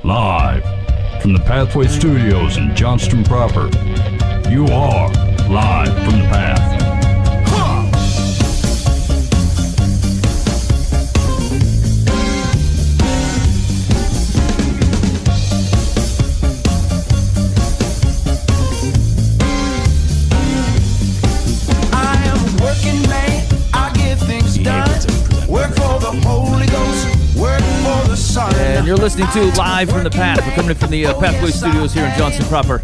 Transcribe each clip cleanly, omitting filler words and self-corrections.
Live from the Pathway Studios in Johnston proper. You are live from the path. And you're listening to Live from the Path. We're coming in from the Pathway Studios here in Johnston proper.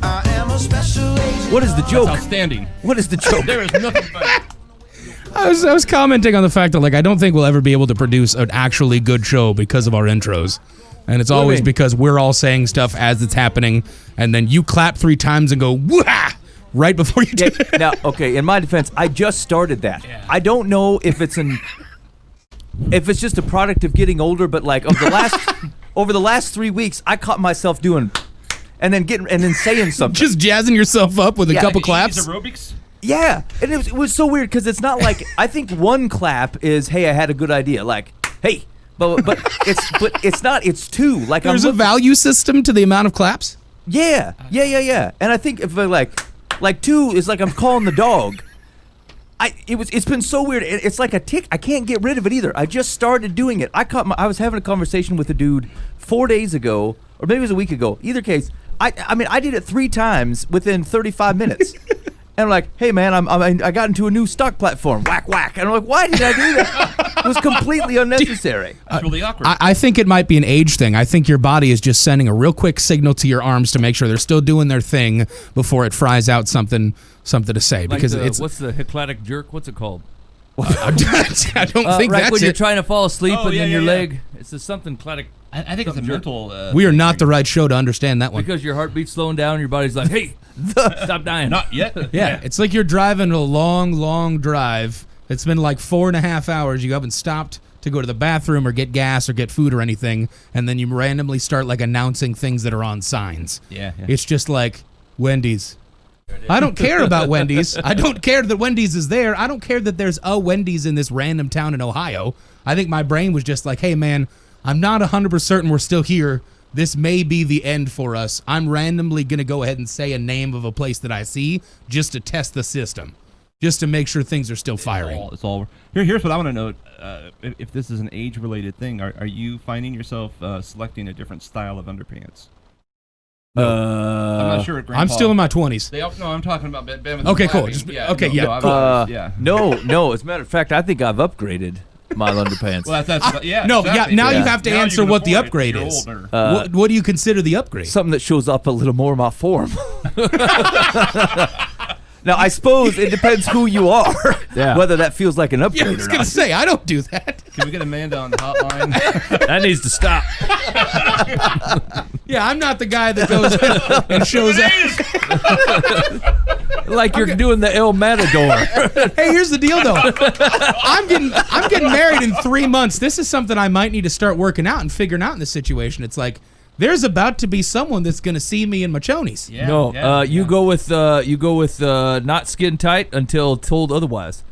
What is the joke? That's outstanding. What is the joke? There is nothing but... I was commenting on the fact that I don't think we'll ever be able to produce an actually good show because of our intros. And it's always because we're all saying stuff as it's happening, and then you clap 3 times and go, wah! Right before you do it. Now, okay, in my defense, I just started that. Yeah. I don't know if it's just a product of getting older, but over the last 3 weeks, I caught myself doing, and then saying something, just jazzing yourself up with a couple claps. Aerobics? Yeah, and it was so weird because it's not like I think one clap is, hey, I had a good idea, like, hey, but it's not. It's 2. Like there's a value system to the amount of claps. Yeah, and I think if like 2 is like I'm calling the dog. It's been so weird. It's like a tick. I can't get rid of it either. I just started doing it. I was having a conversation with a dude 4 days ago, or maybe it was a week ago. Either case, I did it 3 times within 35 minutes. And I'm like, hey man, I got into a new stock platform. Whack whack. And I'm like, why did I do that? It was completely unnecessary. It's really awkward. I think it might be an age thing. I think your body is just sending a real quick signal to your arms to make sure they're still doing their thing before it fries out something to say. Like because it's what's the Hippocratic jerk? What's it called? I don't think right that's when you're it. trying to fall asleep and then your yeah. leg. It's a something cladic. I think it's a mental... we are not the right show to understand that one. Because your heartbeat's slowing down and your body's like, hey, stop dying. Not yet. Yeah, it's like you're driving a long drive. It's been like 4.5 hours. You haven't stopped to go to the bathroom or get gas or get food or anything, and then you randomly start announcing things that are on signs. Yeah. It's just like Wendy's. I don't care about Wendy's. I don't care that Wendy's is there. I don't care that there's a Wendy's in this random town in Ohio. I think my brain was just like, hey man, I'm not 100% certain we're still here. This may be the end for us. I'm randomly going to go ahead and say a name of a place that I see just to test the system, just to make sure things are still firing. It's all here's what I want to know. If this is an age-related thing, are you finding yourself selecting a different style of underpants? I'm not sure. I'm still in my 20s. No, I'm talking about Ben. Okay, cool. No. As a matter of fact, I think I've upgraded my underpants. Well, Now you have to answer what the upgrade is. What do you consider the upgrade? Something that shows up a little more in my form. Now, I suppose it depends who you are, whether that feels like an upgrade or not. I was going to say, I don't do that. Can we get Amanda on the hotline? That needs to stop. Yeah, I'm not the guy that goes and shows up. Like you're doing the El Matador. Hey, here's the deal, though. I'm getting married in 3 months. This is something I might need to start working out and figuring out in this situation. It's like, there's about to be someone that's going to see me in my chonies. Yeah, you go with not skin tight until told otherwise.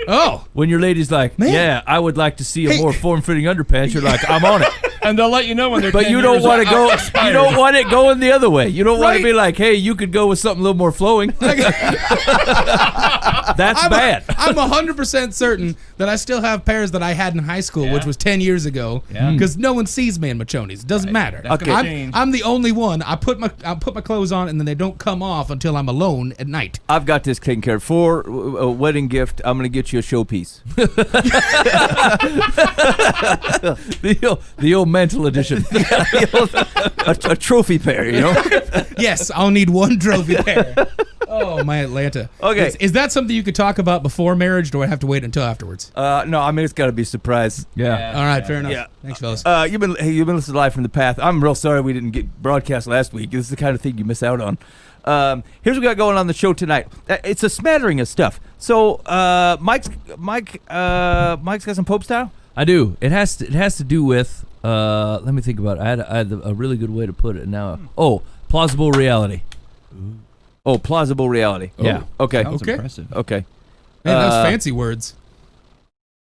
Oh, when your lady's like, man, yeah, I would like to see a more form-fitting underpants. You're like, I'm on it. And they'll let you know when they're. But you don't want to go. You don't want it going the other way. You don't want to be like, hey, you could go with something a little more flowing. That's bad. I'm 100% certain that I still have pairs that I had in high school, which was 10 years ago, because no one sees me in my chonies. It doesn't matter. I'm the only one. I put my clothes on and then they don't come off until I'm alone at night. I've got this taken care of. For a wedding gift, I'm going to get you a showpiece. the old mental edition. a trophy pair, you know? Yes, I'll need one trophy pair. Oh, my Atlanta. Okay. Is that something you could talk about before marriage, or do I have to wait until afterwards? No, I mean, it's got to be a surprise. Yeah. All right, fair enough. Yeah. Thanks, fellas. You've been listening to Live from the Path. I'm real sorry we didn't get broadcast last week. This is the kind of thing you miss out on. Here's what we got going on the show tonight. It's a smattering of stuff. So, Mike's got some Pope style? I do. It has to do with. Let me think about it. I had a really good way to put it now. Oh, plausible reality. Oh, plausible reality. Oh. Yeah. Okay. That was impressive. Okay. Man, those fancy words.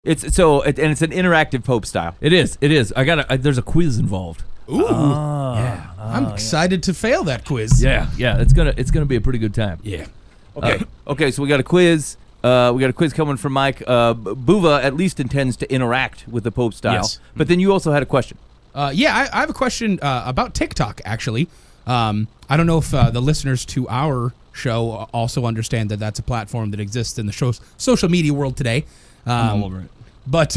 It's an interactive Pope style. It is. There's a quiz involved. Ooh, yeah. I'm excited to fail that quiz. Yeah, it's gonna be a pretty good time. Yeah. Okay, so we got a quiz. We got a quiz coming from Mike. Boova at least intends to interact with the Pope style. Yes. But then you also had a question. I have a question about TikTok, actually. I don't know if the listeners to our show also understand that that's a platform that exists in the social media world today. I'm all over it. But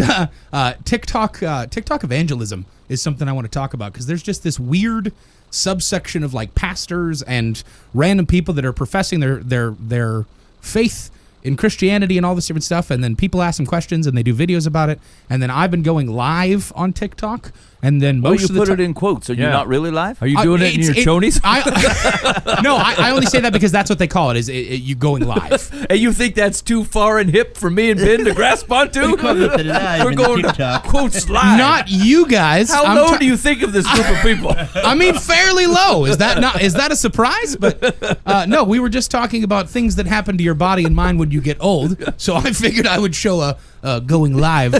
TikTok evangelism is something I want to talk about because there's just this weird subsection of like pastors and random people that are professing their faith in Christianity and all this different stuff, and then people ask them questions and they do videos about it, and then I've been going live on TikTok, and then Well, most you of the put time it in quotes. Are you not really live? Are you doing it in your chonies? I only say that because that's what they call it, is you going live. Hey, you think that's too far and hip for me and Ben to grasp onto? We're going to quotes live. Not you guys. How low do you think of this group of people? I mean, fairly low. Is that a surprise? But no, we were just talking about things that happen to your body and mind when you get old. So I figured I would show a going live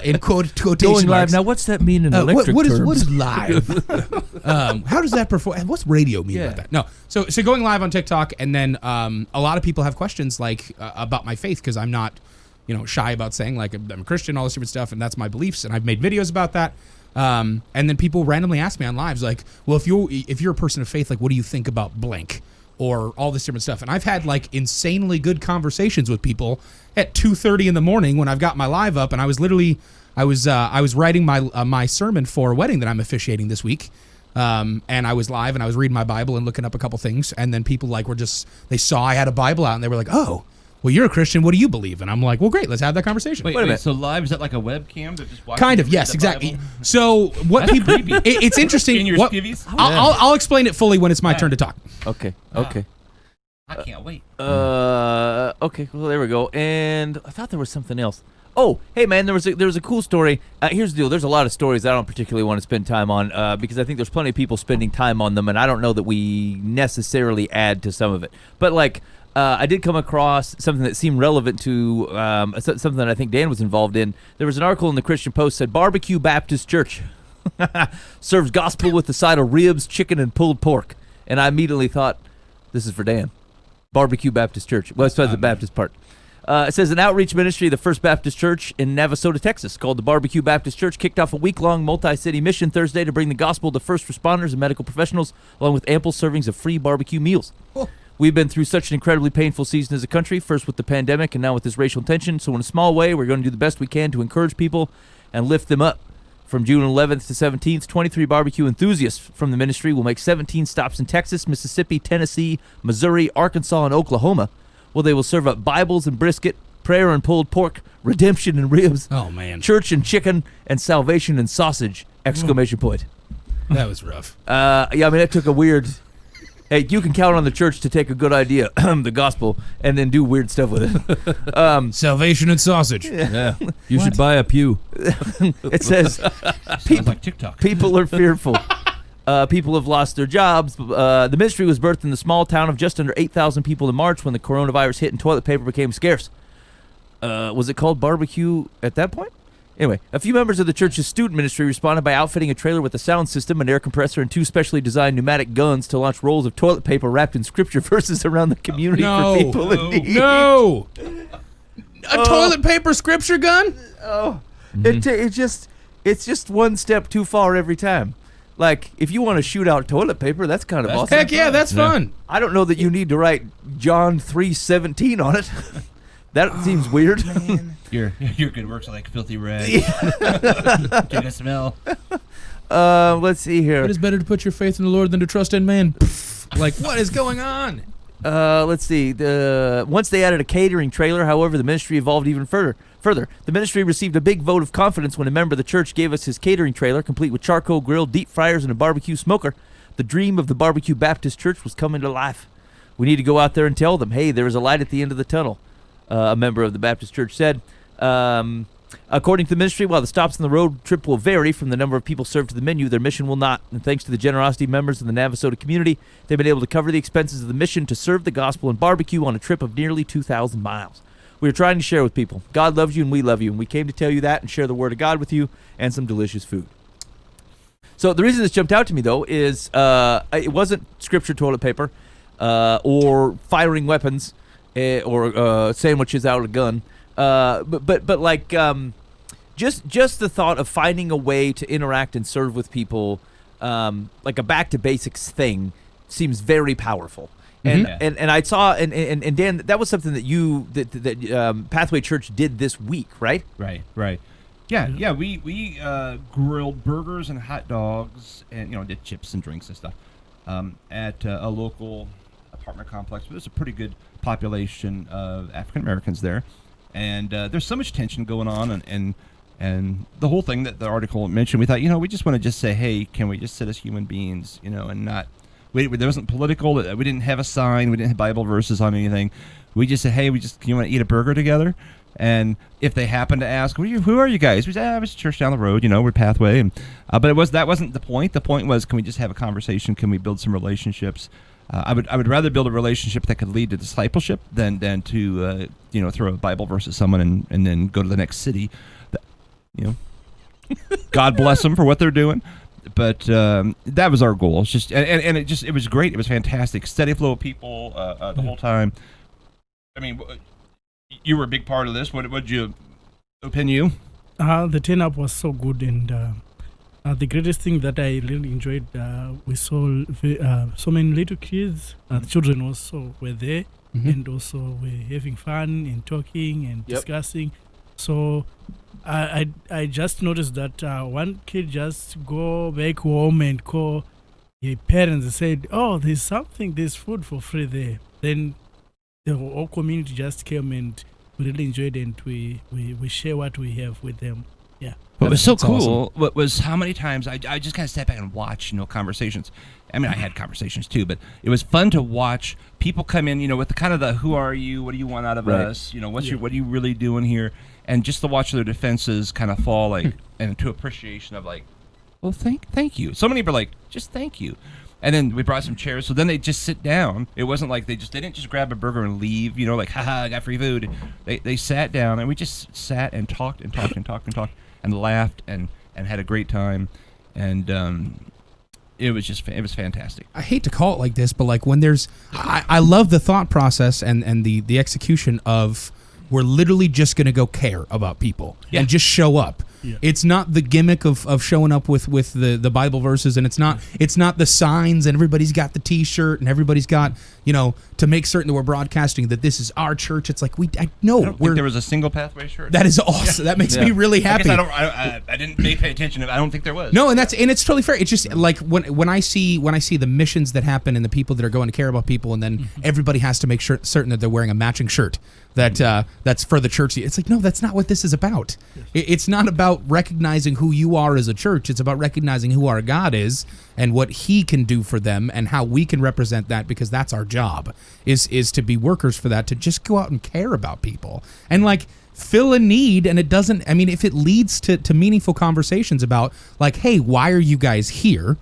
in quotation Going live. marks. Now, what's that mean in electric what terms? is live? How does that perform? What's radio mean about that? No. So going live on TikTok, and then a lot of people have questions like about my faith because I'm not, shy about saying like I'm a Christian, all this different stuff, and that's my beliefs, and I've made videos about that. And then people randomly ask me on lives like, well, if you're a person of faith, like, what do you think about blank? Or all this different stuff. And I've had like insanely good conversations with people at 2:30 in the morning when I've got my live up, and I was writing my sermon for a wedding that I'm officiating this week. And I was live and I was reading my Bible and looking up a couple things, and then people like they saw I had a Bible out and they were like, "Oh, well, you're a Christian. What do you believe?" And I'm like, "Well, great. Let's have that conversation." Wait a minute. So live, is that like a webcam? That just watching Kind of, you read yes, the exactly. Bible? So what people? It's interesting. In your skivvies? I'll explain it fully when it's my turn to talk. Okay. I can't wait. Okay. Well, there we go. And I thought there was something else. Oh, hey man, there was a cool story. Here's the deal. There's a lot of stories I don't particularly want to spend time on because I think there's plenty of people spending time on them, and I don't know that we necessarily add to some of it. But like, I did come across something that seemed relevant to something that I think Dan was involved in. There was an article in the Christian Post said Barbecue Baptist Church serves gospel with the side of ribs, chicken, and pulled pork, and I immediately thought, this is for Dan. Barbecue Baptist Church. Well, that's the Baptist part. It says an outreach ministry of the First Baptist Church in Navasota, Texas, called the Barbecue Baptist Church, kicked off a week-long multi-city mission Thursday to bring the gospel to first responders and medical professionals, along with ample servings of free barbecue meals. Oh. We've been through such an incredibly painful season as a country, first with the pandemic and now with this racial tension, so in a small way, we're going to do the best we can to encourage people and lift them up. From June 11th to 17th, 23 barbecue enthusiasts from the ministry will make 17 stops in Texas, Mississippi, Tennessee, Missouri, Arkansas, and Oklahoma. Well, they will serve up Bibles and brisket, prayer and pulled pork, redemption and ribs, church and chicken, and salvation and sausage! Exclamation point. That was rough. Yeah, I mean, that took a weird... Hey, you can count on the church to take a good idea, the gospel, and then do weird stuff with it. Salvation and sausage. Yeah. You should buy a pew. It says, like TikTok. People are fearful. People have lost their jobs. The ministry was birthed in the small town of just under 8,000 people in March when the coronavirus hit and toilet paper became scarce. Was it called barbecue at that point? Anyway, a few members of the church's student ministry responded by outfitting a trailer with a sound system, an air compressor, and 2 specially designed pneumatic guns to launch rolls of toilet paper wrapped in scripture verses around the community for people in need. No! A toilet paper scripture gun? Oh, it's just one step too far every time. Like, if you want to shoot out toilet paper, that's kind of awesome. Heck yeah, that's fun. I don't know that you need to write John 3:17 on it. That seems weird. Your good works are like filthy rags. Get a smell. Let's see here. It is better to put your faith in the Lord than to trust in man. Like, what is going on? Let's see. Once they added a catering trailer, however, the ministry evolved even further. The ministry received a big vote of confidence when a member of the church gave us his catering trailer, complete with charcoal grill, deep fryers, and a barbecue smoker. The dream of the Barbecue Baptist Church was coming to life. We need to go out there and tell them, hey, there is a light at the end of the tunnel. A member of the Baptist church said. According to the ministry, while the stops on the road trip will vary from the number of people served to the menu, their mission will not. And thanks to the generosity of members of the Navasota community, they've been able to cover the expenses of the mission to serve the gospel and barbecue on a trip of nearly 2,000 miles. We are trying to share with people. God loves you and we love you, and we came to tell you that and share the word of God with you and some delicious food. So the reason this jumped out to me though is it wasn't scripture toilet paper or firing weapons or sandwiches out of a gun, but like just the thought of finding a way to interact and serve with people, like a back to basics thing, seems very powerful. And and I saw and Dan, that was something that Pathway Church did this week, right? Right. Yeah. We grilled burgers and hot dogs, and did chips and drinks and stuff at a local apartment complex. There's a pretty good population of African Americans there, and there's so much tension going on, and the whole thing that the article mentioned. We thought, we just want to just say, hey, can we just sit as human beings, and not. There wasn't political. We didn't have a sign. We didn't have Bible verses on anything. We just said, hey, you want to eat a burger together? And if they happen to ask, who are you guys? We said, I was a church down the road. We're Pathway. And, but that wasn't the point. The point was, can we just have a conversation? Can we build some relationships? I would rather build a relationship that could lead to discipleship than to throw a Bible verse at someone and then go to the next city. God bless them for what they're doing. But that was our goal. It's just and it was great. It was fantastic. Steady flow of people the whole time. I mean, you were a big part of this. What did you opin you? The turn-up was so good, and the greatest thing that I really enjoyed, we saw so many little kids. The children also were there, and also we're having fun and talking and discussing. So I just noticed that one kid just go back home and call his parents and said, oh, there's food for free there. Then the whole community just came, and we really enjoyed it, and we share what we have with them. Yeah. What was so cool was how many times I just kind of sat back and watched, conversations. I mean, I had conversations too, but it was fun to watch people come in, with the kind of the who are you, what do you want out of us, what are you really doing here, and just to watch their defenses kind of fall, like, and to appreciation of like, well, thank you. So many were like, just thank you. And then we brought some chairs, so then they just sit down. It wasn't like they didn't just grab a burger and leave, like, haha, I got free food. They sat down, and we just sat and talked and talked and talked and talked and laughed and had a great time. And it was fantastic. I hate to call it like this, but like when there's, I love the thought process and the execution of, we're literally just going to go care about people and just show up. Yeah. It's not the gimmick of showing up with the Bible verses, and it's not the signs, and everybody's got the T-shirt, and everybody's got, to make certain that we're broadcasting that this is our church. It's like I don't think there was a single Pathway shirt. That is awesome. That makes me really happy. I didn't pay attention. I don't think there was. No, and it's totally fair. It's just like when I see the missions that happen and the people that are going to care about people, and then everybody has to make certain that they're wearing a matching shirt that's for the church. It's like, no, that's not what this is about. It's not about recognizing who you are as a church. It's about recognizing who our God is and what He can do for them and how we can represent that, because that's our job is to be workers for that, to just go out and care about people and like fill a need. And it doesn't, I mean, if it leads to meaningful conversations about like, hey, why are you guys here?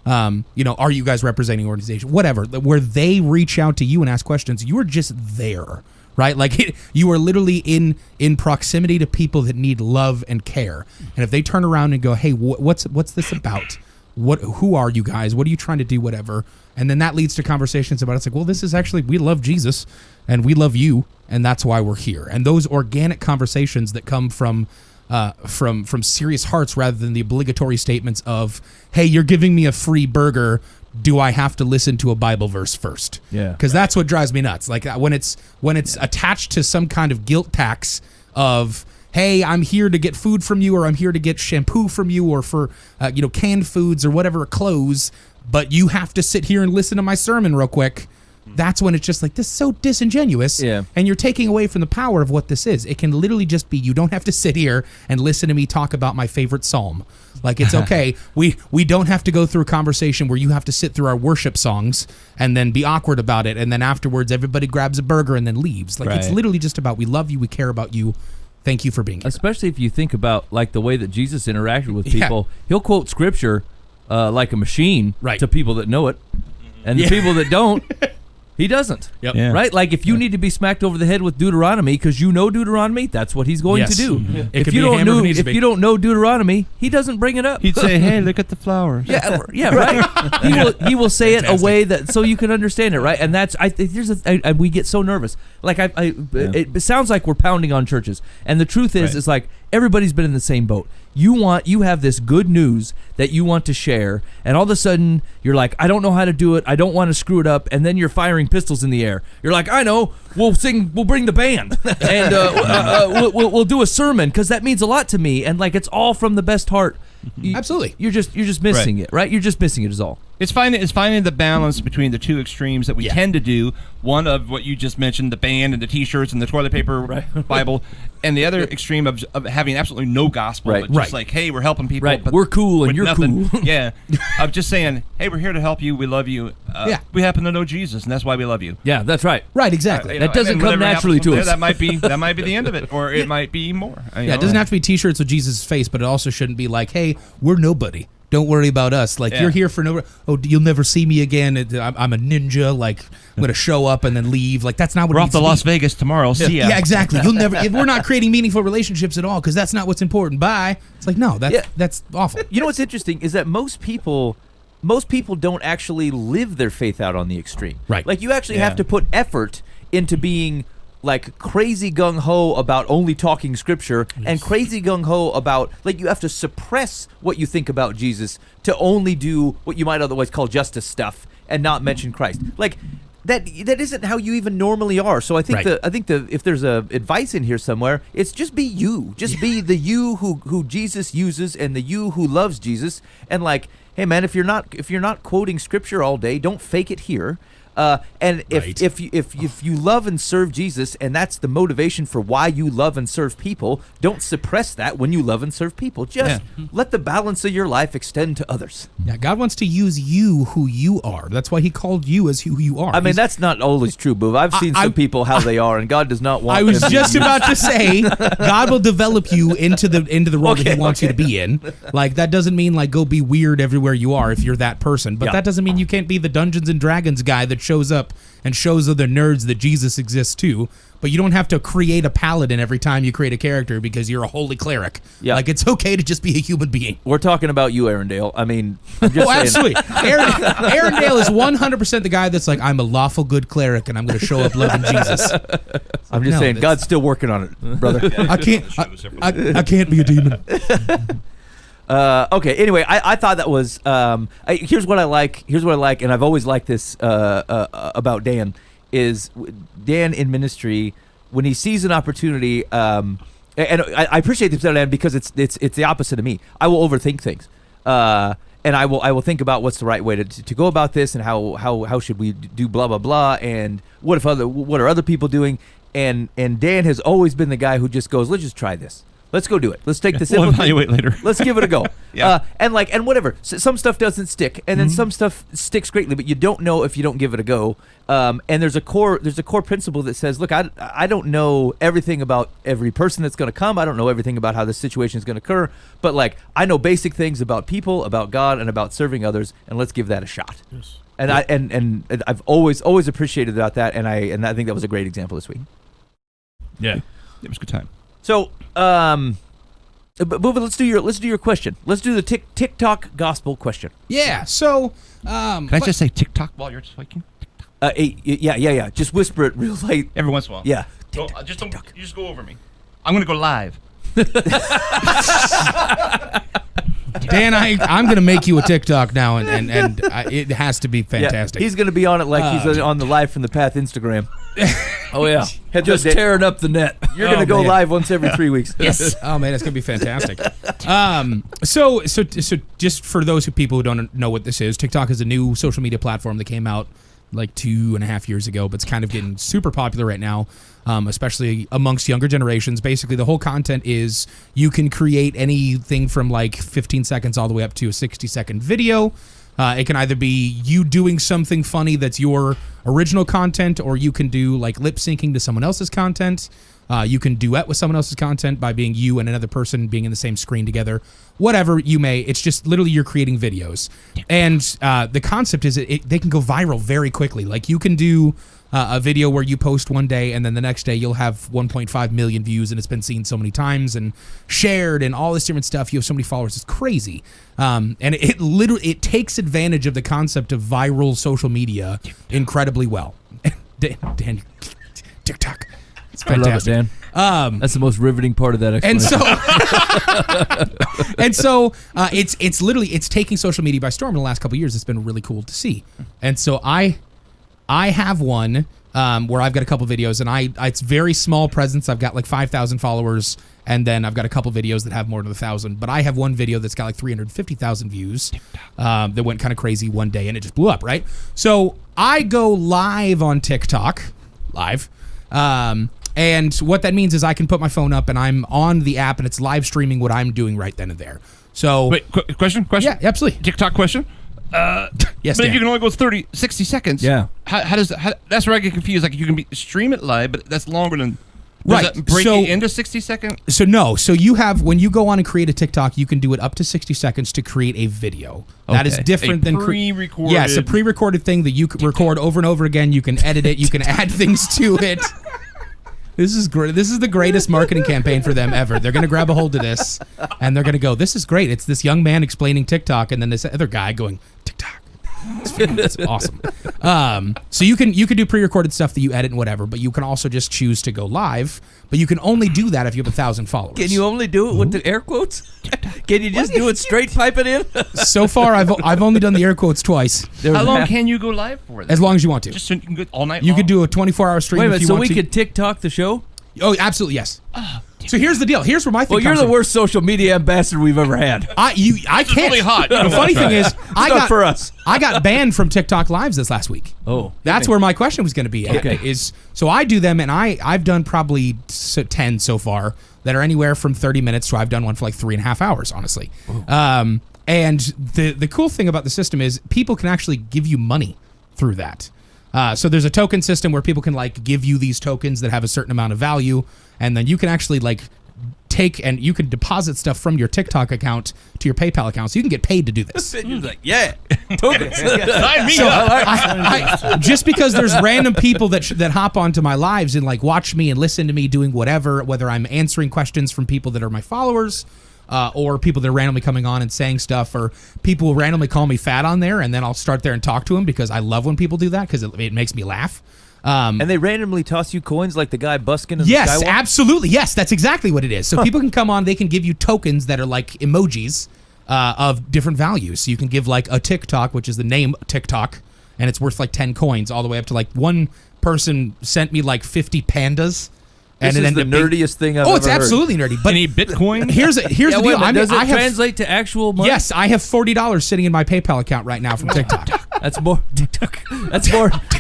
Are you guys representing organization? Whatever, where they reach out to you and ask questions, you are just there. Right, like you are literally in proximity to people that need love and care. And if they turn around and go, "Hey, what's this about? Who are you guys? What are you trying to do? Whatever," and then that leads to conversations about it's like, well, this is actually, we love Jesus and we love you, and that's why we're here. And those organic conversations that come from serious hearts rather than the obligatory statements of, "Hey, you're giving me a free burger. Do I have to listen to a Bible verse first?" Yeah. Because that's what drives me nuts. Like when it's attached to some kind of guilt tax of, hey, I'm here to get food from you, or I'm here to get shampoo from you, or for canned foods or whatever, clothes, but you have to sit here and listen to my sermon real quick. That's when it's just like, this is so disingenuous. Yeah. And you're taking away from the power of what this is. It can literally just be, you don't have to sit here and listen to me talk about my favorite psalm. Like, it's okay. We don't have to go through a conversation where you have to sit through our worship songs and then be awkward about it, and then afterwards everybody grabs a burger and then leaves. Like, It's literally just about, we love you, we care about you. Thank you for being here. Especially if you think about like the way that Jesus interacted with people. He'll quote scripture like a machine to people that know it, and the people that don't, He doesn't. Yep. Yeah. Right? Like if you need to be smacked over the head with Deuteronomy because you know Deuteronomy, that's what he's going Yes. to do. Mhm. It If could you be a don't hammer if it know needs to if be. you don't know Deuteronomy, he doesn't bring it up. He'd say, "Hey, look at the flowers." Yeah, right. He will say it a way that so you can understand it, right? And that's we get so nervous. Like it sounds like we're pounding on churches, and the truth is, Right. it's like everybody's been in the same boat. You have this good news that you want to share, and all of a sudden you're like, I don't know how to do it. I don't want to screw it up, and then you're firing pistols in the air. You're like, I know. We'll bring the band, and we'll do a sermon because that means a lot to me, and like it's all from the best heart. Absolutely. You're just missing it, right? You're just missing it is all. It's finding the balance between the two extremes that we tend to do. One of what you just mentioned, the band and the T-shirts and the toilet paper Bible, and the other extreme of having absolutely no gospel, but just like, hey, we're helping people. Right. But We're cool and with you're nothing. cool. Yeah. Of just saying, hey, we're here to help you. We love you. We happen to know Jesus, and that's why we love you. Yeah, that's right. Right, exactly. You That know, doesn't and come whatever naturally happens from to there, us. That might be the end of it, or it might be more. Yeah, it doesn't have to be T-shirts with Jesus' face, but it also shouldn't be like, "Hey, we're nobody. Don't worry about us. Like you're here for no. Oh, you'll never see me again. I'm a ninja. Like I'm gonna show up and then leave. Like that's not what. We're it off needs to to Las be. Vegas tomorrow. See ya. Yeah, exactly. You'll never. We're not creating meaningful relationships at all because that's not what's important. Bye. It's like no, that's awful. You know what's interesting is that most people don't actually live their faith out on the extreme. Right. Like you actually have to put effort into being like crazy gung ho about only talking scripture and crazy gung ho about like you have to suppress what you think about Jesus to only do what you might otherwise call justice stuff and not mention Christ. Like that isn't how you even normally are. So I think if there's a advice in here somewhere, it's just be you. Just be the you who Jesus uses and the you who loves Jesus. And like, hey man, if you're not quoting scripture all day, don't fake it here. And if you love and serve Jesus, and that's the motivation for why you love and serve people, don't suppress that when you love and serve people. Just let the balance of your life extend to others. Yeah, God wants to use you who you are. That's why He called you as who you are. I mean, that's not always true, Boova. I've seen some people how they are, and God does not want. I was them just to about to say, God will develop you into the role that He wants you to be in. Like that doesn't mean like go be weird everywhere you are if you're that person, but that doesn't mean you can't be the Dungeons and Dragons guy that shows up and shows other nerds that Jesus exists too. But you don't have to create a paladin every time you create a character because you're a holy cleric. Yeah. Like it's okay to just be a human being. We're talking about you, Arendelle. I mean, I'm just saying. Absolutely. Arendelle is 100% the guy that's like, I'm a lawful good cleric and I'm going to show up loving Jesus. I'm just saying, God's still working on it, brother. I can't be a demon. Okay. Anyway, I thought that was. Here's what I like. And I've always liked this about Dan. Is Dan in ministry when he sees an opportunity, and I appreciate this about Dan because it's the opposite of me. I will overthink things, and I will think about what's the right way to go about this, and how should we do blah blah blah, and what are other people doing, and Dan has always been the guy who just goes, let's just try this. Let's go do it. Let's take this. We'll evaluate later. Let's give it a go. Yeah. And whatever. Some stuff doesn't stick, and then some stuff sticks greatly, but you don't know if you don't give it a go. And there's a core principle that says, look, I don't know everything about every person that's going to come. I don't know everything about how this situation is going to occur, but like I know basic things about people, about God, and about serving others, and let's give that a shot. Yes. And I've always appreciated about that, and I think that was a great example this week. Yeah. It was a good time. So, Boova, let's do your question. Let's do the TikTok gospel question. Yeah. So, Can I just say TikTok while you're speaking? Yeah. Just whisper it real light. Every once in a while. Yeah. Don't, you just go over me. I'm gonna go live. Dan, I'm going to make you a TikTok now, and it has to be fantastic. Yeah, he's going to be on it like he's on the Live from the Path Instagram. Oh yeah, just tearing up the net. You're going to go live once every 3 weeks. Yes. Oh man, it's gonna be fantastic. So just for those people who don't know what this is, TikTok is a new social media platform that came out like 2.5 years ago, but it's kind of getting super popular right now, especially amongst younger generations. Basically, the whole content is you can create anything from like 15 seconds all the way up to a 60-second video. It can either be you doing something funny that's your original content, or you can do like lip syncing to someone else's content. You can duet with someone else's content by being you and another person being in the same screen together. Whatever you may, it's just literally you're creating videos. And the concept is they can go viral very quickly. Like you can do a video where you post one day and then the next day you'll have 1.5 million views and it's been seen so many times and shared and all this different stuff. You have so many followers. It's crazy. And it literally takes advantage of the concept of viral social media incredibly well. Dan, TikTok. It's fantastic. I love it, Dan. That's the most riveting part of that explanation. And so it's literally taking social media by storm in the last couple of years. It's been really cool to see. And so I have one where I've got a couple videos, and it's very small presence. I've got like 5,000 followers, and then I've got a couple videos that have more than 1,000. But I have one video that's got like 350,000 views that went kind of crazy one day, and it just blew up, right? So I go live on TikTok, and what that means is I can put my phone up, and I'm on the app, and it's live streaming what I'm doing right then and there. So wait, question? Yeah, absolutely. TikTok question. Yes, but Dan. if you can only go 60 seconds. Yeah. How does that's where I get confused. Like you can stream it live, but that's longer than. Does Right, that break so- it into 60 seconds? So no. So you have, when you go on and create a TikTok, you can do it up to 60 seconds to create a video. That is Okay. different A than pre-recorded- Yes, a pre-recorded thing that you can record over and over again. You can edit it. You can add things to it. This is great. This is the greatest marketing campaign for them ever. They're going to grab a hold of this, and they're going to go, "This is great." It's this young man explaining TikTok, and then this other guy going TikTok. It's awesome. So you can do pre-recorded stuff that you edit and whatever, but you can also just choose to go live. But you can only do that if you have 1,000 followers. Can you only do it with the air quotes? Can you just do it straight, pipe it in? So far, I've only done the air quotes twice. How long can you go live for? As long as you want to. Just so you can go all night. You long? could do a 24-hour stream Wait a if minute, you so want we to. could TikTok the show? Oh, absolutely, yes. So here's the deal. Here's where my thing Well, you're comes the from. worst social media ambassador we've ever had. I can't. really hot. The funny thing is, I not got for us. I got banned from TikTok lives this last week. Oh. That's where my question was going to be. Okay. So I do them, and I've done probably 10 so far that are anywhere from 30 minutes to I've done one for like 3.5 hours, honestly. And the cool thing about the system is people can actually give you money through that. So there's a token system where people can like give you these tokens that have a certain amount of value, and then you can actually like take and you can deposit stuff from your TikTok account to your PayPal account, so you can get paid to do this. You're like, yeah, tokens. Sign me So up. just because there's random people that hop onto my lives and like watch me and listen to me doing whatever, whether I'm answering questions from people that are my followers, or people that are randomly coming on and saying stuff, or people will randomly call me fat on there, and then I'll start there and talk to them because I love when people do that because it makes me laugh. And they randomly toss you coins like the guy busking in Yes, the skywalk? absolutely. Yes, that's exactly what it is. So people can come on, they can give you tokens that are like emojis of different values. So you can give like a TikTok, which is the name TikTok, and it's worth like 10 coins, all the way up to like one person sent me like 50 pandas. This And is the nerdiest thing I've ever it's heard. absolutely nerdy. But Any Bitcoin? here's the Yeah, deal. wait a minute, does it I have, translate to actual money? yes, I have $40 sitting in my PayPal account right now from TikTok. That's more TikTok. That's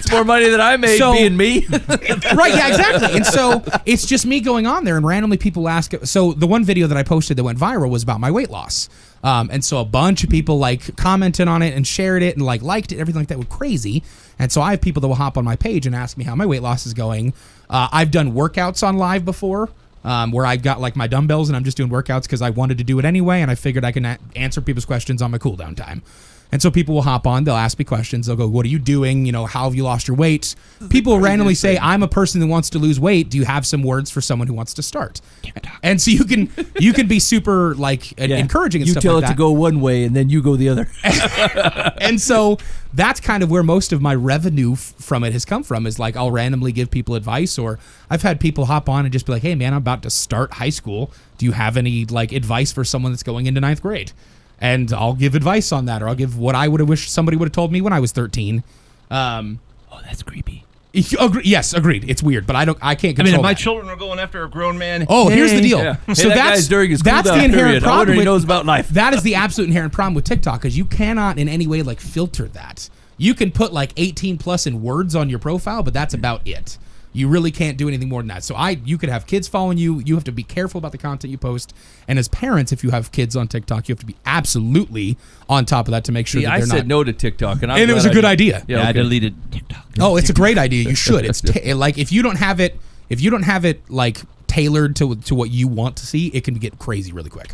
more money than I made So- being me. Right, yeah, exactly. And so it's just me going on there and randomly people ask. So the one video that I posted that went viral was about my weight loss. And so a bunch of people like commented on it and shared it and like liked it, everything like that was crazy. And so I have people that will hop on my page and ask me how my weight loss is going. I've done workouts on live before, where I've got like my dumbbells and I'm just doing workouts because I wanted to do it anyway, and I figured I can answer people's questions on my cool down time. And so people will hop on, they'll ask me questions, they'll go, "What are you doing? You know, how have you lost your weight?" People will randomly say, "I'm a person that wants to lose weight. Do you have some words for someone who wants to start?" And so you can be super like encouraging and You stuff tell like it that. to go one way and then you go the other. And so that's kind of where most of my revenue from it has come from, is like I'll randomly give people advice, or I've had people hop on and just be like, "Hey man, I'm about to start high school. Do you have any like advice for someone that's going into 9th grade?" And I'll give advice on that, or I'll give what I would have wished somebody would have told me when I was 13. Oh, that's creepy. Yes, agreed. It's weird, but I can't control I mean, if my that. children are going after a grown man. Oh, here's the deal. Yeah. So Hey, that that's guy's during his that's cool the down inherent period. I problem wonder he with, knows about life. That is the absolute inherent problem with TikTok, because you cannot in any way like filter that. You can put like 18 plus in words on your profile, but that's about it. You really can't do anything more than that. So you could have kids following you. You have to be careful about the content you post. And as parents, if you have kids on TikTok, you have to be absolutely on top of that to make sure Yeah, that I they're said not. no to TikTok, and And it was a good idea. Yeah, I okay. deleted TikTok. Oh, it's a great idea. You should. It's like if you don't have it like tailored to what you want to see, it can get crazy really quick.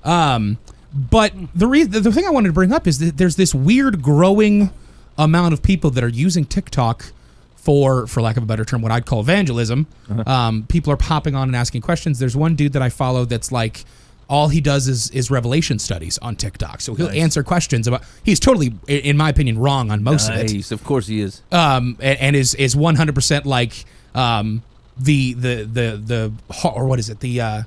But the thing I wanted to bring up is that there's this weird growing amount of people that are using TikTok for lack of a better term, what I'd call evangelism. People are popping on and asking questions. There's one dude that I follow that's like, all he does is revelation studies on TikTok. So he'll answer questions about. He's totally, in my opinion, wrong on most of it. Of course he is. And is 100% like or what is it, the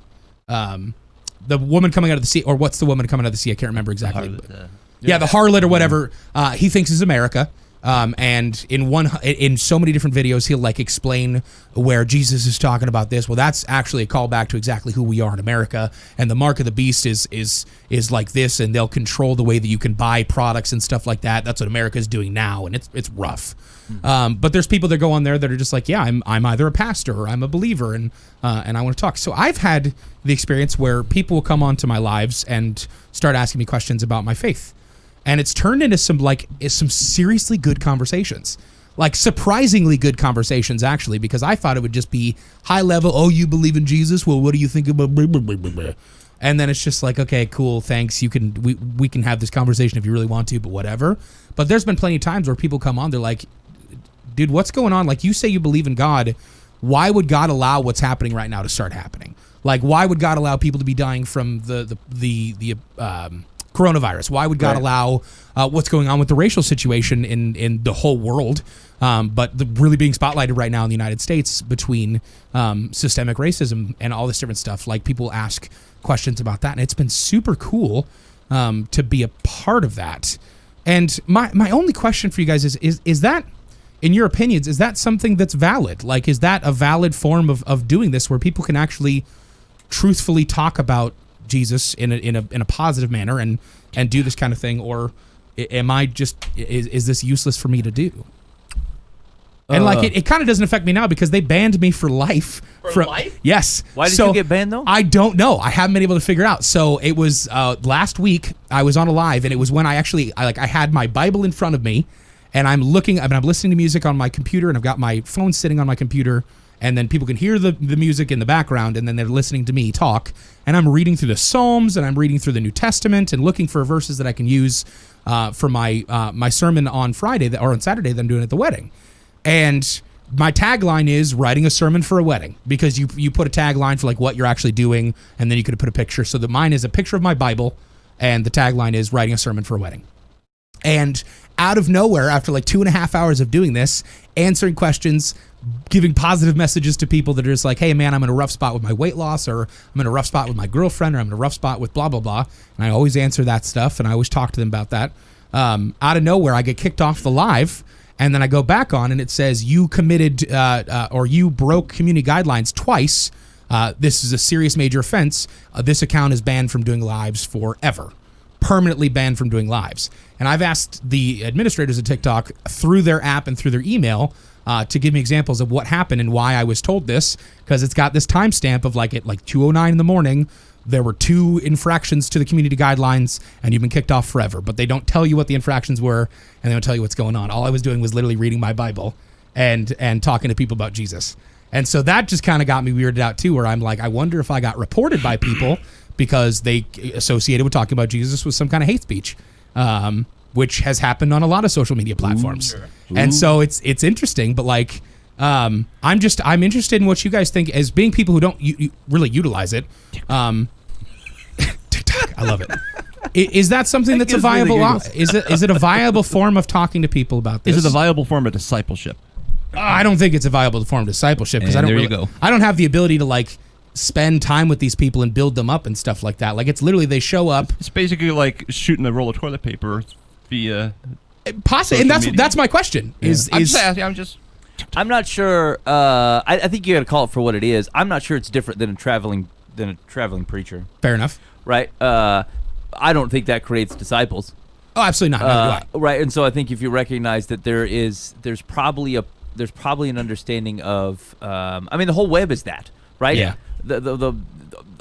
woman coming out of the sea, or what's the woman coming out of the sea? I can't remember exactly. The harlot or whatever. He thinks is America. And in so many different videos, he'll like explain where Jesus is talking about this. Well, that's actually a callback to exactly who we are in America. And the mark of the beast is like this, and they'll control the way that you can buy products and stuff like that. That's what America is doing now, and it's rough. But there's people that go on there that are just like, yeah, I'm either a pastor or I'm a believer, and I want to talk. So I've had the experience where people will come onto my lives and start asking me questions about my faith. And it's turned into some seriously good conversations, like surprisingly good conversations, actually, because I thought it would just be high level. Oh, you believe in Jesus? Well, what do you think about? Blah, blah, blah, blah. And then it's just like, okay, cool, thanks. We can have this conversation if you really want to, but whatever. But there's been plenty of times where people come on, they're like, dude, what's going on? Like, you say you believe in God. Why would God allow what's happening right now to start happening? Like, why would God allow people to be dying from the coronavirus? Why would God allow what's going on with the racial situation in the whole world, but really being spotlighted right now in the United States between systemic racism and all this different stuff? Like, people ask questions about that, and it's been super cool to be a part of that. And my only question for you guys is that, in your opinions, is that something that's valid? Like, is that a valid form of doing this, where people can actually truthfully talk about Jesus in a positive manner and do this kind of thing? Or am I just, is this useless for me to do? And it kind of doesn't affect me now because they banned me for life. For life? Yes. Why did you get banned though? I don't know. I haven't been able to figure it out. So it was last week I was on a live, and it was when I had my Bible in front of me, and I'm listening to music on my computer, and I've got my phone sitting on my computer, and then people can hear the music in the background, and then they're listening to me talk, and I'm reading through the Psalms, and I'm reading through the New Testament, and looking for verses that I can use for my sermon on Friday or on Saturday that I'm doing at the wedding. And my tagline is writing a sermon for a wedding, because you put a tagline for like what you're actually doing, and then you could put a picture. So that mine is a picture of my Bible, and the tagline is writing a sermon for a wedding. And out of nowhere, after like 2.5 hours of doing this, answering questions, giving positive messages to people that are just like, hey man, I'm in a rough spot with my weight loss, or I'm in a rough spot with my girlfriend, or I'm in a rough spot with blah, blah, blah. And I always answer that stuff, and I always talk to them about that. Out of nowhere, I get kicked off the live, and then I go back on, and it says you committed or you broke community guidelines twice. This is a serious major offense. This account is banned from doing lives forever. Permanently banned from doing lives. And I've asked the administrators of TikTok through their app and through their email to give me examples of what happened and why I was told this, because it's got this timestamp of like at like 2:09 in the morning, there were 2 infractions to the community guidelines, and you've been kicked off forever. But they don't tell you what the infractions were, and they don't tell you what's going on. All I was doing was literally reading my Bible and talking to people about Jesus. And so that just kind of got me weirded out too, where I'm like, I wonder if I got reported by people because they associated with talking about Jesus with some kind of hate speech, which has happened on a lot of social media platforms. Ooh, sure. And so it's interesting, but like, I'm interested in what you guys think as being people who don't really utilize it. TikTok, I love it. Is that something that's a viable? Is it a viable form of talking to people about this? Is it a viable form of discipleship? I don't think it's a viable form of discipleship, because I don't have the ability to like spend time with these people and build them up and stuff like that. Like, it's literally they show up. It's basically like shooting a roll of toilet paper via possibly, and that's my question. Yeah. I'm not sure. I think you got to call it for what it is. I'm not sure it's different than a traveling preacher. Fair enough. Right. I don't think that creates disciples. Oh, absolutely not. No, right. And so I think if you recognize that there's probably an understanding of. I mean, the whole web is that, right? Yeah. The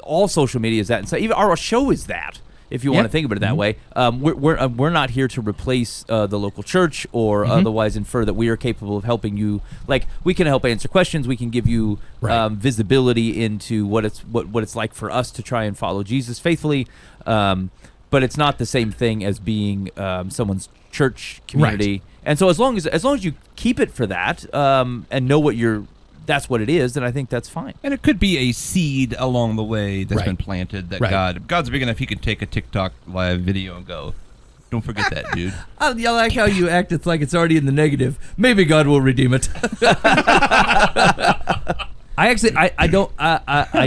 all social media is that, and so even our show is that. if you want to think of it that way. We're not here to replace the local church or otherwise infer that we are capable of helping you. Like, we can help answer questions. We can give you visibility into what it's like for us to try and follow Jesus faithfully. But it's not the same thing as being someone's church community. Right. And so as long as you keep it for that and know that's what it is, then I think that's fine. And it could be a seed along the way that's Right. been planted that Right. God's big enough he can take a TikTok live video and go, don't forget that, dude. I like how you act. It's like it's already in the negative. Maybe God will redeem it. I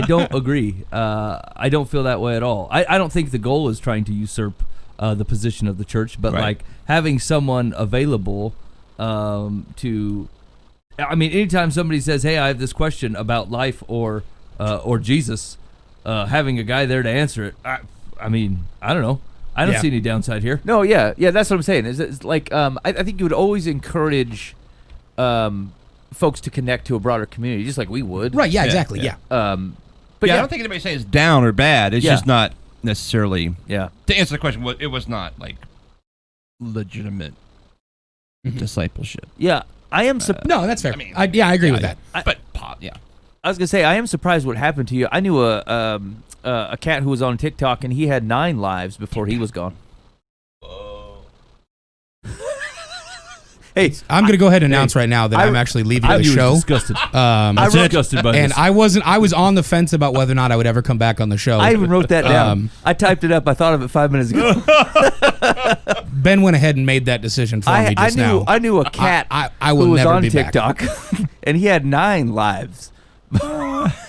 don't agree. I don't feel that way at all. I don't think the goal is trying to usurp the position of the church, but Right. like having someone available to. I mean, anytime somebody says, "Hey, I have this question about life or Jesus," having a guy there to answer it. I mean, I don't know. I don't see any downside here. No, yeah, that's what I'm saying. It's like I think you would always encourage folks to connect to a broader community, just like we would. Right? Yeah, exactly. Yeah. But I don't think anybody saying it's down or bad. It's just not necessarily. Yeah. To answer the question, it was not like legitimate discipleship. Yeah, I am. No, that's fair. I mean, I agree with that. But I was gonna say I am surprised what happened to you. I knew a cat who was on TikTok and he had 9 lives before he was gone. Hey, I'm going to go ahead and announce right now that I'm actually leaving the show. Disgusted. I I'm wrote- disgusted by And this. I was on the fence about whether or not I would ever come back on the show. I even wrote that down. I typed it up. I thought of it 5 minutes ago. Ben went ahead and made that decision for me just now. I knew a cat I will who was never on be back. TikTok, and he had 9 lives.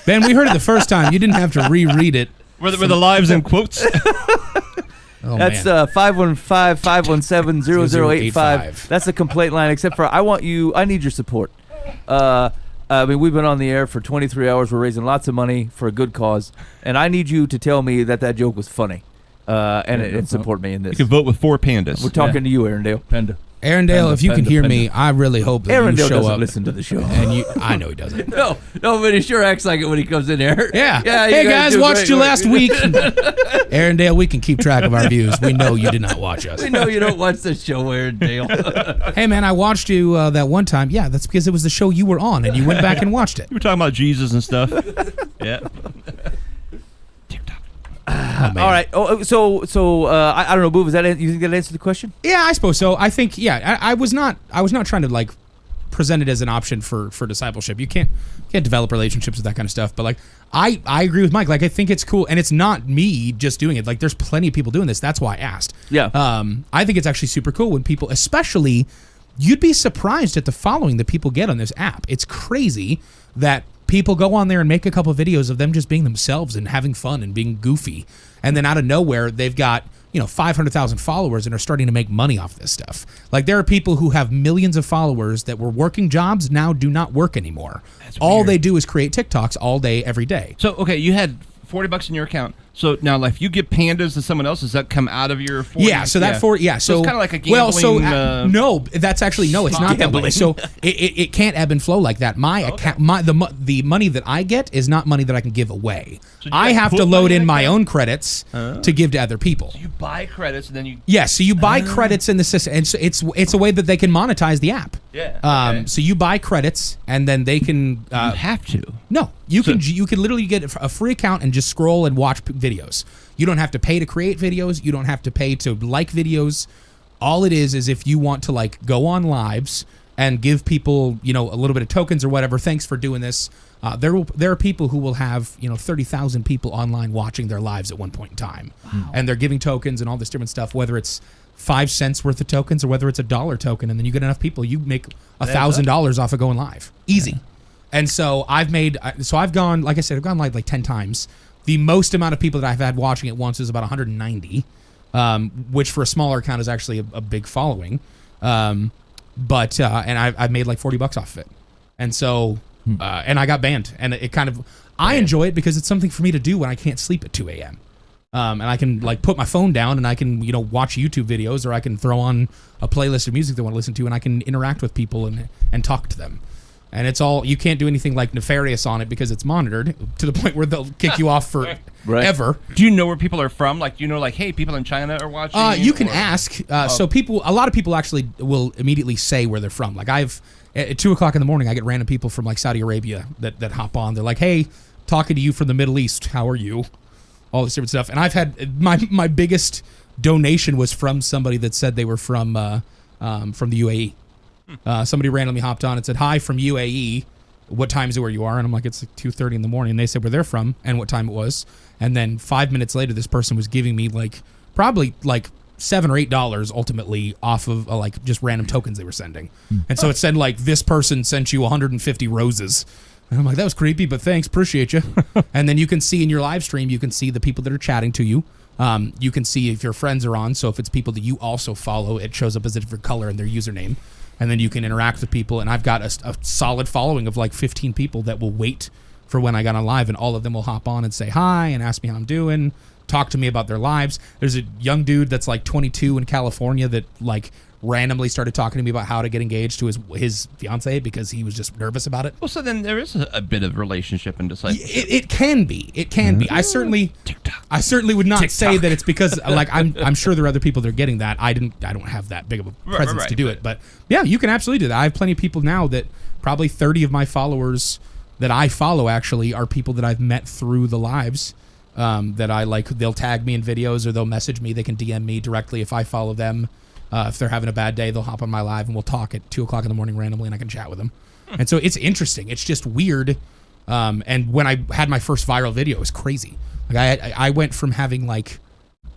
Ben, we heard it the first time. You didn't have to reread it. were the lives in quotes? Oh, That's man. 515-517-0085. That's the complaint line, except for I need your support. I mean, we've been on the air for 23 hours. We're raising lots of money for a good cause, and I need you to tell me that joke was funny and support me in this. You can vote with 4 pandas. We're talking to you, Arendelle. Panda. Arendelle, if you can Panda, hear Panda. me, I really hope that you Arendelle show doesn't up. listen to the show. And I know he doesn't. No, but he sure acts like it when he comes in here. Yeah. you Hey guys, do watched great you work. last week. Arendelle, we can keep track of our views. We know you did not watch us. We know you don't watch this show, Arendelle. Hey man, I watched you that one time. Yeah, that's because it was the show you were on, and you went back and watched it. You were talking about Jesus and stuff. Yeah. Oh, man. All right. Oh, so I don't know, Boova. You think that answered the question? Yeah, I suppose so. I think I was not trying to like present it as an option for discipleship. You can't develop relationships with that kind of stuff. But like I agree with Mike. Like I think it's cool, and it's not me just doing it. Like there's plenty of people doing this. That's why I asked. Yeah. I think it's actually super cool when people, especially, you'd be surprised at the following that people get on this app. It's crazy that people go on there and make a couple videos of them just being themselves and having fun and being goofy. And then out of nowhere, they've got, 500,000 followers and are starting to make money off this stuff. Like there are people who have millions of followers that were working jobs now do not work anymore. All they do is create TikToks all day, every day. So, okay, you had $40 in your account. So now, like, if you give pandas to someone else, does that come out of your 40? Yeah, so that so it's kind of like a gambling. Well, so no, that's actually no, it's not that way. Gambling. So it can't ebb and flow like that. My account, the money that I get is not money that I can give away. So do you I guys have put to load money in like my that? own credits to give to other people. You buy credits and then you. Yeah, so you buy credits in the system, and so it's a way that they can monetize the app. Yeah. Okay. So you buy credits, and then they can. You have to. No, you can literally get a free account and just scroll and watch videos. You don't have to pay to create videos. You don't have to pay to like videos. All it is if you want to like go on lives and give people, a little bit of tokens or whatever. Thanks for doing this. There are people who will have 30,000 people online watching their lives at one point in time, and they're giving tokens and all this different stuff. Whether it's 5 cents worth of tokens or whether it's $1 token, and then you get enough people, you make $1,000 off of going live, easy. And so I've gone, like I said, I've gone live like 10 times. The most amount of people that I've had watching it once is about 190, which for a smaller account is actually a big following. And I've made like $40 off of it. And so, and I got banned. And it kind of, I enjoy it because it's something for me to do when I can't sleep at 2 a.m. And I can like put my phone down and I can, watch YouTube videos, or I can throw on a playlist of music that I want to listen to, and I can interact with people and talk to them. And it's all, you can't do anything like nefarious on it because it's monitored to the point where they'll kick you off for ever. Do you know where people are from? Like, do you know, like, hey, people in China are watching? You can ask. So a lot of people actually will immediately say where they're from. Like at 2:00 in the morning, I get random people from like Saudi Arabia that hop on. They're like, hey, talking to you from the Middle East. How are you? All this different stuff. And I've had my biggest donation was from somebody that said they were from the UAE. Somebody randomly hopped on and said, hi, from UAE. What time is it where you are? And I'm like, it's like 2:30 in the morning. And they said where they're from and what time it was. And then 5 minutes later, this person was giving me probably $7 or $8 ultimately off of like just random tokens they were sending. And so it said like, this person sent you 150 roses. And I'm like, that was creepy, but thanks, appreciate you. And then you can see in your live stream, you can see the people that are chatting to you. You can see if your friends are on. So if it's people that you also follow, it shows up as a different color in their username. And then you can interact with people. And I've got a solid following of like 15 people that will wait for when I got on live. And all of them will hop on and say hi and ask me how I'm doing, talk to me about their lives. There's a young dude that's like 22 in California that like randomly started talking to me about how to get engaged to his fiance because he was just nervous about it. Well, so then there is a bit of relationship and just like it can be. It can be. I certainly would not say that it's because like I'm sure there are other people that are getting that. I don't have that big of a presence to do it. But yeah, you can absolutely do that. I have plenty of people now that probably 30 of my followers that I follow actually are people that I've met through the lives. That I like, they'll tag me in videos or they'll message me. They can DM me directly if I follow them. If they're having a bad day, they'll hop on my live and we'll talk at 2:00 in the morning randomly and I can chat with them. And so it's interesting. It's just weird. And when I had my first viral video, it was crazy. Like I went from having like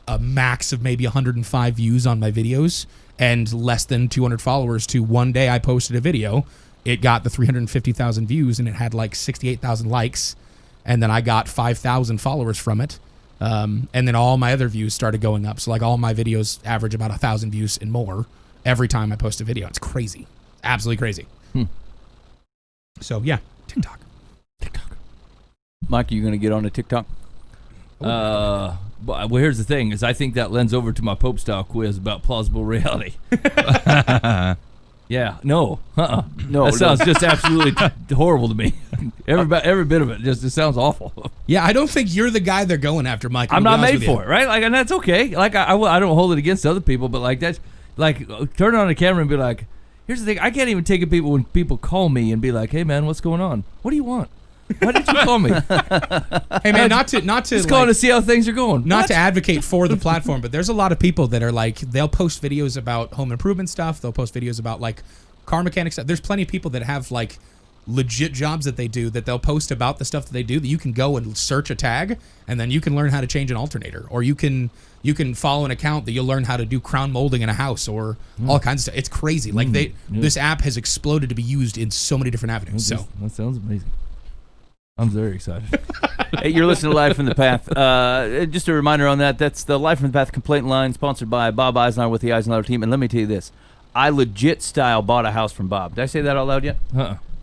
a max of maybe 105 views on my videos and less than 200 followers to one day I posted a video. It got the 350,000 views and it had like 68,000 likes. And then I got 5,000 followers from it. And then all my other views started going up. So like all my videos average about 1,000 views and more every time I post a video. It's crazy. Absolutely crazy. So yeah, TikTok. Mike, are you going to get on to TikTok? Well, here's the thing, is I think that lends over to my Pope style quiz about plausible reality. Yeah, no, no, that sounds just absolutely horrible to me. Every bit of it, it sounds awful. Yeah, I don't think you're the guy they're going after, Mike. I'm not made for it, right? Like, and that's okay. Like, I don't hold it against other people, but like that's like turn on the camera and be like, here's the thing, I can't even take it people when people call me and be like, hey man, what's going on? What do you want? Why did you call me? Hey man, not to just calling to see how things are going. Not to advocate for the platform, but there's a lot of people that are like, they'll post videos about home improvement stuff. They'll post videos about like car mechanic stuff. There's plenty of people that have like legit jobs that they do that they'll post about the stuff that they do that you can go and search a tag and then you can learn how to change an alternator, or you can follow an account that you'll learn how to do crown molding in a house or all kinds of stuff. It's crazy. Like this app has exploded to be used in so many different avenues. So that sounds amazing. I'm very excited. Hey, you're listening to Live from the Path. Just a reminder on that. That's the Live from the Path complaint line, sponsored by Bob Eisenhower with the Eisenhower team. And let me tell you this. I legit style bought a house from Bob. Did I say that out loud yet?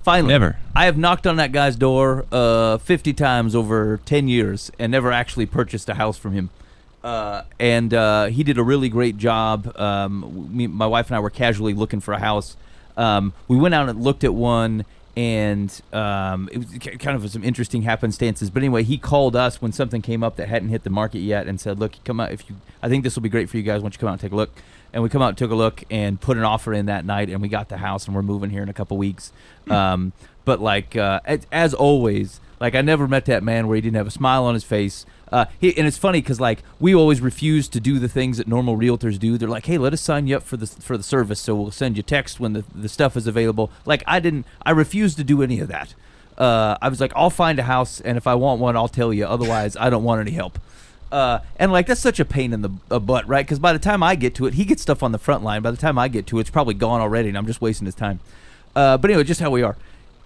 Finally. Never. I have knocked on that guy's door 50 times over 10 years and never actually purchased a house from him. And he did a really great job. My wife and I were casually looking for a house. We went out and looked at one, and it was kind of some interesting happenstances. But anyway, he called us when something came up that hadn't hit the market yet and said, look, come out. I think this will be great for you guys. Why don't you come out and take a look? And we come out and took a look and put an offer in that night, and we got the house, and we're moving here in a couple weeks. But like as always, like I never met that man where he didn't have a smile on his face. And it's funny because like we always refuse to do the things that normal realtors do. They're like, hey, let us sign you up for the service, so we'll send you text when the stuff is available. Like I refused to do any of that. I was like, I'll find a house, and if I want one, I'll tell you. Otherwise, I don't want any help. And like that's such a pain in the butt, right? Because by the time I get to it, he gets stuff on the front line. By the time I get to it, it's probably gone already, and I'm just wasting his time. But anyway, just how we are.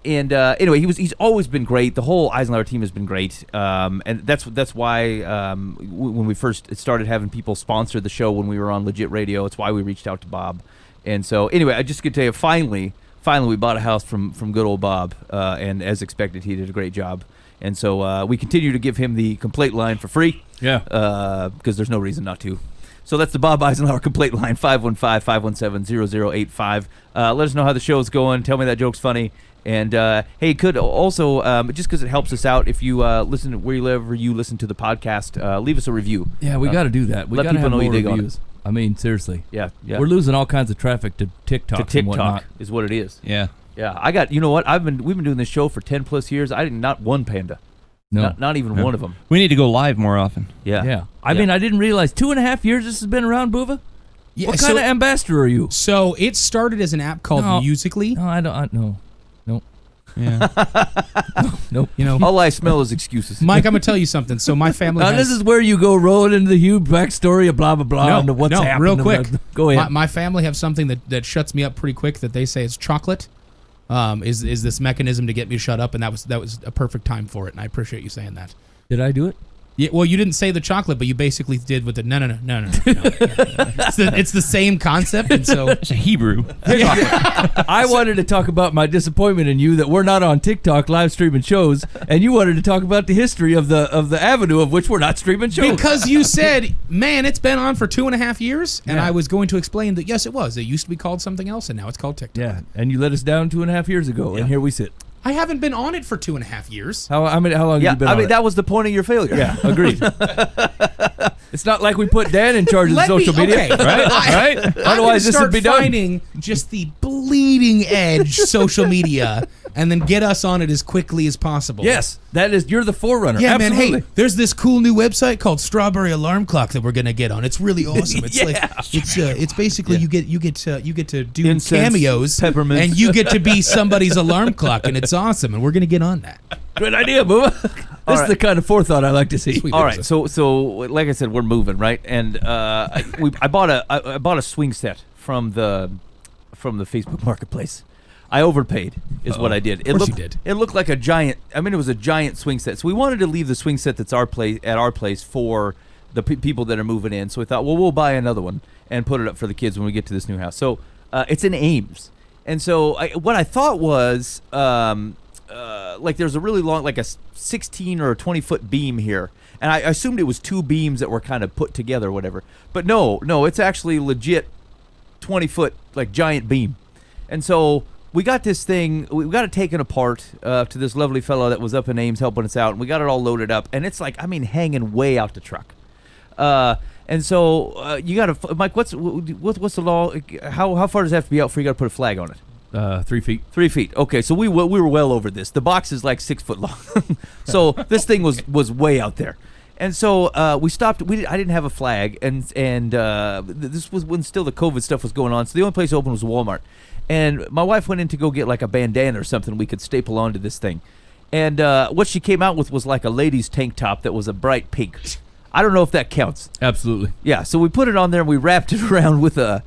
And anyway, he's always been great. The whole Eisenhower team has been great, and that's why when we first started having people sponsor the show when we were on Legit Radio, it's why we reached out to Bob. And so anyway, I just could tell you, finally we bought a house from good old Bob, and as expected, he did a great job. And so we continue to give him the complaint line for free. Yeah. Because there's no reason not to. So that's the Bob Eisenhower complaint line, 515-517-0085. Let us know how the show's going. Tell me that joke's funny. And, hey, could also, just because it helps us out, if you listen wherever you listen to the podcast, leave us a review. Yeah, we got to do that. We let got to people have know more you dig on it. reviews. I mean, seriously. Yeah. We're losing all kinds of traffic to TikTok. To And TikTok whatnot. is what it is. Yeah. Yeah, I got, you know what? we've been doing this show for 10 plus years. I didn't, not one panda. No. Not even one of them. We need to go live more often. Yeah. Yeah. I mean, I didn't realize 2.5 years this has been around, Boova? Yeah, What kind of ambassador are you? So it started as an app called No. Musical.ly. No, I don't. No. Yeah. Nope. You know, All I smell is excuses. Mike, I'm gonna tell you something. So my family. Now, has, this is where you go rolling into the huge backstory of blah, blah, blah. No, and what's no, happened. real quick. Go ahead. My family have something that shuts me up pretty quick. That they say is chocolate. Is this mechanism to get me to shut up, and that was a perfect time for it. And I appreciate you saying that. Did I do it? Yeah, well, you didn't say the chocolate, but you basically did with the no. It's the same concept, and so It's a Hebrew. I wanted to talk about my disappointment in you that we're not on TikTok live streaming shows, and you wanted to talk about the history of the avenue of which we're not streaming shows. because you said, man, it's been on for 2.5 years, and Yeah. I was going to explain that yes, it was. It used to be called something else, and now it's called TikTok. Yeah, and you let us down 2.5 years ago, and here we sit. I haven't been on it for 2.5 years. How long have Yeah, you been I on mean, it? that was the point of your failure. Yeah, agreed. It's not like we put Dan in charge of the Let social me, media. okay. Right? Otherwise, this would be done. finding just the bleeding edge social media, and then get us on it as quickly as possible. Yes, you're the forerunner. Yeah, Absolutely. man. Hey, there's this cool new website called Strawberry Alarm Clock that we're gonna get on. It's really awesome. It's it's basically you get to do Incense, cameos, peppermints. and you get to be somebody's alarm clock, and it's awesome. And we're gonna get on that. Good idea, Boova. This is the kind of forethought I like to see. Sweet. All right, so like I said, we're moving, right? And I bought a swing set from the Facebook Marketplace. I overpaid, is what I did. Of course you did. It looked like a giant. I mean, it was a giant swing set. So we wanted to leave the swing set that's at our place for the people that are moving in. So we thought, well, we'll buy another one and put it up for the kids when we get to this new house. So it's in Ames, and so what I thought was like there's a really long, like a 16 or a 20-foot beam here, and I assumed it was two beams that were kind of put together or whatever. But no, it's actually legit 20-foot like giant beam, and so. We got this thing, we got it taken apart to this lovely fellow that was up in Ames helping us out, and we got it all loaded up, and it's like, I mean, hanging way out the truck. And so you got to, Mike, what's the law? How far does it have to be out before you got to put a flag on it? 3 feet. 3 feet. Okay, so we were well over this. The box is like 6 foot long. So this thing was way out there. And so we stopped. I didn't have a flag, and this was when still the COVID stuff was going on. So the only place open was Walmart. And my wife went in to go get like a bandana or something we could staple onto this thing. And what she came out with was like a lady's tank top that was a bright pink. I don't know if that counts. Absolutely. Yeah, so we put it on there and we wrapped it around with a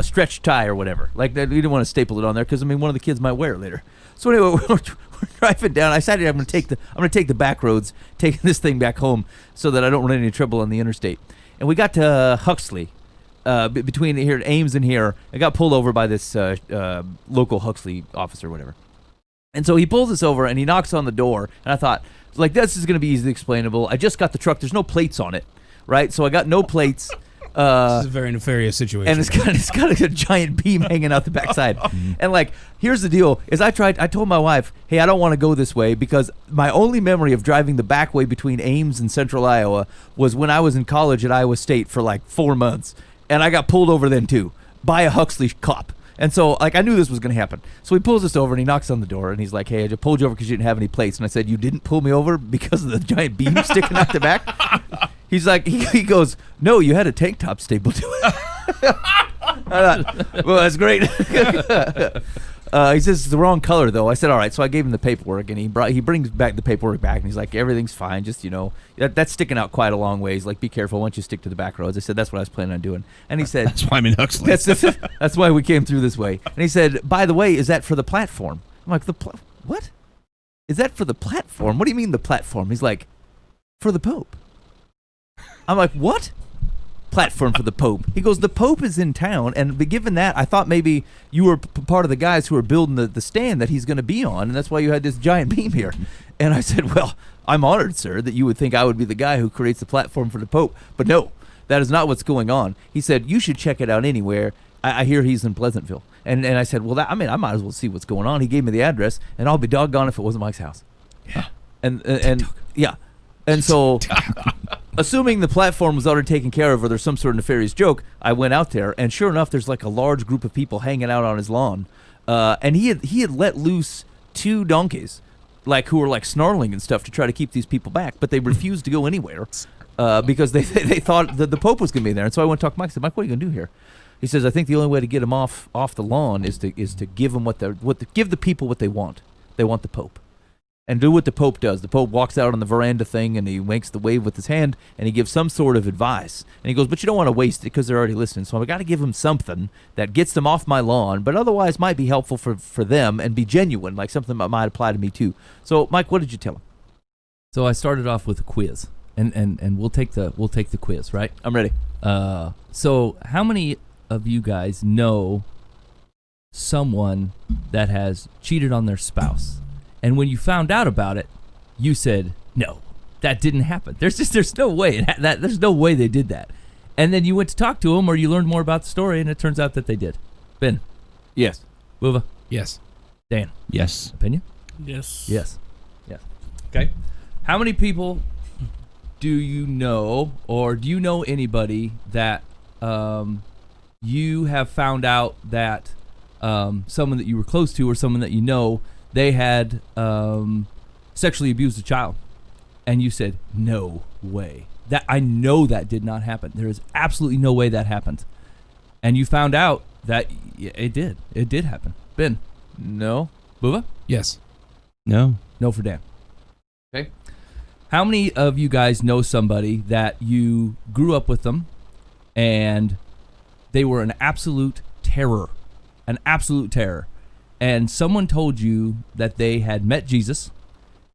stretch tie or whatever. Like that, we didn't want to staple it on there because I mean one of the kids might wear it later. So anyway, we're driving down. I decided I'm going to take the back roads, taking this thing back home so that I don't run any trouble on the interstate. And we got to Huxley. Between here Ames and here, I got pulled over by this local Huxley officer or whatever. And so he pulls us over and he knocks on the door, and I thought, like, this is going to be easily explainable. I just got the truck. There's no plates on it, right? So I got no plates. This is a very nefarious situation. And it's got a giant beam hanging out the backside. And like, here's the deal: is I told my wife, hey, I don't want to go this way because my only memory of driving the back way between Ames and Central Iowa was when I was in college at Iowa State for like 4 months. And I got pulled over then too by a Huxley cop. And so like I knew this was going to happen. So he pulls us over and he knocks on the door and he's like, hey, I just pulled you over because you didn't have any plates. And I said, you didn't pull me over because of the giant beam sticking out the back? He's like, he goes, no, you had a tank top stapled to it. I thought, well, that's great. He says it's the wrong color though. I said, all right. So I gave him the paperwork, and he brings back the paperwork back, and he's like, everything's fine. Just that's sticking out quite a long ways. Like, be careful once you stick to the back roads. I said that's what I was planning on doing, and he said That's why I'm in Huxley. that's why we came through this way. And he said, by the way, is that for the platform? I'm like, what? Is that for the platform? What do you mean the platform? He's like, for the Pope. I'm like, what? Platform for the Pope. He goes, the Pope is in town, and given that, I thought maybe you were part of the guys who were building the stand that he's going to be on, and that's why you had this giant beam here. And I said, well, I'm honored, sir, that you would think I would be the guy who creates the platform for the Pope. But no, that is not what's going on. He said, you should check it out anywhere. I hear he's in Pleasantville. And I said, well, I might as well see what's going on. He gave me the address, and I'll be doggone if it wasn't Mike's house. Yeah. And yeah. And so, assuming the platform was already taken care of or there's some sort of nefarious joke, I went out there, and sure enough, there's like a large group of people hanging out on his lawn. And he had let loose 2 donkeys, like who were like snarling and stuff to try to keep these people back, but they refused to go anywhere because they thought that the Pope was going to be there. And so I went to talk to Mike. I said, Mike, what are you going to do here? He says, I think the only way to get them off the lawn is to give them give the people what they want. They want the Pope. And do what the Pope does. The Pope walks out on the veranda thing, and he makes the wave with his hand, and he gives some sort of advice. And he goes, but you don't want to waste it because they're already listening. So I've got to give them something that gets them off my lawn, but otherwise might be helpful for them and be genuine, like something that might apply to me too. So, Mike, what did you tell him? So I started off with a quiz, and we'll take the quiz, right? I'm ready. So how many of you guys know someone that has cheated on their spouse? And when you found out about it, you said, no, that didn't happen. There's no way there's no way they did that. And then you went to talk to them, or you learned more about the story, and it turns out that they did. Ben? Yes. Boova? Yes. Dan? Yes. Opinion? Yes. Yes. Yes. Okay. How many people do you know, or do you know anybody that you have found out that someone that you were close to or someone that you know, they had sexually abused a child, and you said, no way. That I know that did not happen. There is absolutely no way that happened. And you found out that it did. It did happen. Ben? No. Boova? Yes. No. No for Dan. Okay. How many of you guys know somebody that you grew up with them and they were an absolute terror? An absolute terror. And someone told you that they had met Jesus,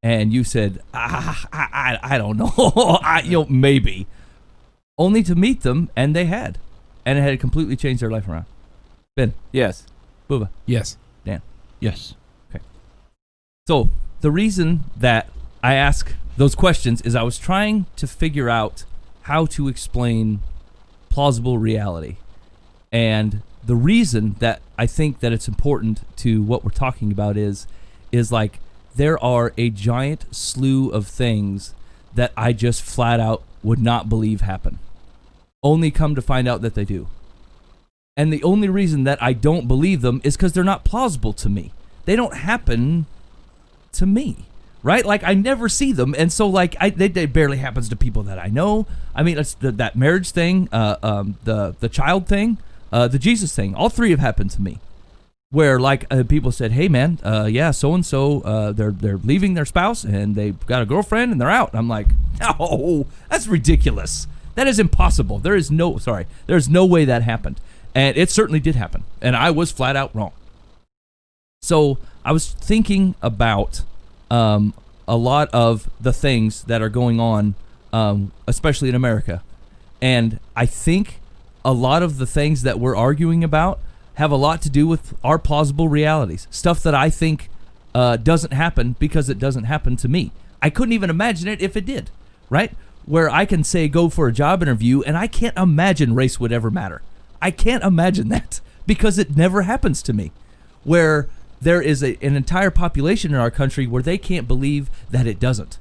and you said, I don't know, maybe. Only to meet them, and they had. And it had completely changed their life around. Ben? Yes. Boova? Yes. Dan? Yes. Okay. So, the reason that I ask those questions is I was trying to figure out how to explain plausible reality. And the reason that I think that it's important to what we're talking about is like there are a giant slew of things that I just flat out would not believe happen. Only come to find out that they do. And the only reason that I don't believe them is because they're not plausible to me. They don't happen to me, right? Like I never see them, and so like it barely happens to people that I know. I mean, it's that marriage thing, the child thing. The Jesus thing, all 3 have happened to me, where like people said, "Hey man, yeah, so and so, they're leaving their spouse and they've got a girlfriend and they're out." I'm like, no, that's ridiculous. That is impossible. There's no way that happened, and it certainly did happen, and I was flat out wrong. So I was thinking about a lot of the things that are going on, especially in America, and I think a lot of the things that we're arguing about have a lot to do with our plausible realities. Stuff that I think doesn't happen because it doesn't happen to me. I couldn't even imagine it if it did, right? Where I can say go for a job interview and I can't imagine race would ever matter. I can't imagine that because it never happens to me. Where there is an entire population in our country where they can't believe that it doesn't.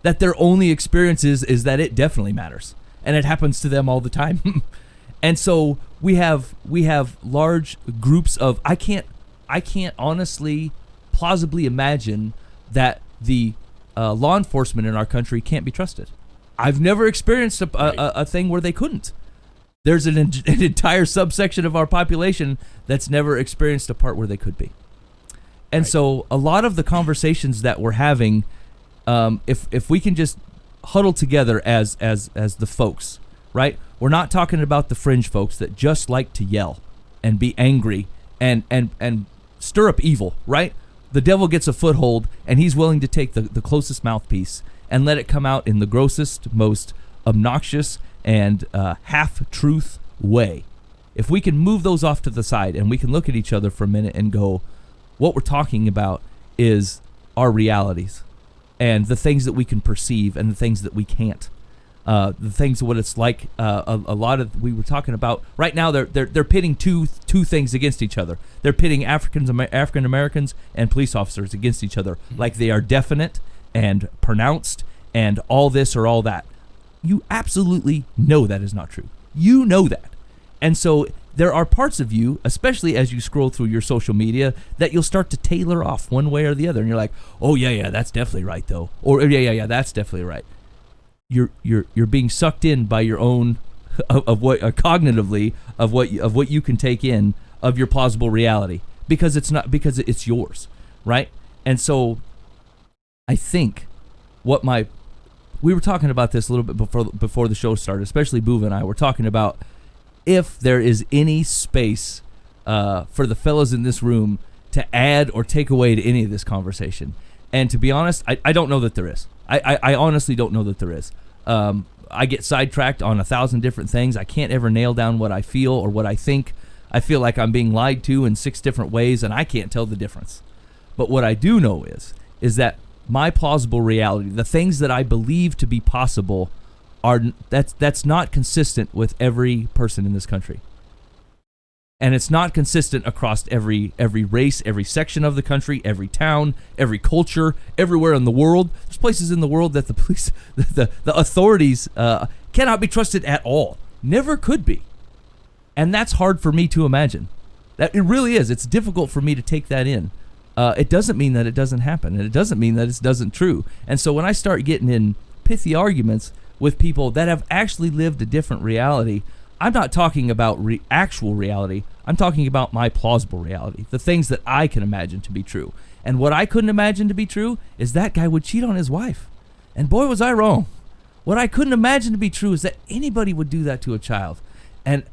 That their only experience is that it definitely matters. And it happens to them all the time. And so we have large groups of I can't honestly plausibly imagine that the law enforcement in our country can't be trusted. I've never experienced a thing where they couldn't. There's an entire subsection of our population that's never experienced a part where they could be. And so a lot of the conversations that we're having, if we can just huddle together as the folks, right? We're not talking about the fringe folks that just like to yell and be angry and stir up evil, right? The devil gets a foothold and he's willing to take the closest mouthpiece and let it come out in the grossest, most obnoxious and half-truth way. If we can move those off to the side and we can look at each other for a minute and go, what we're talking about is our realities. and the things that we can perceive and the things that we can't. The things what it's like. A lot of we were talking about right now. They're pitting two things against each other. They're pitting African Americans and police officers against each other, like they are definite and pronounced and all this or all that. You absolutely know that is not true. You know that, and so there are parts of you, especially as you scroll through your social media, that you'll start to tailor off one way or the other, and you're like, oh yeah, that's definitely right though, or yeah, that's definitely right. You're being sucked in by your own of what cognitively of what you can take in of your plausible reality, because it's yours, right? And so I think we were talking about this a little bit before the show started, especially Boova and I were talking about if there is any space for the fellas in this room to add or take away to any of this conversation. And to be honest, I don't know that there is. I honestly don't know that there is. I get sidetracked on 1,000 different things. I can't ever nail down what I feel or what I think. I feel like I'm being lied to in 6 different ways, and I can't tell the difference. But what I do know is that my plausible reality, the things that I believe to be possible, that's not consistent with every person in this country. And it's not consistent across every race, every section of the country, every town, every culture, everywhere in the world. There's places in the world that the police, the authorities cannot be trusted at all. Never could be. And that's hard for me to imagine. That it really is. It's difficult for me to take that in. It doesn't mean that it doesn't happen, and it doesn't mean that it doesn't true. And so when I start getting in pithy arguments with people that have actually lived a different reality, I'm not talking about actual reality. I'm talking about my plausible reality, the things that I can imagine to be true. And what I couldn't imagine to be true is that guy would cheat on his wife. And boy, was I wrong. What I couldn't imagine to be true is that anybody would do that to a child. And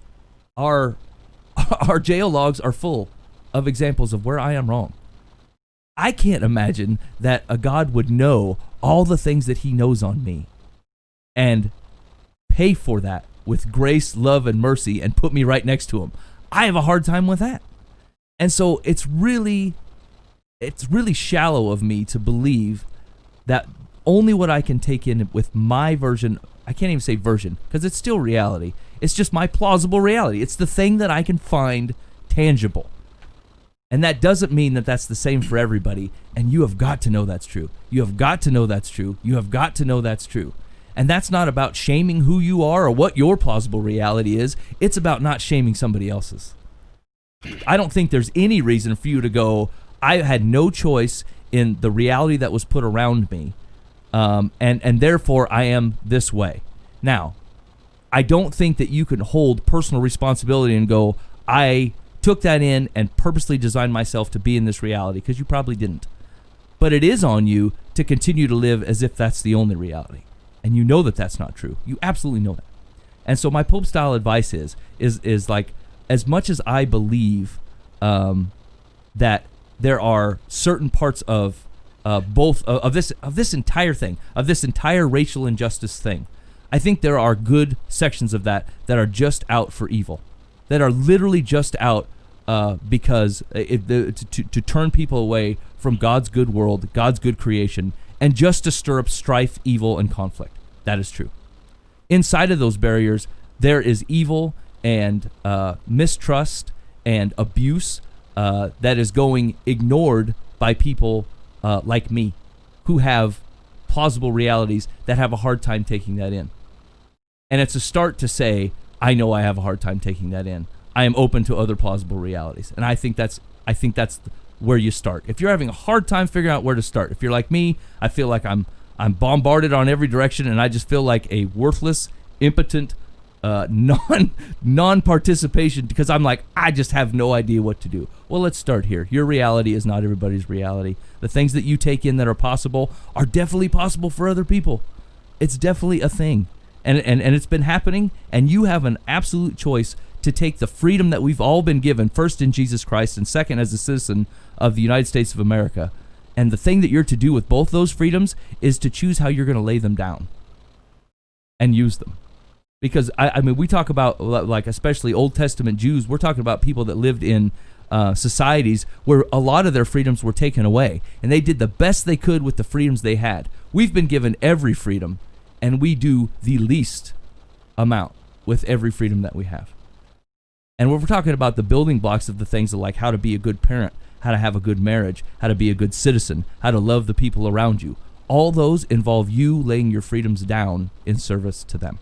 our jail logs are full of examples of where I am wrong. I can't imagine that a God would know all the things that he knows on me and pay for that with grace, love, and mercy, and put me right next to him. I have a hard time with that. And so it's really shallow of me to believe that only what I can take in with my version, I can't even say version, because it's still reality. It's just my plausible reality. It's the thing that I can find tangible. And that doesn't mean that that's the same for everybody. And you have got to know that's true. You have got to know that's true. You have got to know that's true. And that's not about shaming who you are or what your plausible reality is. It's about not shaming somebody else's. I don't think there's any reason for you to go, I had no choice in the reality that was put around me, and therefore I am this way. Now, I don't think that you can hold personal responsibility and go, I took that in and purposely designed myself to be in this reality, because you probably didn't. But it is on you to continue to live as if that's the only reality. And you know that that's not true. You absolutely know that. And so my Pope style advice is like, as much as I believe that there are certain parts of both of this entire thing, of this entire racial injustice thing, I think there are good sections of that are just out for evil, that are literally just out because to turn people away from God's good world, God's good creation, and just to stir up strife, evil, and conflict. That is true. Inside of those barriers, there is evil and mistrust and abuse that is going ignored by people like me, who have plausible realities that have a hard time taking that in. And it's a start to say, I know I have a hard time taking that in. I am open to other plausible realities. And I think that's where you start. If you're having a hard time figuring out where to start, if you're like me, I feel like I'm bombarded on every direction, and I just feel like a worthless, impotent, non-participation, because I'm like, I just have no idea what to do. Well, let's start here. Your reality is not everybody's reality. The things that you take in that are possible are definitely possible for other people. It's definitely a thing. And it's been happening, and you have an absolute choice to take the freedom that we've all been given, first in Jesus Christ and second as a citizen of the United States of America. And the thing that you're to do with both those freedoms is to choose how you're going to lay them down and use them. Because, I mean, we talk about, like, especially Old Testament Jews, we're talking about people that lived in societies where a lot of their freedoms were taken away, and they did the best they could with the freedoms they had. We've been given every freedom, and we do the least amount with every freedom that we have. And we're talking about the building blocks of the things like how to be a good parent, how to have a good marriage, how to be a good citizen, how to love the people around you. All those involve you laying your freedoms down in service to them.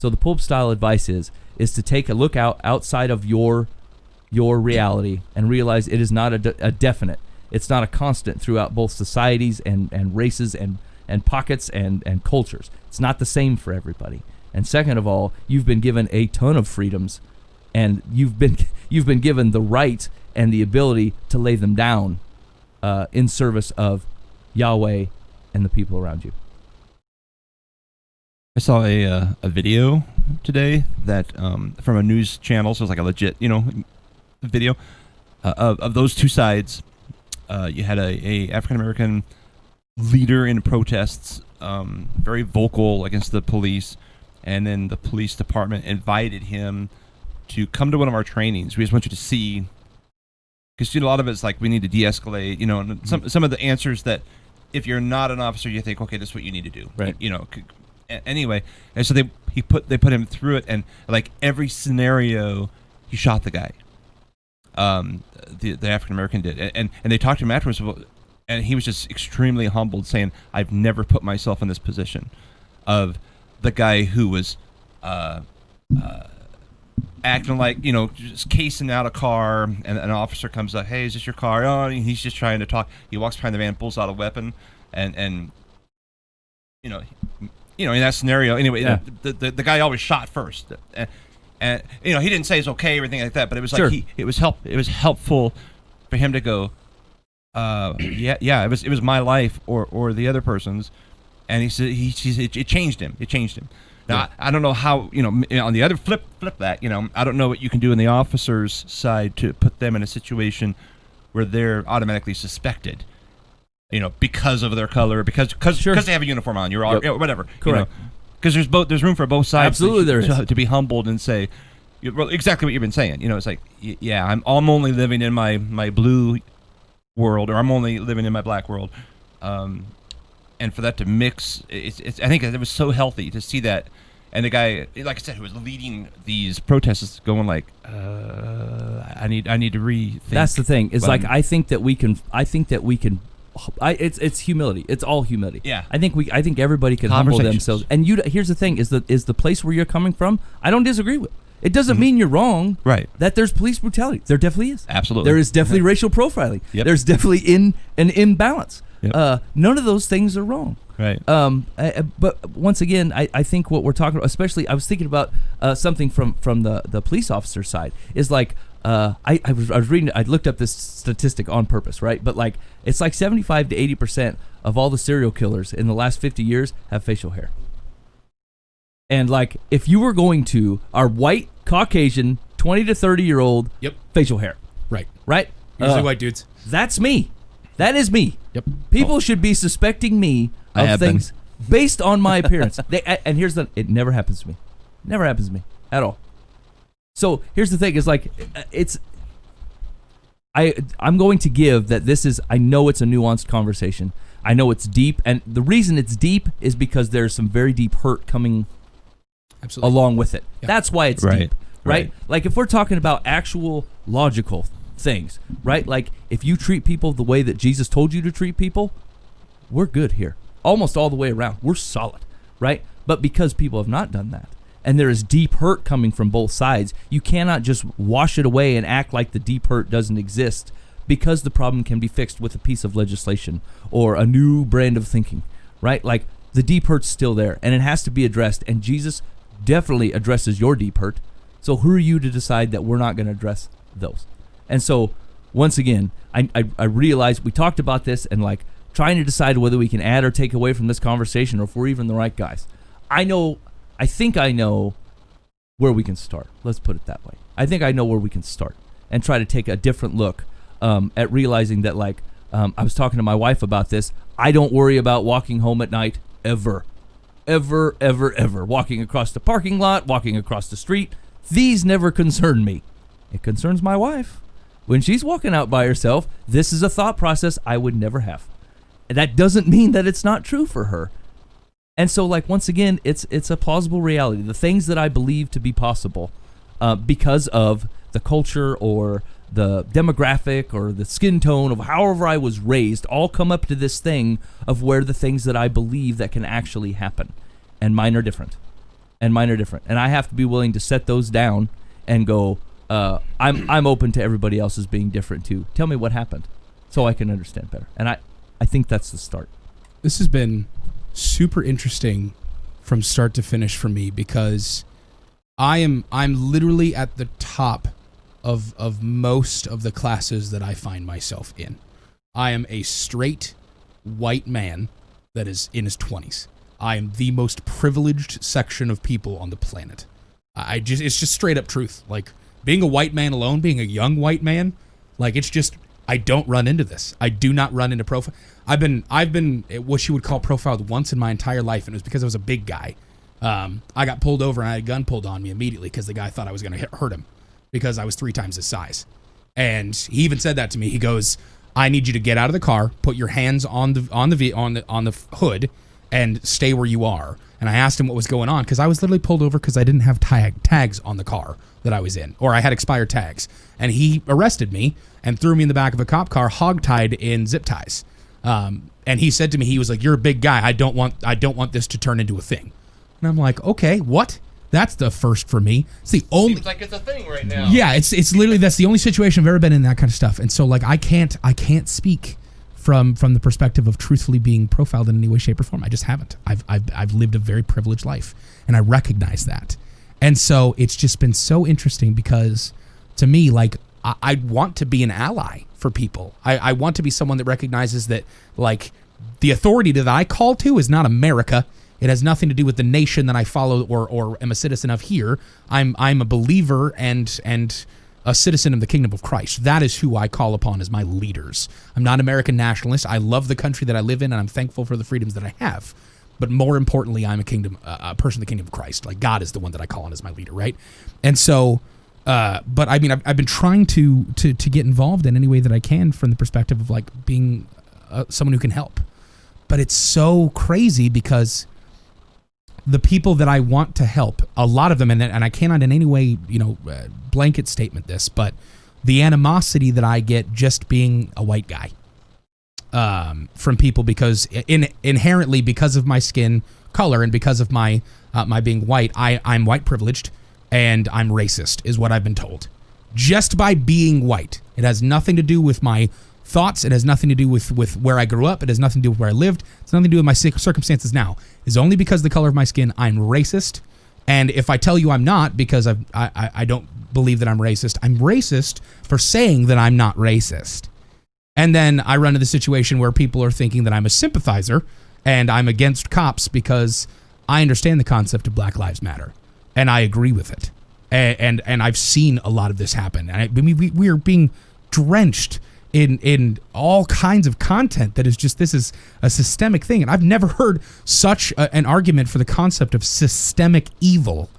So the Pope style advice is to take a look outside of your reality and realize it is not a definite. It's not a constant throughout both societies and races and pockets and cultures. It's not the same for everybody. And second of all, you've been given a ton of freedoms, and you've been given the right and the ability to lay them down in service of Yahweh and the people around you. I saw a video today that from a news channel, so it's like a legit, video of those two sides. You had a African American leader in protests, very vocal against the police, and then the police department invited him to come to one of our trainings. We just want you to see, because a lot of it's like we need to de-escalate, and some of the answers that if you're not an officer, you think, okay, this is what you need to do, right? Anyway, and so they put him through it, and like every scenario, he shot the guy. The African American did, and they talked to him afterwards, and he was just extremely humbled, saying, "I've never put myself in this position of the guy who was acting like, just casing out a car, and an officer comes up, hey, is this your car? Oh, and he's just trying to talk. He walks behind the van, pulls out a weapon, and in that scenario, anyway, yeah. the guy always shot first, and he didn't say it's okay or anything like that, but it was sure. like it was helpful for him to go, it was my life or the other person's, and he said it changed him. It changed him. Now, yeah. I don't know how, on the other flip that, I don't know what you can do on the officer's side to put them in a situation where they're automatically suspected, because of their color, because sure. they have a uniform on, you're all, whatever. Correct. Because there's room for both sides. Absolutely, there is. To be humbled and say, exactly what you've been saying. It's like, yeah, I'm only living in my blue world, or I'm only living in my black world. And for that to mix, it's I think it was so healthy to see that. And the guy, like I said, who was leading these protests, going like, I need to rethink. That's the thing. It's like I think that we can. It's humility. It's all humility. Yeah. I think everybody can humble themselves. And here's the thing: is the place where you're coming from? I don't disagree with. It doesn't mean you're wrong. Right. That there's police brutality. There definitely is. Absolutely. There is definitely racial profiling. Yep. There's definitely an imbalance. Yep. None of those things are wrong. Right. But once again, I think what we're talking about, especially, I was thinking about something from the police officer side, is like I was reading. I looked up this statistic on purpose, right? But like it's like 75 to 80% of all the serial killers in the last 50 years have facial hair. And like if you were going to our white Caucasian 20 to 30-year-old, facial hair, right, usually white dudes. That's me. That is me. Yep. People should be suspecting me of things based on my appearance. And here's it never happens to me. Never happens to me at all. So here's the thing: is like I'm going to give that this is. I know it's a nuanced conversation. I know it's deep, and the reason it's deep is because there's some very deep hurt coming along with it. Yep. That's why it's deep, right? Like if we're talking about actual logical things, right? Like if you treat people the way that Jesus told you to treat people, we're good here. Almost all the way around. We're solid, right? But because people have not done that, and there is deep hurt coming from both sides, you cannot just wash it away and act like the deep hurt doesn't exist, because the problem can be fixed with a piece of legislation or a new brand of thinking, right? Like the deep hurt's still there, and it has to be addressed, and Jesus definitely addresses your deep hurt. So who are you to decide that we're not going to address those? And so, once again, I realize we talked about this and like trying to decide whether we can add or take away from this conversation, or if we're even the right guys. I think I know where we can start. Let's put it that way. I think I know where we can start and try to take a different look at realizing that, like, I was talking to my wife about this. I don't worry about walking home at night ever. Ever, ever, ever. Walking across the parking lot, walking across the street. These never concern me. It concerns my wife. when she's walking out by herself, this is a thought process I would never have. And that doesn't mean that it's not true for her. And so, like, once again, it's a plausible reality. The things that I believe to be possible because of the culture or the demographic or the skin tone of however I was raised all come up to this thing of where the things that I believe that can actually happen. And mine are different. And I have to be willing to set those down and go, I'm open to everybody else's being different too. Tell me what happened so I can understand better. And I think that's the start. This has been super interesting from start to finish for me because I'm literally at the top of most of the classes that I find myself in. I am a straight white man that is in his 20s. I am the most privileged section of people on the planet. It's just straight up truth. Like, being a white man alone, being a young white man, like, it's just, I don't run into this. I do not run into profile. I've been what you would call profiled once in my entire life, and it was because I was a big guy. I got pulled over and I had a gun pulled on me immediately because the guy thought I was going to hurt him because I was 3 times his size. And he even said that to me. He goes, "I need you to get out of the car, put your hands on the hood, and stay where you are." And I asked him what was going on because I was literally pulled over because I didn't have tags on the car that I was in, or I had expired tags. And he arrested me and threw me in the back of a cop car, hogtied in zip ties. And he said to me, he was like, "You're a big guy. I don't want this to turn into a thing." And I'm like, "Okay, what?" That's the first for me. It's the only. Seems like it's a thing right now. Yeah, it's literally, that's the only situation I've ever been in, that kind of stuff. And so, like, I can't speak from the perspective of truthfully being profiled in any way, shape, or form. I just haven't. I've lived a very privileged life, and I recognize that. And so it's just been so interesting because, to me, like, I want to be an ally for people. I want to be someone that recognizes that, like, the authority that I call to is not America. It has nothing to do with the nation that I follow or am a citizen of here. I'm a believer and a citizen of the kingdom of Christ. That is who I call upon as my leaders. I'm not American nationalist. I love the country that I live in, and I'm thankful for the freedoms that I have. But more importantly, I'm a person of the kingdom of Christ. Like, God is the one that I call on as my leader, right? And so, but I mean, I've been trying to get involved in any way that I can from the perspective of, like, being someone who can help. But it's so crazy because the people that I want to help, a lot of them, and I cannot in any way, blanket statement this, but the animosity that I get just being a white guy from people, because inherently, because of my skin color and because of my being white, I'm white privileged and I'm racist, is what I've been told. Just by being white. It has nothing to do with my thoughts. It has nothing to do with where I grew up. It has nothing to do with where I lived. It's nothing to do with my circumstances now. It's only because of the color of my skin I'm racist. And if I tell you I'm not, because I don't believe that I'm racist for saying that I'm not racist. And then I run into the situation where people are thinking that I'm a sympathizer and I'm against cops because I understand the concept of Black Lives Matter and I agree with it. And I've seen a lot of this happen. And we are being drenched in all kinds of content that is just, this is a systemic thing. And I've never heard such an argument for the concept of systemic evil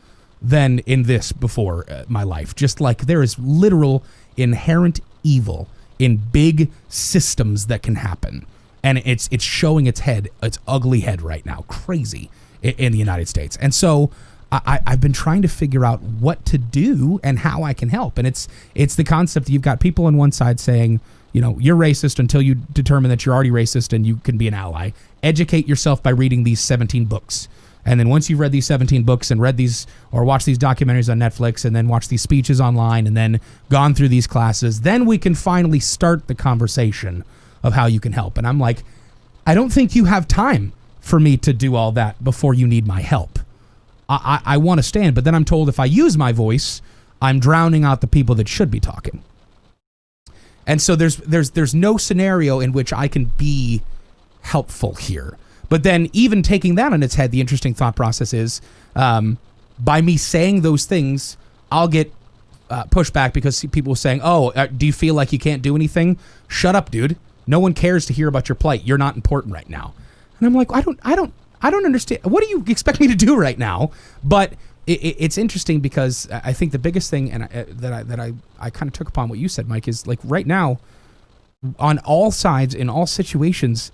than in this before my life. Just like there is literal inherent evil in big systems that can happen. And it's showing its ugly head right now, crazy, in the United States. And so I've been trying to figure out what to do and how I can help. And it's the concept that you've got people on one side saying, you're racist until you determine that you're already racist and you can be an ally. Educate yourself by reading these 17 books. And then once you've read these 17 books and read these or watched these documentaries on Netflix and then watched these speeches online and then gone through these classes, then we can finally start the conversation of how you can help. And I'm like, I don't think you have time for me to do all that before you need my help. I want to stand, but then I'm told if I use my voice, I'm drowning out the people that should be talking. And so there's no scenario in which I can be helpful here. But then even taking that on its head, the interesting thought process is, by me saying those things, I'll get pushback because people are saying, do you feel like you can't do anything? Shut up, dude. No one cares to hear about your plight. You're not important right now. And I'm like, I don't understand. What do you expect me to do right now? But it's interesting because I think the biggest thing, and I kind of took upon what you said, Mike, is like right now, on all sides, in all situations,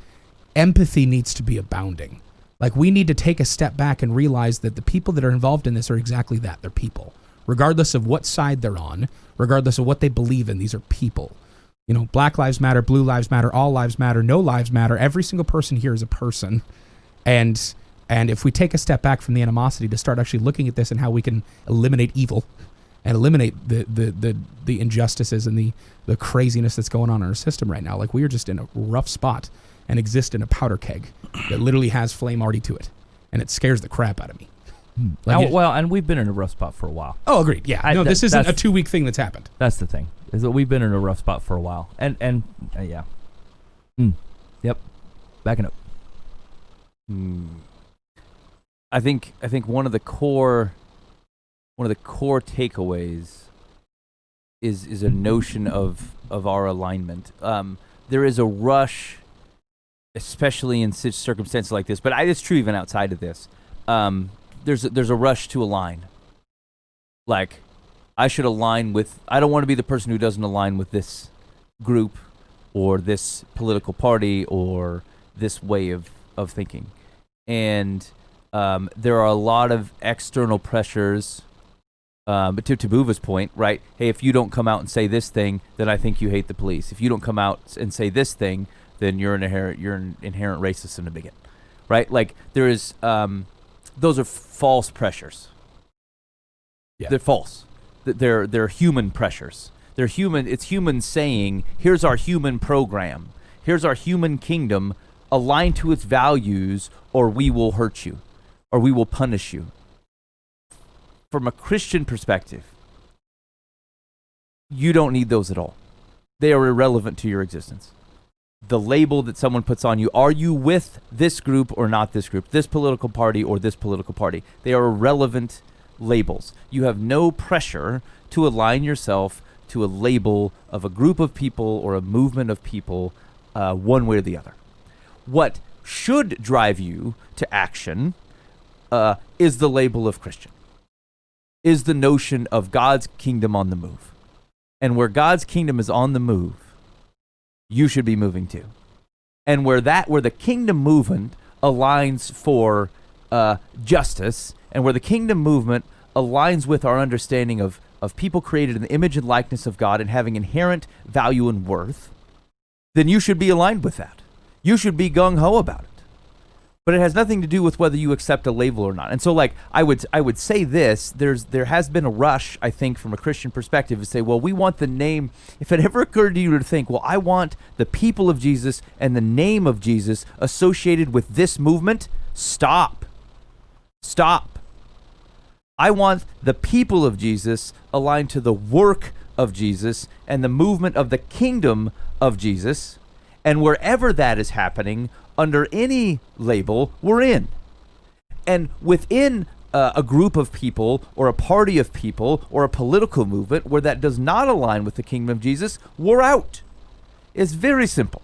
empathy needs to be abounding. Like we need to take a step back and realize that the people that are involved in this are exactly that. They're people. Regardless of what side they're on, regardless of what they believe in, these are people. You know, Black Lives Matter, Blue Lives Matter, all lives matter, no lives matter. Every single person here is a person. And if we take a step back from the animosity to start actually looking at this and how we can eliminate evil and eliminate the injustices and the craziness that's going on in our system right now, like we are just in a rough spot and exist in a powder keg that literally has flame already to it. And it scares the crap out of me. Well, and we've been in a rough spot for a while. Oh, agreed. Yeah. No, this isn't a 2-week thing that's happened. That's the thing, is that we've been in a rough spot for a while. And yeah. Yep. Backing up. I think one of the core takeaways is a notion of our alignment. There is a rush, especially in circumstances like this, but it's true even outside of this. There's a rush to align. Like, I should align with. I don't want to be the person who doesn't align with this group, or this political party, or this way of thinking. And there are a lot of external pressures. But to Boova's point, right? Hey, if you don't come out and say this thing, then I think you hate the police. If you don't come out and say this thing, then you're an inherent racist in the beginning, right? Like there is. Those are false pressures. Yeah. They're false. They're human pressures. They're human. It's humans saying, "Here's our human program. Here's our human kingdom. Align to its values, or we will hurt you, or we will punish you." From a Christian perspective, you don't need those at all. They are irrelevant to your existence. The label that someone puts on you, are you with this group or not this group, this political party or this political party? They are irrelevant labels. You have no pressure to align yourself to a label of a group of people or a movement of people one way or the other. What should drive you to action is the label of Christian, is the notion of God's kingdom on the move. And where God's kingdom is on the move, you should be moving to. And where the kingdom movement aligns for justice, and where the kingdom movement aligns with our understanding of people created in the image and likeness of God and having inherent value and worth, then you should be aligned with that. You should be gung-ho about it. But it has nothing to do with whether you accept a label or not. And so, like, I would say this, there has been a rush, I think, from a Christian perspective to say, well, we want the name. If it ever occurred to you to think, well, I want the people of Jesus and the name of Jesus associated with this movement, stop. I want the people of Jesus aligned to the work of Jesus and the movement of the kingdom of Jesus. And wherever that is happening, under any label, we're in. And within a group of people or a party of people or a political movement where that does not align with the kingdom of Jesus, we're out. It's very simple.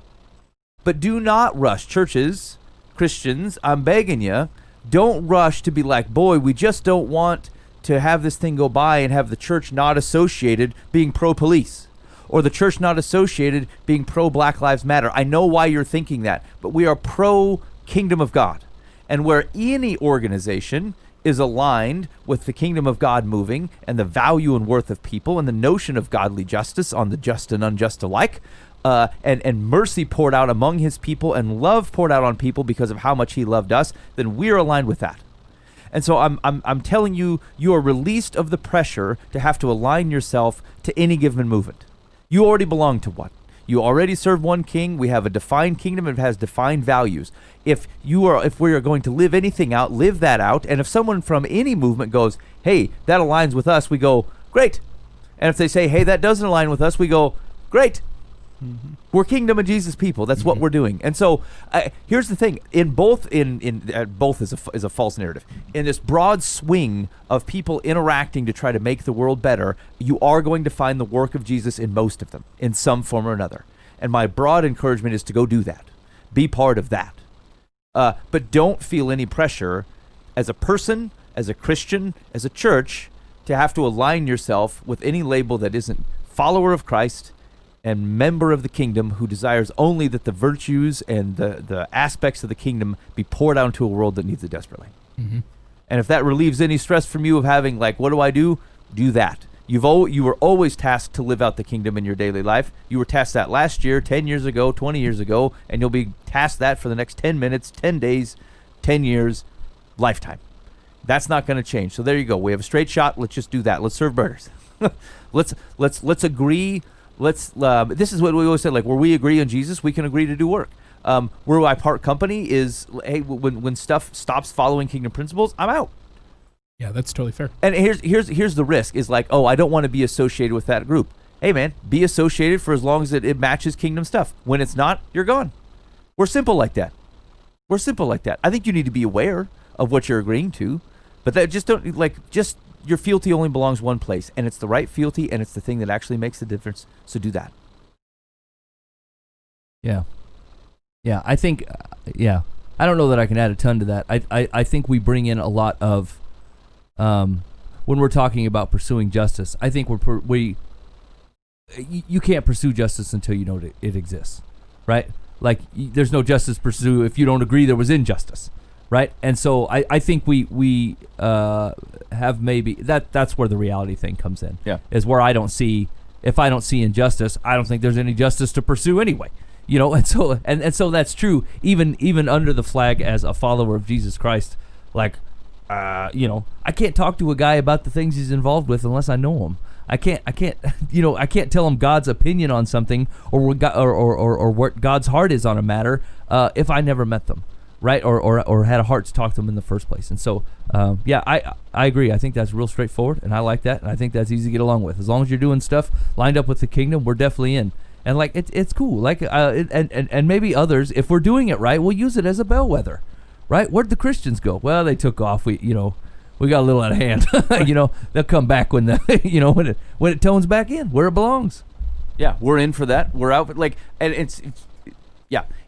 But do not rush. Churches, Christians, I'm begging you, don't rush to be like, boy, we just don't want to have this thing go by and have the church not associated being pro-police, or the church not associated being pro-Black Lives Matter. I know why you're thinking that, but we are pro-kingdom of God. And where any organization is aligned with the kingdom of God moving and the value and worth of people and the notion of godly justice on the just and unjust alike, and mercy poured out among his people and love poured out on people because of how much he loved us, then we're aligned with that. And so I'm telling you, you are released of the pressure to have to align yourself to any given movement. You already belong to one. You already serve one king. We have a defined kingdom. It has defined values. If we are going to live anything out, live that out. And if someone from any movement goes, hey, that aligns with us, we go, great. And if they say, hey, that doesn't align with us, we go, great. Mm-hmm. We're kingdom of Jesus people. That's what we're doing. And so here's the thing: both is a false narrative. In this broad swing of people interacting to try to make the world better, you are going to find the work of Jesus in most of them, in some form or another. And my broad encouragement is to go do that, be part of that. But don't feel any pressure as a person, as a Christian, as a church, to have to align yourself with any label that isn't follower of Christ and member of the kingdom who desires only that the virtues and the aspects of the kingdom be poured out into a world that needs it desperately. Mm-hmm. And if that relieves any stress from you of having, like, what do I do? Do that. You were always tasked to live out the kingdom in your daily life. You were tasked that last year, 10 years ago, 20 years ago, and you'll be tasked that for the next 10 minutes, 10 days, 10 years, lifetime. That's not going to change. So there you go. We have a straight shot. Let's just do that. Let's serve burgers. let's agree. This is what we always said. Like, where we agree on Jesus, we can agree to do work. Where I part company is, hey, when stuff stops following kingdom principles, I'm out. Yeah, that's totally fair. And here's the risk is like, oh, I don't want to be associated with that group. Hey, man, be associated for as long as it matches kingdom stuff. When it's not, you're gone. We're simple like that. I think you need to be aware of what you're agreeing to, but that just your fealty only belongs one place, and it's the right fealty, and it's the thing that actually makes the difference. So do that. Yeah. Yeah, I think, I don't know that I can add a ton to that. I think we bring in a lot of, when we're talking about pursuing justice, I think you can't pursue justice until you know it exists, right? Like, there's no justice pursue if you don't agree there was injustice, right? And so I think we have maybe, that's where the reality thing comes in. Yeah. Is where if I don't see injustice, I don't think there's any justice to pursue anyway. You know, and so that's true. Even under the flag as a follower of Jesus Christ, like, I can't talk to a guy about the things he's involved with unless I know him. I can't tell him God's opinion on something or what God's heart is on a matter if I never met them, right? Or had a heart to talk to them in the first place. And so, I agree. I think that's real straightforward, and I like that, and I think that's easy to get along with. As long as you're doing stuff lined up with the kingdom, we're definitely in. And like it's cool. Like and maybe others, if we're doing it right, we'll use it as a bellwether, right? Where'd the Christians go? Well, they took off. We got a little out of hand. They'll come back when when it tones back in where it belongs. Yeah, we're in for that. We're out. Like, and it's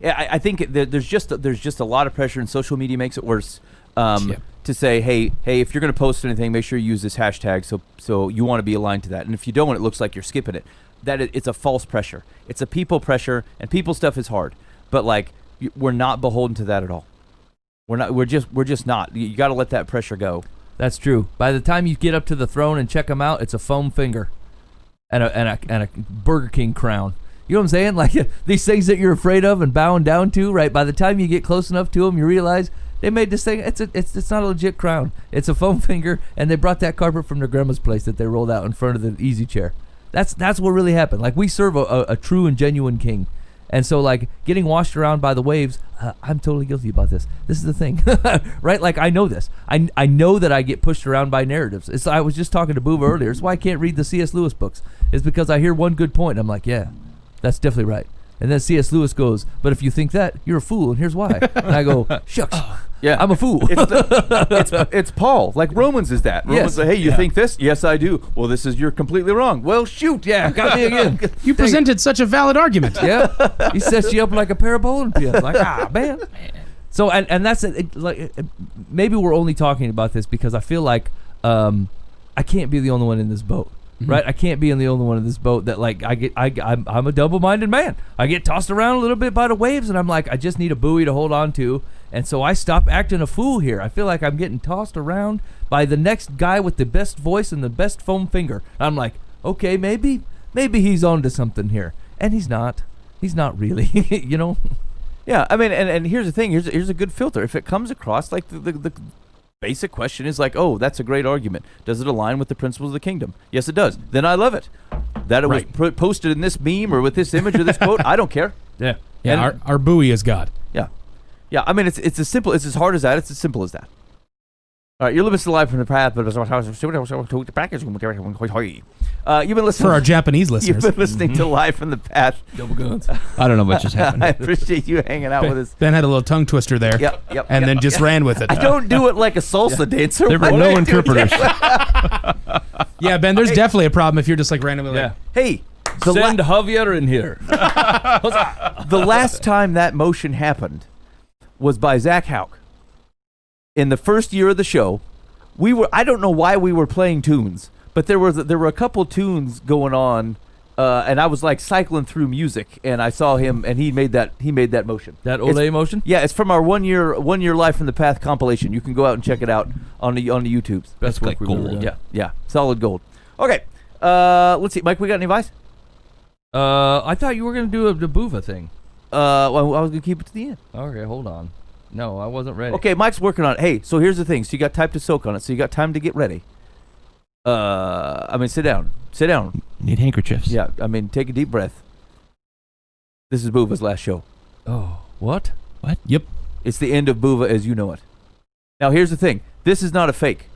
I think there's just a lot of pressure, and social media makes it worse. To say, hey, if you're going to post anything, make sure you use this hashtag. So you want to be aligned to that. And if you don't, it looks like you're skipping it. It's a false pressure. It's a people pressure, and people stuff is hard. But like, we're not beholden to that at all. We're just not. You got to let that pressure go. That's true. By the time you get up to the throne and check them out, it's a foam finger, and a Burger King crown. You know what I'm saying? Like, these things that you're afraid of and bowing down to, right? By the time you get close enough to them, you realize they made this thing. It's not a legit crown. It's a foam finger, and they brought that carpet from their grandma's place that they rolled out in front of the easy chair. That's what really happened. Like, we serve a true and genuine king. And so, like, getting washed around by the waves, I'm totally guilty about this. This is the thing, right? Like, I know this. I know that I get pushed around by narratives. I was just talking to Boova earlier. It's why I can't read the C.S. Lewis books. It's because I hear one good point, and I'm like, yeah, that's definitely right. And then C.S. Lewis goes, but if you think that, you're a fool, and here's why. And I go, shucks. Yeah, I'm a fool. It's Paul. Like, Romans is that. Romans Yes. say, hey, you think this? Yes, I do. Well, you're completely wrong. Well, shoot, yeah, got me again. You presented such a valid argument. Yeah, he sets you up like a pair of bowling pins. Like, man. So, and that's it. Like, maybe we're only talking about this because I feel like I can't be the only one in this boat. Mm-hmm. Right, I can't be the only one in this boat that, like, I'm a double-minded man. I get tossed around a little bit by the waves, and I'm like, I just need a buoy to hold on to, and so I stop acting a fool here. I feel like I'm getting tossed around by the next guy with the best voice and the best foam finger. I'm like, okay, maybe he's onto something here, and he's not. He's not really, Yeah, I mean, and here's the thing. Here's a good filter. If it comes across like the basic question is like, oh, that's a great argument. Does it align with the principles of the kingdom? Yes, it does. Then I love it. That it was posted in this meme or with this image or this quote, I don't care. Yeah. Yeah, our buoy is God. Yeah, I mean, it's as simple, it's as hard as that, it's as simple as that. All right, you're listening to Live from the Path, but you've been listening For our Japanese listeners. You've been listening to Live from the Path. Double guns. I don't know what just happened. I appreciate you hanging out with us. Ben had a little tongue twister there. Yep. And then just ran with it. I don't do it like a salsa dancer. There were but no I do. interpreters. Yeah, Ben, there's definitely a problem if you're just like randomly like, Hey, Send Javier in here. the last time that motion happened was by Zach Houck. In the first year of the show, I don't know why we were playing tunes, but there were a couple tunes going on, and I was like cycling through music, and I saw him, and he made that motion. That Olay motion? Yeah, it's from our one year Life from the Path compilation. You can go out and check it out on the YouTubes. Best work like we've ever gold. done. Yeah, solid gold. Okay, let's see, Mike. We got any advice? I thought you were gonna do the Boova thing. Well, I was gonna keep it to the end. Okay, hold on. No, I wasn't ready. Okay, Mike's working on it. Hey, so here's the thing. So you got time to soak on it. So you got time to get ready. Sit down. Sit down. Need handkerchiefs. Yeah, take a deep breath. This is Boova's last show. Oh, what? Yep. It's the end of Boova as you know it. Now, here's the thing. This is not a fake.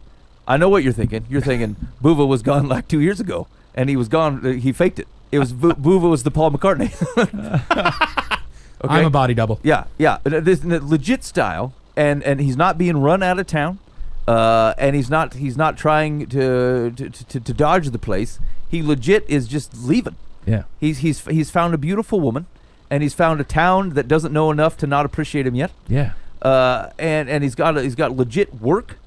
I know what you're thinking. You're thinking Boova was gone like 2 years ago, and he was gone. He faked it. It was Boova was the Paul McCartney. Okay? I'm a body double. Yeah. This legit style, and he's not being run out of town, and he's not trying to dodge the place. He legit is just leaving. Yeah. He's found a beautiful woman, and he's found a town that doesn't know enough to not appreciate him yet. Yeah. And he's got legit work,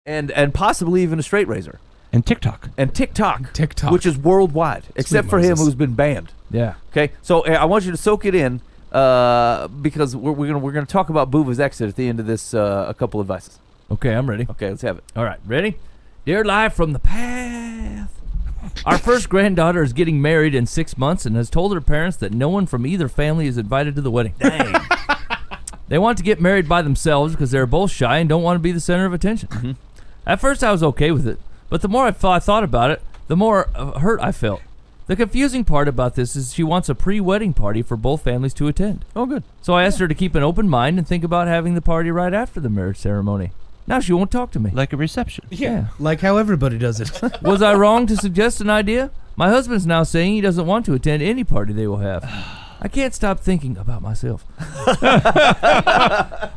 and possibly even a straight razor. And TikTok. And TikTok, TikTok. which is worldwide, except for him, Moses. who's been banned. Yeah. Okay, so I want you to soak it in, because we're gonna talk about Boova's exit at the end of this. A couple advices. Okay, I'm ready. Okay, let's have it. All right, ready? Dear Live from the Path. Our first granddaughter is getting married in 6 months and has told her parents that no one from either family is invited to the wedding. Dang. They want to get married by themselves because they're both shy and don't want to be the center of attention. Mm-hmm. At first, I was okay with it, but the more I thought about it, the more hurt I felt. The confusing part about this is she wants a pre-wedding party for both families to attend. Oh, good. So I asked her to keep an open mind and think about having the party right after the marriage ceremony. Now she won't talk to me. Like a reception. Yeah. Like how everybody does it. Was I wrong to suggest an idea? My husband's now saying he doesn't want to attend any party they will have. I can't stop thinking about myself.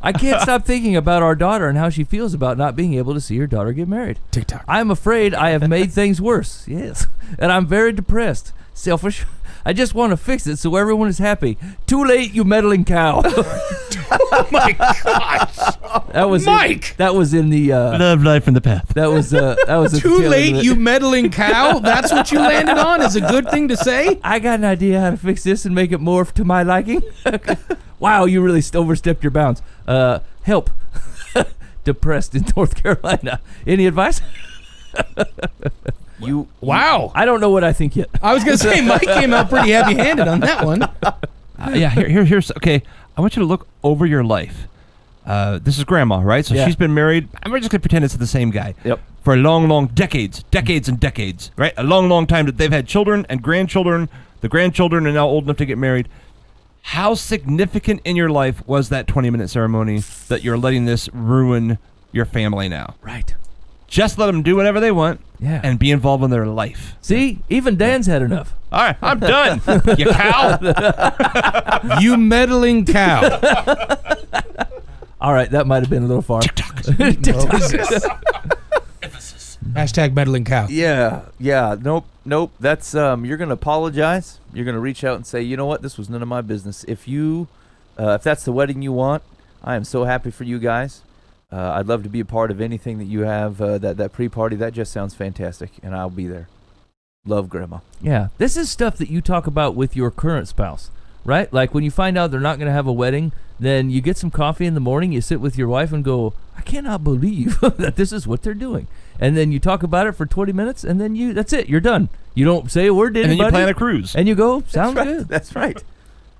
I can't stop thinking about our daughter and how she feels about not being able to see her daughter get married. TikTok. I'm afraid I have made things worse. Yes. And I'm very depressed. Selfish. I just want to fix it so everyone is happy. Too late, you meddling cow. Oh my gosh. That was Mike! That was in the Love Life from the Path. that was at the Too tail end late, of it. you meddling cow? That's what you landed on? Is a good thing to say? I got an idea how to fix this and make it more to my liking. Wow, you really overstepped your bounds. Help. Depressed in North Carolina. Any advice? Wow. I don't know what I think yet. I was going to say, Mike came out pretty heavy-handed on that one. Here's okay. I want you to look over your life. This is Grandma, right? So Yeah. she's been married. I'm just gonna pretend it's the same guy. Yep. For a long decades, and decades, right? A long time that they've had children and grandchildren. The grandchildren are now old enough to get married. How significant in your life was that 20-minute ceremony that you're letting this ruin your family now? Right. Just let them do whatever they want. Yeah. And be involved in their life. See, even Dan's had enough. All right, I'm done. You cow. You meddling cow. All right, that might have been a little far. Hashtag meddling cow. Yeah. Nope. That's you're gonna apologize. You're gonna reach out and say, you know what, this was none of my business. If that's the wedding you want, I am so happy for you guys. I'd love to be a part of anything that you have. That pre-party, that just sounds fantastic, and I'll be there. Love, Grandma. Yeah, this is stuff that you talk about with your current spouse, right? Like when you find out they're not going to have a wedding, then you get some coffee in the morning, you sit with your wife and go, I cannot believe that this is what they're doing. And then you talk about it for 20 minutes, and then that's it. You're done. You don't say a word to And then anybody. you plan a cruise. And you go, sounds good. That's right.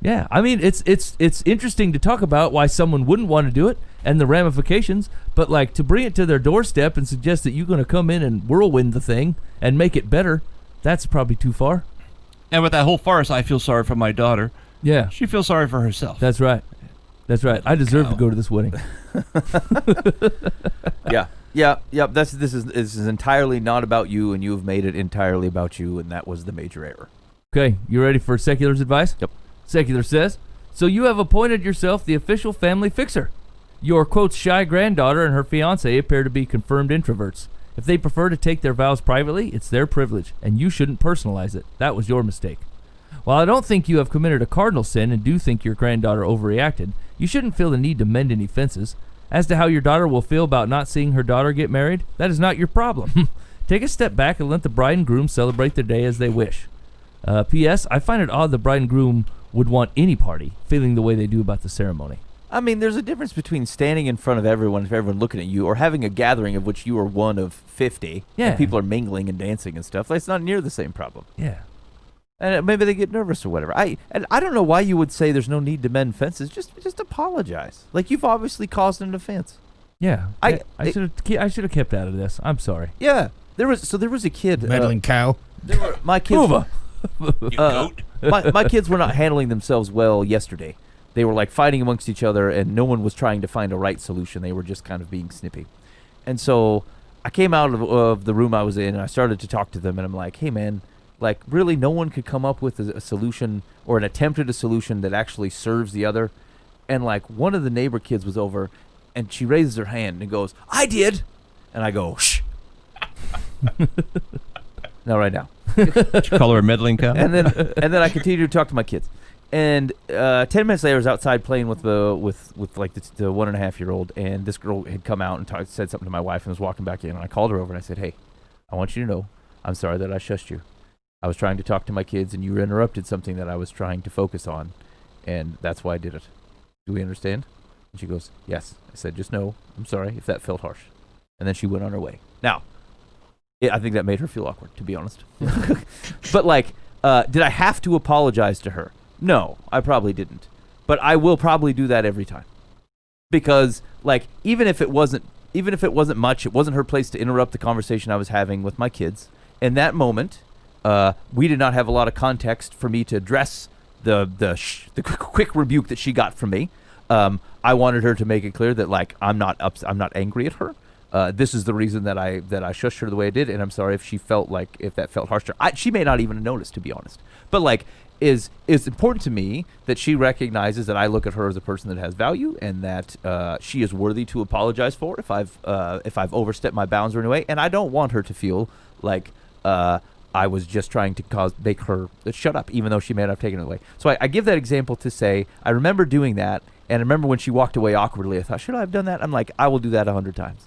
Yeah, I mean, it's interesting to talk about why someone wouldn't want to do it and the ramifications, but like to bring it to their doorstep and suggest that you're going to come in and whirlwind the thing and make it better, that's probably too far. And with that whole farce, I feel sorry for my daughter. Yeah, She feels sorry for herself. that's right. That's right. I deserve to go to this wedding. Yeah. This is entirely not about you, and you have made it entirely about you, and that was the major error. Okay, you ready for Secular's advice? Yep. Secular says, so you have appointed yourself the official family fixer. Your, quote, shy granddaughter and her fiancé appear to be confirmed introverts. If they prefer to take their vows privately, it's their privilege, and you shouldn't personalize it. That was your mistake. While I don't think you have committed a cardinal sin and do think your granddaughter overreacted, you shouldn't feel the need to mend any fences. As to how your daughter will feel about not seeing her daughter get married, that is not your problem. Take a step back and let the bride and groom celebrate their day as they wish. P.S. I find it odd the bride and groom would want any party feeling the way they do about the ceremony. I mean, there's a difference between standing in front of everyone, if everyone looking at you, or having a gathering of which you are one of 50. Yeah. And people are mingling and dancing and stuff. That's not near the same problem. Yeah. And maybe they get nervous or whatever. I don't know why you would say there's no need to mend fences. Just apologize. Like, you've obviously caused an offense. Yeah. I should have kept out of this. I'm sorry. Yeah. There was a kid. Meddling cow. My kids. Boova. My kids were not handling themselves well yesterday. They were like fighting amongst each other, and no one was trying to find a right solution. They were just kind of being snippy. And so I came out of the room I was in, and I started to talk to them, and I'm like, hey, man, like, really, no one could come up with a solution or an attempt at a solution that actually serves the other. And, like, one of the neighbor kids was over, and she raises her hand and goes, I did. And I go, shh. No, right now. Did you call her a meddling cow? And then I continued to talk to my kids. And 10 minutes later, I was outside playing with the 1.5-year-old, and this girl had come out and said something to my wife and was walking back in. And I called her over and I said, hey, I want you to know I'm sorry that I shushed you. I was trying to talk to my kids, and you interrupted something that I was trying to focus on, and that's why I did it. Do we understand? And she goes, yes. I said, just know, I'm sorry if that felt harsh. And then she went on her way. Now, I think that made her feel awkward, to be honest. But, like, did I have to apologize to her? No, I probably didn't. But I will probably do that every time. Because, like, even if it wasn't much, it wasn't her place to interrupt the conversation I was having with my kids. In that moment, we did not have a lot of context for me to address the quick rebuke that she got from me. I wanted her to make it clear that, like, I'm not angry at her. This is the reason that I shushed her the way I did, and I'm sorry if that felt harsh to her. She may not even have noticed, to be honest. But, like, it's important to me that she recognizes that I look at her as a person that has value, and that she is worthy to apologize for if I've overstepped my bounds or in a way. And I don't want her to feel like I was just trying to make her shut up, even though she may not have taken it away. So I give that example to say I remember doing that, and I remember when she walked away awkwardly, I thought, should I have done that? I'm like, I will do that 100 times.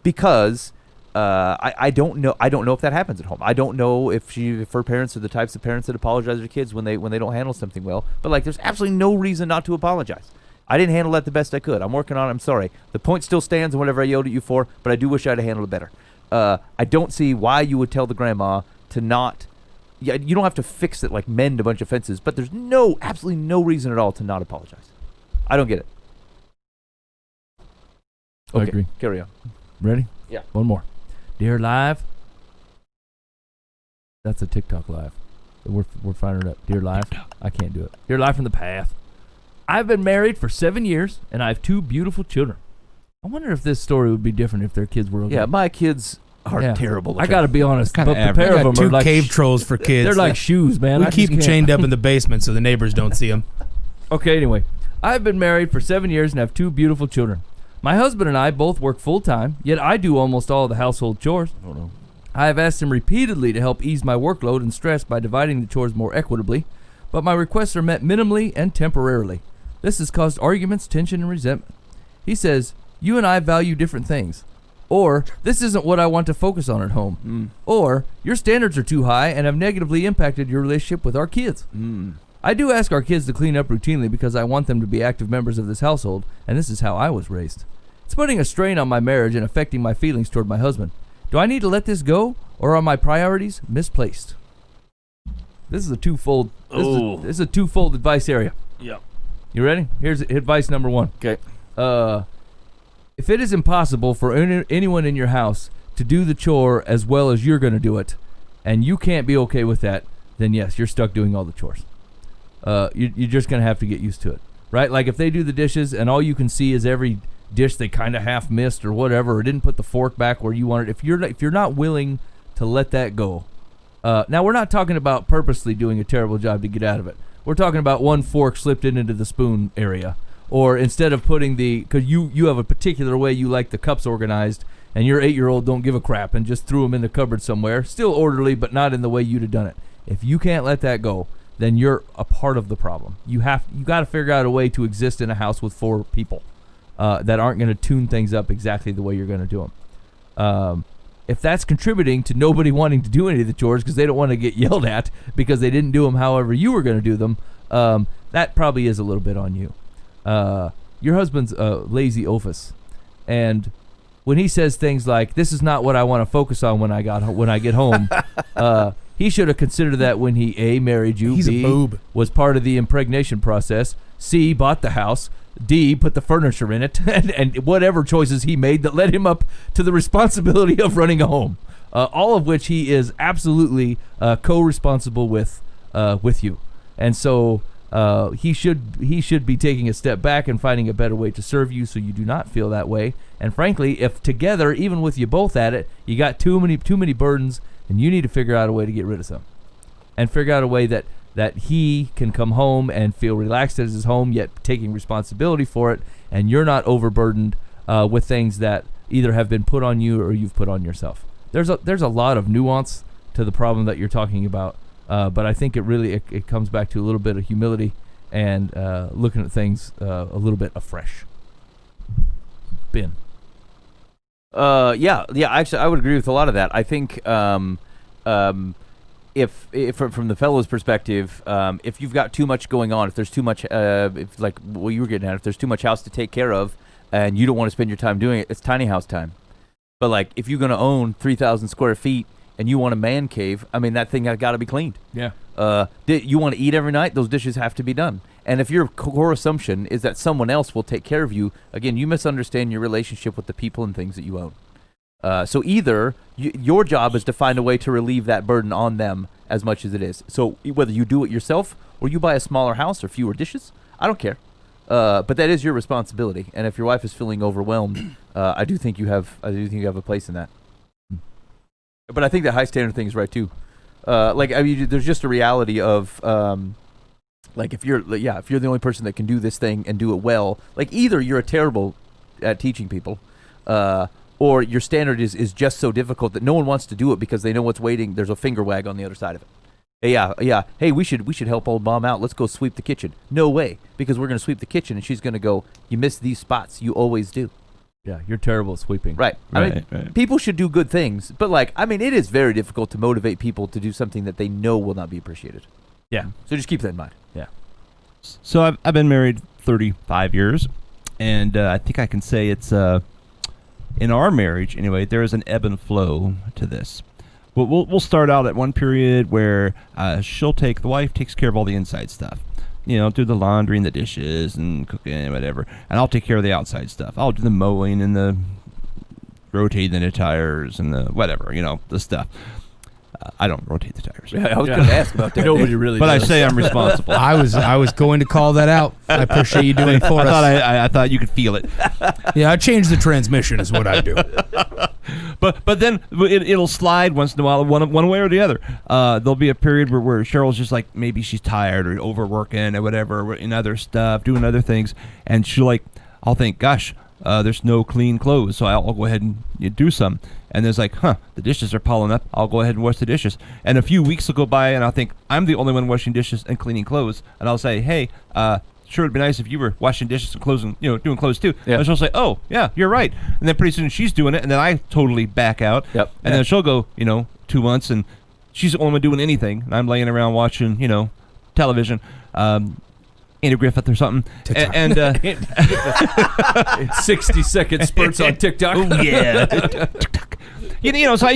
Because I don't know if that happens at home. I don't know if her parents are the types of parents that apologize to their kids when they don't handle something well. But, like, there's absolutely no reason not to apologize. I didn't handle that the best I could. I'm working on it. I'm sorry. The point still stands and whatever I yelled at you for, but I do wish I'd have handled it better. I don't see why you would tell the grandma to not. Yeah, you don't have to fix it, like mend a bunch of fences, but there's absolutely no reason at all to not apologize. I don't get it. Okay, I agree. Carry on. Ready? Yeah. One more. Dear Live. That's a TikTok live. We're firing it up. Dear Live. I can't do it. Dear Live from the Path. I've been married for 7 years, and I have 2 beautiful children. I wonder if this story would be different if their kids were okay. Yeah, my kids are terrible. I got to be honest. Kinda But the pair of them Two are like cave trolls for kids. They're like shoes, man. We I keep just them can't. chained up in the basement so the neighbors don't see them. Okay, anyway. I've been married for 7 years and have 2 beautiful children. My husband and I both work full-time, yet I do almost all of the household chores. Oh, no. I have asked him repeatedly to help ease my workload and stress by dividing the chores more equitably, but my requests are met minimally and temporarily. This has caused arguments, tension, and resentment. He says, you and I value different things. Or, this isn't what I want to focus on at home. Or, your standards are too high and have negatively impacted your relationship with our kids. I do ask our kids to clean up routinely because I want them to be active members of this household, and this is how I was raised. It's putting a strain on my marriage and affecting my feelings toward my husband. Do I need to let this go, or are my priorities misplaced? This is a twofold. This is a twofold advice area. Yeah. You ready? Here's advice number 1. Okay. If it is impossible for anyone in your house to do the chore as well as you're going to do it, and you can't be okay with that, then yes, you're stuck doing all the chores. You're just going to have to get used to it, right? Like if they do the dishes and all you can see is every dish they kind of half missed or whatever, or didn't put the fork back where you wanted. If you're not willing to let that go, now we're not talking about purposely doing a terrible job to get out of it. We're talking about one fork slipped into the spoon area, or instead of putting because you have a particular way you like the cups organized, and your 8-year-old don't give a crap and just threw them in the cupboard somewhere, still orderly but not in the way you'd have done it. If you can't let that go, then you're a part of the problem. You got to figure out a way to exist in a house with 4 people. that aren't going to tune things up exactly the way you're going to do them. If that's contributing to nobody wanting to do any of the chores because they don't want to get yelled at because they didn't do them however you were going to do them, that probably is a little bit on you. Your husband's a lazy oafus, and when he says things like, "This is not what I want to focus on when I get home," he should have considered that when he A, married you, He's a B, boob. was part of the impregnation process, C, bought the house, D, put the furniture in it, and whatever choices he made that led him up to the responsibility of running a home, all of which he is absolutely co-responsible with you. And so he should be taking a step back and finding a better way to serve you so you do not feel that way. And frankly, if together, even with you both at it, you got too many burdens, and you need to figure out a way to get rid of some. And figure out a way that he can come home and feel relaxed at his home, yet taking responsibility for it, and you're not overburdened with things that either have been put on you or you've put on yourself. There's a lot of nuance to the problem that you're talking about, but I think it comes back to a little bit of humility and looking at things a little bit afresh. Ben. Yeah. Actually, I would agree with a lot of that. I think if from the fellow's perspective, if you've got too much going on, if there's too much, if like what you were getting at, if there's too much house to take care of, and you don't want to spend your time doing it, it's tiny house time. But like, if you're gonna own 3,000 square feet and you want a man cave, I mean, that thing has got to be cleaned. Yeah. You want to eat every night, those dishes have to be done. And if your core assumption is that someone else will take care of you, again, you misunderstand your relationship with the people and things that you own. So either your job is to find a way to relieve that burden on them as much as it is. So whether you do it yourself or you buy a smaller house or fewer dishes, I don't care. But that is your responsibility. And if your wife is feeling overwhelmed, I do think you have a place in that. But I think the high standard thing is right too. There's just a reality of like if you're the only person that can do this thing and do it well, like either you're terrible at teaching people, or your standard is just so difficult that no one wants to do it because they know what's waiting. There's a finger wag on the other side of it. Yeah. Hey, we should help old mom out. Let's go sweep the kitchen. No way, because we're gonna sweep the kitchen and she's gonna go, you missed these spots. You always do. Yeah, you're terrible at sweeping. Right. I mean, people should do good things, but it is very difficult to motivate people to do something that they know will not be appreciated. Yeah. So just keep that in mind. Yeah. So I've been married 35 years, and I think I can say it's in our marriage anyway. There is an ebb and flow to this. We'll start out at one period where the wife takes care of all the inside stuff. Do the laundry and the dishes and cooking and whatever, and I'll take care of the outside stuff. I'll do the mowing and the rotating the tires and the whatever, the stuff. I don't rotate the tires. Yeah, I was going to ask about that. Nobody really But does. I say I'm responsible. I was going to call that out. I appreciate you doing it for us. I thought you could feel it. Yeah, I change the transmission is what I do. But then it'll slide once in a while, one way or the other. There'll be a period where Cheryl's just like, maybe she's tired or overworking or whatever in other stuff, doing other things, and I'll think, gosh, there's no clean clothes, so I'll go ahead and do some. And there's like, the dishes are piling up. I'll go ahead and wash the dishes. And a few weeks will go by, and I'll think I'm the only one washing dishes and cleaning clothes. And I'll say, hey, sure, it'd be nice if you were washing dishes and clothes and doing clothes too. Yeah. And she'll say, oh yeah, you're right. And then pretty soon she's doing it, and then I totally back out. Yep. And then she'll go 2 months, and she's the only one doing anything, and I'm laying around watching television. Andy Griffith or something. TikTok. And 60-second spurts on TikTok. oh yeah. So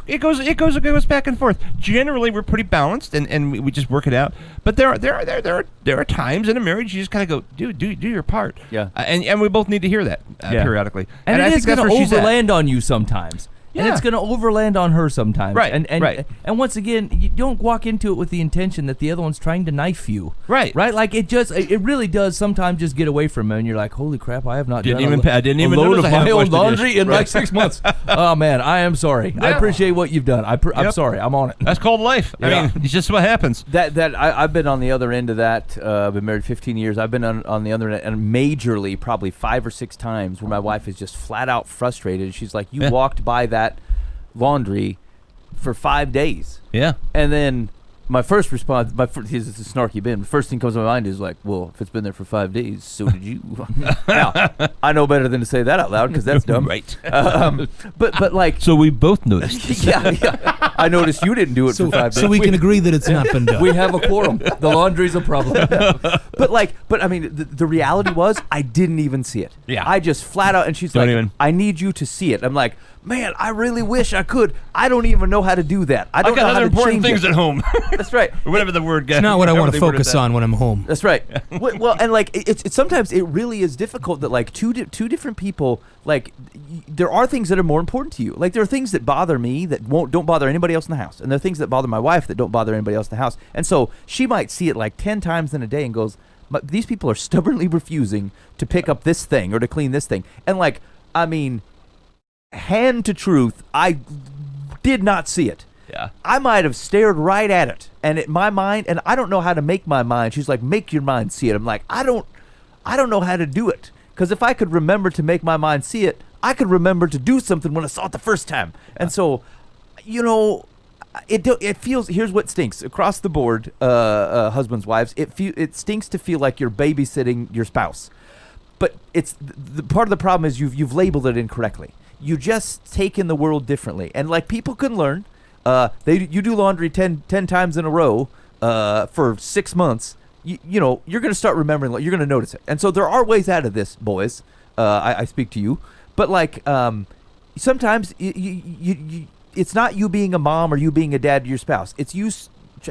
it goes back and forth. Generally, we're pretty balanced, and we just work it out. But there are times in a marriage you just kind of go, do your part. Yeah. And we both need to hear that periodically. And I it think is that's going where to she's at. overland on you sometimes. And Yeah. it's going to overland on her sometimes. Right, And right. And once again, you don't walk into it with the intention that the other one's trying to knife you. Right. Right? Like it really does sometimes just get away from you, and you're like, holy crap, I have not Didn't done even- I didn't a even load notice of I my haven't own washed the dish. laundry in like 6 months. Oh man, I am sorry. I Yeah. appreciate what you've done. I'm Yep. sorry. I'm on it. That's called life. Yeah. I mean, it's just what happens. I've been on the other end of that. I've been married 15 years. I've been on the other end, and majorly, probably 5 or 6 times, where my wife is just flat out frustrated. She's like, "You Yeah. walked by that laundry for 5 days, Yeah. and then my first response, he's a snarky Ben. The first thing comes to my mind is like, well, if it's been there for 5 days, so did you. Now, I know better than to say that out loud because that's dumb. Right. But like, So we both noticed. yeah. I noticed you didn't do it for 5 days. So we can agree that it's not been done. We have a quorum. The laundry's a problem. but I mean, the reality was I didn't even see it. Yeah. I just flat out, and she's Don't like, even. I need you to see it. I'm like, man, I really wish I could. I don't even know how to do that. I don't I've know got how other to important change things it. at home. That's right. Or whatever the word. It's not what I want to focus on when I'm home. That's right. Well, and like it's sometimes it really is difficult that like two different people, like there are things that are more important to you. Like there are things that bother me that don't bother anybody else in the house, and there are things that bother my wife that don't bother anybody else in the house. And so she might see it like 10 times in a day and goes, "But these people are stubbornly refusing to pick up this thing or to clean this thing." And like, I mean, hand to truth, I did not see it. Yeah. I might have stared right at it, and my mind, and I don't know how to make my mind. She's like, make your mind see it. I'm like, I don't know how to do it, because if I could remember to make my mind see it, I could remember to do something when I saw it the first time. And so, you know, it feels. Here's what stinks across the board, husbands, wives. It stinks to feel like you're babysitting your spouse, but it's the part of the problem is you've labeled it incorrectly. You just take in the world differently, and like people can learn. You do laundry 10 times in a row for 6 months. You know you're going to start remembering. You're going to notice it, and so there are ways out of this, boys. I speak to you, but like sometimes it's not you being a mom or you being a dad to your spouse. It's you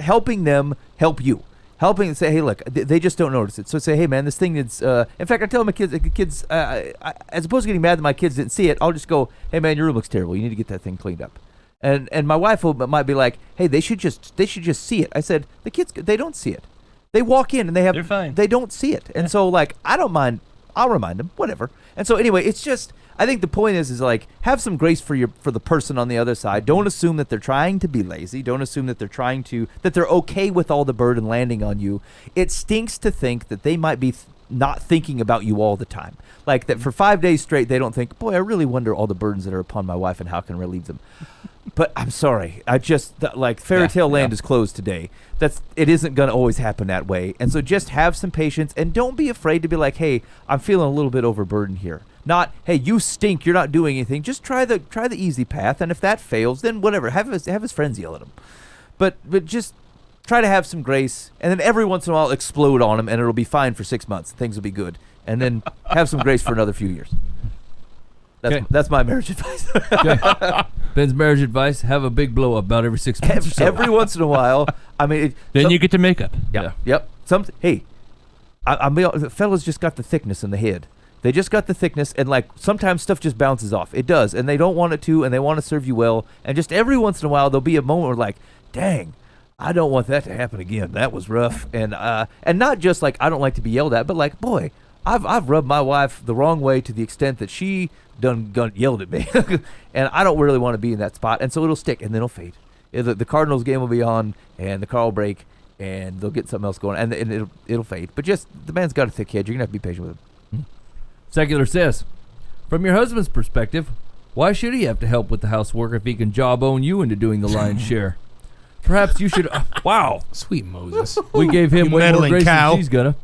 helping them help you. Helping and say, hey, look, they just don't notice it. So say, hey, man, this thing is. In fact, I tell my kids, as opposed to getting mad that my kids didn't see it, I'll just go, hey, man, your room looks terrible. You need to get that thing cleaned up. And my wife might be like, hey, they should just see it. I said, the kids, they don't see it. They walk in and they're fine. They don't see it. And so like, I don't mind. I'll remind them, whatever. And so anyway, it's just. I think the point is like have some grace for the person on the other side. Don't assume that they're trying to be lazy. Don't assume that they're okay with all the burden landing on you. It stinks to think that they might be not thinking about you all the time. Like that for 5 days straight, they don't think, boy, I really wonder all the burdens that are upon my wife and how can I relieve them. But I'm sorry. I just like fairy tale land is closed today. It isn't going to always happen that way. And so just have some patience and don't be afraid to be like, hey, I'm feeling a little bit overburdened here. Not, hey, you stink, you're not doing anything. Just try the easy path, and if that fails, then whatever. Have his friends yell at him. But just try to have some grace, and then every once in a while explode on him, and it'll be fine for 6 months. Things will be good. And then have some grace for another few years. That's my marriage advice. Okay. Ben's marriage advice: have a big blow up about every 6 months or so. Every once in a while. I mean, Then you get to make up. Yep. Hey, I mean, the fellas just got the thickness in the head. They just got the thickness, and like sometimes stuff just bounces off. It does, and they don't want it to, and they want to serve you well. And just every once in a while, there'll be a moment where like, dang, I don't want that to happen again. That was rough, and not just like I don't like to be yelled at, but like, boy, I've rubbed my wife the wrong way to the extent that she done yelled at me, and I don't really want to be in that spot. And so it'll stick, and then it'll fade. The Cardinals game will be on, and the car will break, and they'll get something else going, and it'll fade. But just the man's got a thick head. You're gonna have to be patient with him. Secular says, from your husband's perspective, why should he have to help with the housework if he can jawbone you into doing the lion's share? Perhaps you should. Wow, Sweet Moses. we gave him You way more meddling grace cow. than she's gonna.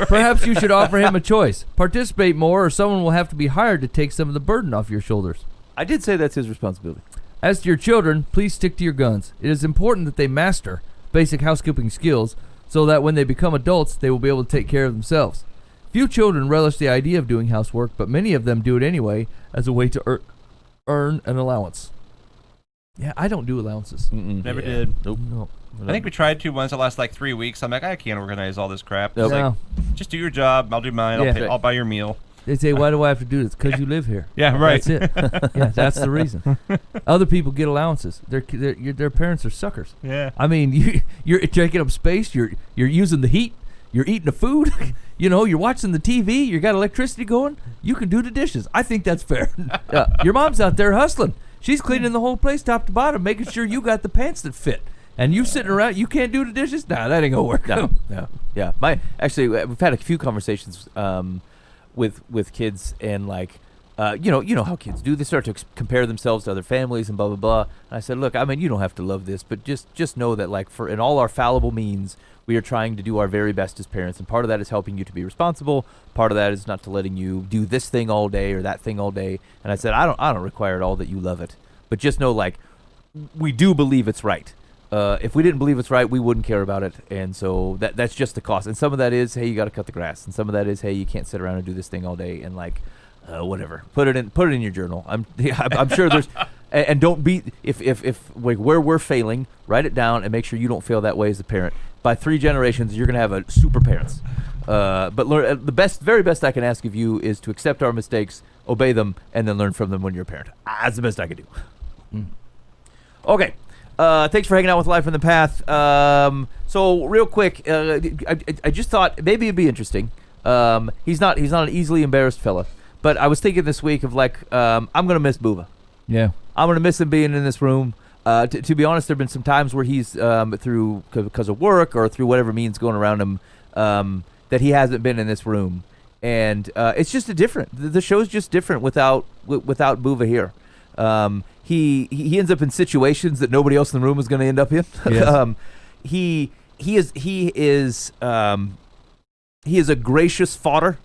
Perhaps you should offer him a choice: participate more, or someone will have to be hired to take some of the burden off your shoulders. I did say that's his responsibility. As to your children, please stick to your guns. It is important that they master basic housekeeping skills so that when they become adults, they will be able to take care of themselves. Few children relish the idea of doing housework, but many of them do it anyway as a way to earn an allowance. Yeah, I don't do allowances. Never did. Nope. No. I think we tried to once. It lasted like 3 weeks. I'm like, I can't organize all this crap. Nope. It's like, No. just do your job. I'll do mine. Yeah. I'll buy your meal. They say, why do I have to do this? Because you live here. Yeah, right. That's it. Yeah, that's the reason. Other people get allowances. Their parents are suckers. Yeah. I mean, you're taking up space. You're using the heat. You're eating the food. You're watching the TV. You got electricity going. You can do the dishes. I think that's fair. Your mom's out there hustling. She's cleaning the whole place top to bottom, making sure you got the pants that fit. And you sitting around, you can't do the dishes? Nah, that ain't gonna work. No. Yeah. Actually, we've had a few conversations with kids, and like you know how kids do. They start to compare themselves to other families and blah blah blah. And I said, look, I mean, you don't have to love this, but just know that like in all our fallible means, we are trying to do our very best as parents, and part of that is helping you to be responsible. Part of that is not to letting you do this thing all day or that thing all day. And I said, I don't require at all that you love it, but just know like we do believe it's right. If we didn't believe it's right, we wouldn't care about it. And so that's just the cost. And some of that is, hey, you got to cut the grass, and some of that is, hey, you can't sit around and do this thing all day and like. Whatever. Put it in your journal. I'm sure there's, and don't be if like where we're failing, write it down and make sure you don't fail that way as a parent. By 3 generations, you're gonna have a super parents. But learn the very best I can ask of you is to accept our mistakes, obey them, and then learn from them when you're a parent. That's the best I can do. Okay. Thanks for hanging out with Life from the Path. So real quick, I just thought maybe it'd be interesting. He's not an easily embarrassed fella. But I was thinking this week of like, I'm going to miss Boova. Yeah. I'm going to miss him being in this room. To be honest, there have been some times where he's through because of work or through whatever means going around him that he hasn't been in this room. And it's just the show's just different without Boova here. He ends up in situations that nobody else in the room is going to end up in. Yes. He is a gracious fodder.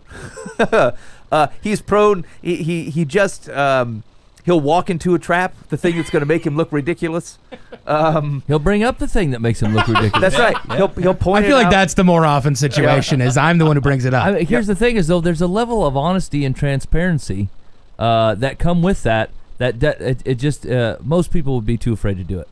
He's prone. He just he'll walk into a trap, the thing that's going to make him look ridiculous. He'll bring up the thing that makes him look ridiculous. That's right. He'll point. I feel it like out. that's the more often situation. Is I'm the one who brings it up. I mean, here's the thing: is though there's a level of honesty and transparency that come with that. It just most people would be too afraid to do it.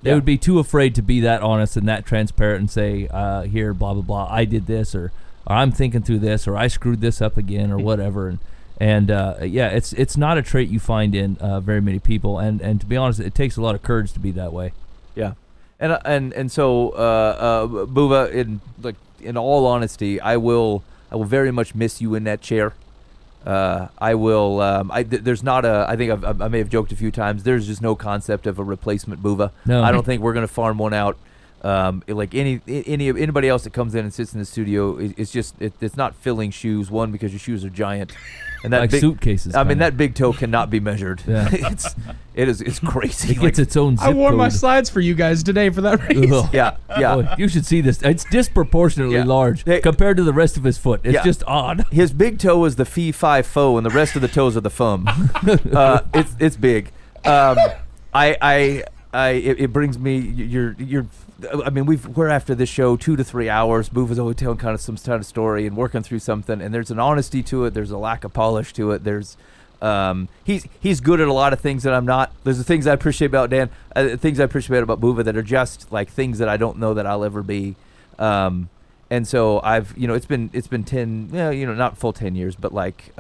They would be too afraid to be that honest and that transparent and say, "Here, blah blah blah. I did this," or I'm thinking through this, or I screwed this up again, or whatever. And it's not a trait you find in very many people. And to be honest, it takes a lot of courage to be that way. Yeah, and so Boova, in all honesty, I will very much miss you in that chair. I will. There's not a. I think I may have joked a few times. There's just no concept of a replacement Boova. No. I don't think we're gonna farm one out. Like anybody else that comes in and sits in the studio, it's not filling shoes. One, because your shoes are giant, and that Like suitcases. I mean, kinda. that big toe cannot be measured. Yeah. It's crazy. It gets its own zip I wore code. my slides for you guys today for that reason. Ugh. yeah. Boy, you should see this. It's disproportionately Yeah. large Hey. compared to the rest of his foot. It's Yeah. just odd. His big toe is the fee fi fo, and the rest of the toes are the fum. It's big. It brings me you're. I mean, we're after this show 2 to 3 hours. Boova's always telling kind of some kind of story and working through something, and there's an honesty to it. There's a lack of polish to it. There's he's good at a lot of things that I'm not. There's the things I appreciate about Dan, things I appreciate about Boova that are just like things that I don't know that I'll ever be. And so I've it's been 10, not full 10 years, but like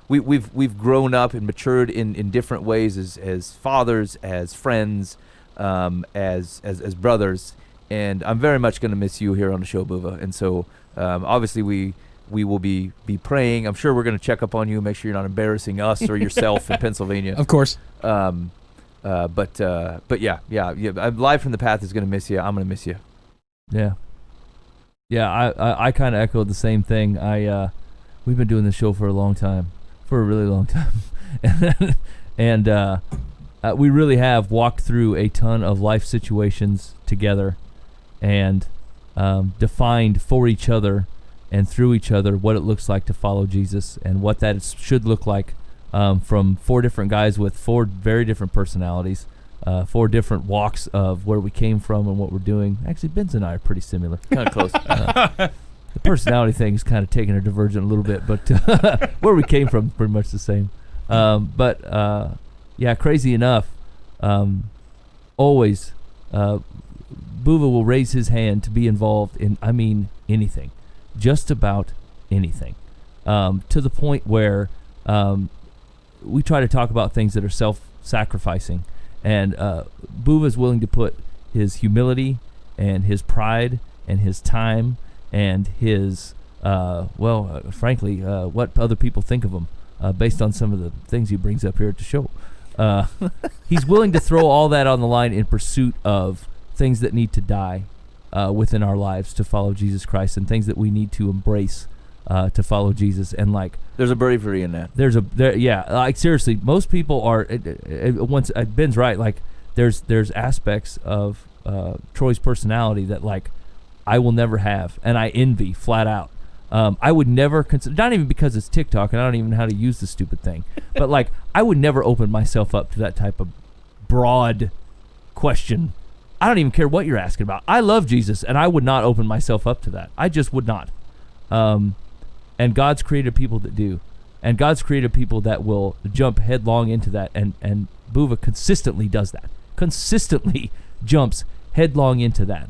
we've grown up and matured in different ways as fathers, as friends. As brothers, and I'm very much going to miss you here on the show, Boova. And so obviously we will be praying. I'm sure we're going to check up on you, make sure you're not embarrassing us or yourself in Pennsylvania. Of course. But yeah. Live from the Path is going to miss you. I'm going to miss you. Yeah. Yeah, I kind of echoed the same thing. We've been doing this show for a long time, for a really long time, and we really have walked through a ton of life situations together, and defined for each other and through each other what it looks like to follow Jesus and what that should look like, from 4 different guys with 4 very different personalities, 4 different walks of where we came from and what we're doing. Actually, Ben's and I are pretty similar. Kind of close. The personality thing is kind of taking a divergent a little bit, but where we came from, pretty much the same. Yeah, crazy enough, always Boova will raise his hand to be involved in, anything, just about anything, to the point where we try to talk about things that are self-sacrificing, and Boova's willing to put his humility and his pride and his time and his, frankly, what other people think of him, based on some of the things he brings up here at the show. He's willing to throw all that on the line in pursuit of things that need to die within our lives to follow Jesus Christ, and things that we need to embrace to follow Jesus. And like, There's a bravery in that. like seriously, most people are. Once Ben's right, like there's aspects of Troy's personality that like I will never have, and I envy flat out. I would never consider, not even because it's TikTok and I don't even know how to use the stupid thing, but like I would never open myself up to that type of broad question. I don't even care what you're asking about. I love Jesus, and I would not open myself up to that. I just would not. And God's created people that do, and God's created people that will jump headlong into that, and Boova consistently does that. Consistently jumps headlong into that.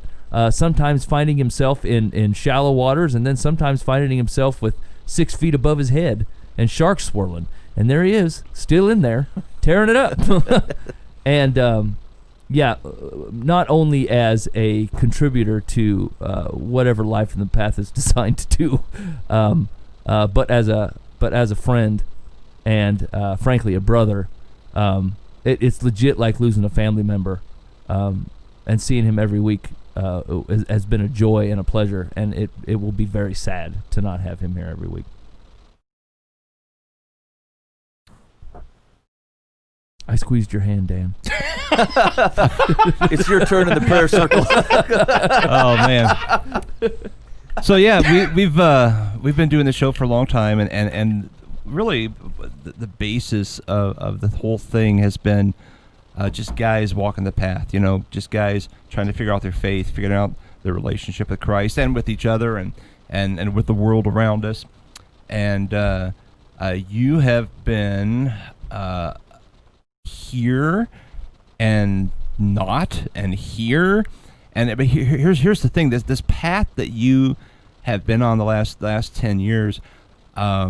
Sometimes finding himself in shallow waters, and then sometimes finding himself with 6 feet above his head and sharks swirling. And there he is, still in there, tearing it up. And not only as a contributor to whatever Life in the Path is designed to do, but as a friend and frankly a brother. It's legit like losing a family member, and seeing him every week has been a joy and a pleasure, and it will be very sad to not have him here every week. I squeezed your hand, Dan. It's your turn in the prayer circle. Oh man. So yeah, we've been doing the show for a long time, and really the basis of the whole thing has been just guys walking the path, just guys trying to figure out their faith, figuring out their relationship with Christ and with each other and with the world around us. And you have been here and not and here. And but here's the thing, this path that you have been on the last 10 years, I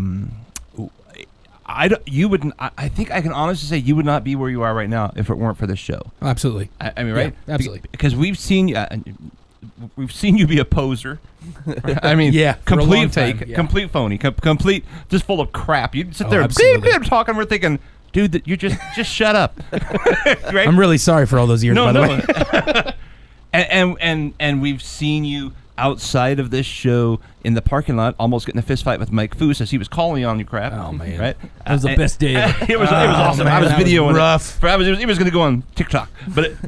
think I can honestly say you would not be where you are right now if it weren't for this show. Absolutely. I mean, right? Yeah, absolutely. Because we've seen you be a poser. I mean, yeah, for a complete long time, fake, yeah. complete phony, complete just full of crap. You'd sit there absolutely. talking, we're thinking, dude, you just shut up. Right? I'm really sorry for all those years, by the way. and we've seen you outside of this show in the parking lot, almost getting a fist fight with Mike Foose as he was calling you on your crap. Oh man, right? That was the best day ever. It was awesome. Man, I was videoing rough. it was going to go on TikTok, but it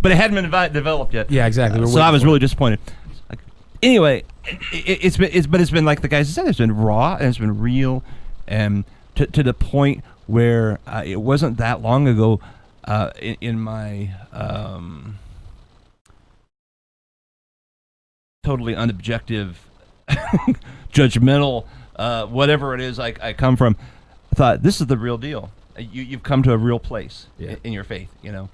hadn't been developed yet. Yeah, exactly. So I was really disappointed. Like, anyway, it's been like the guys said, it's been raw and it's been real, and to the point where it wasn't that long ago in my totally unobjective, judgmental, whatever it is I come from, I thought, this is the real deal. You've come to a real place in your faith, and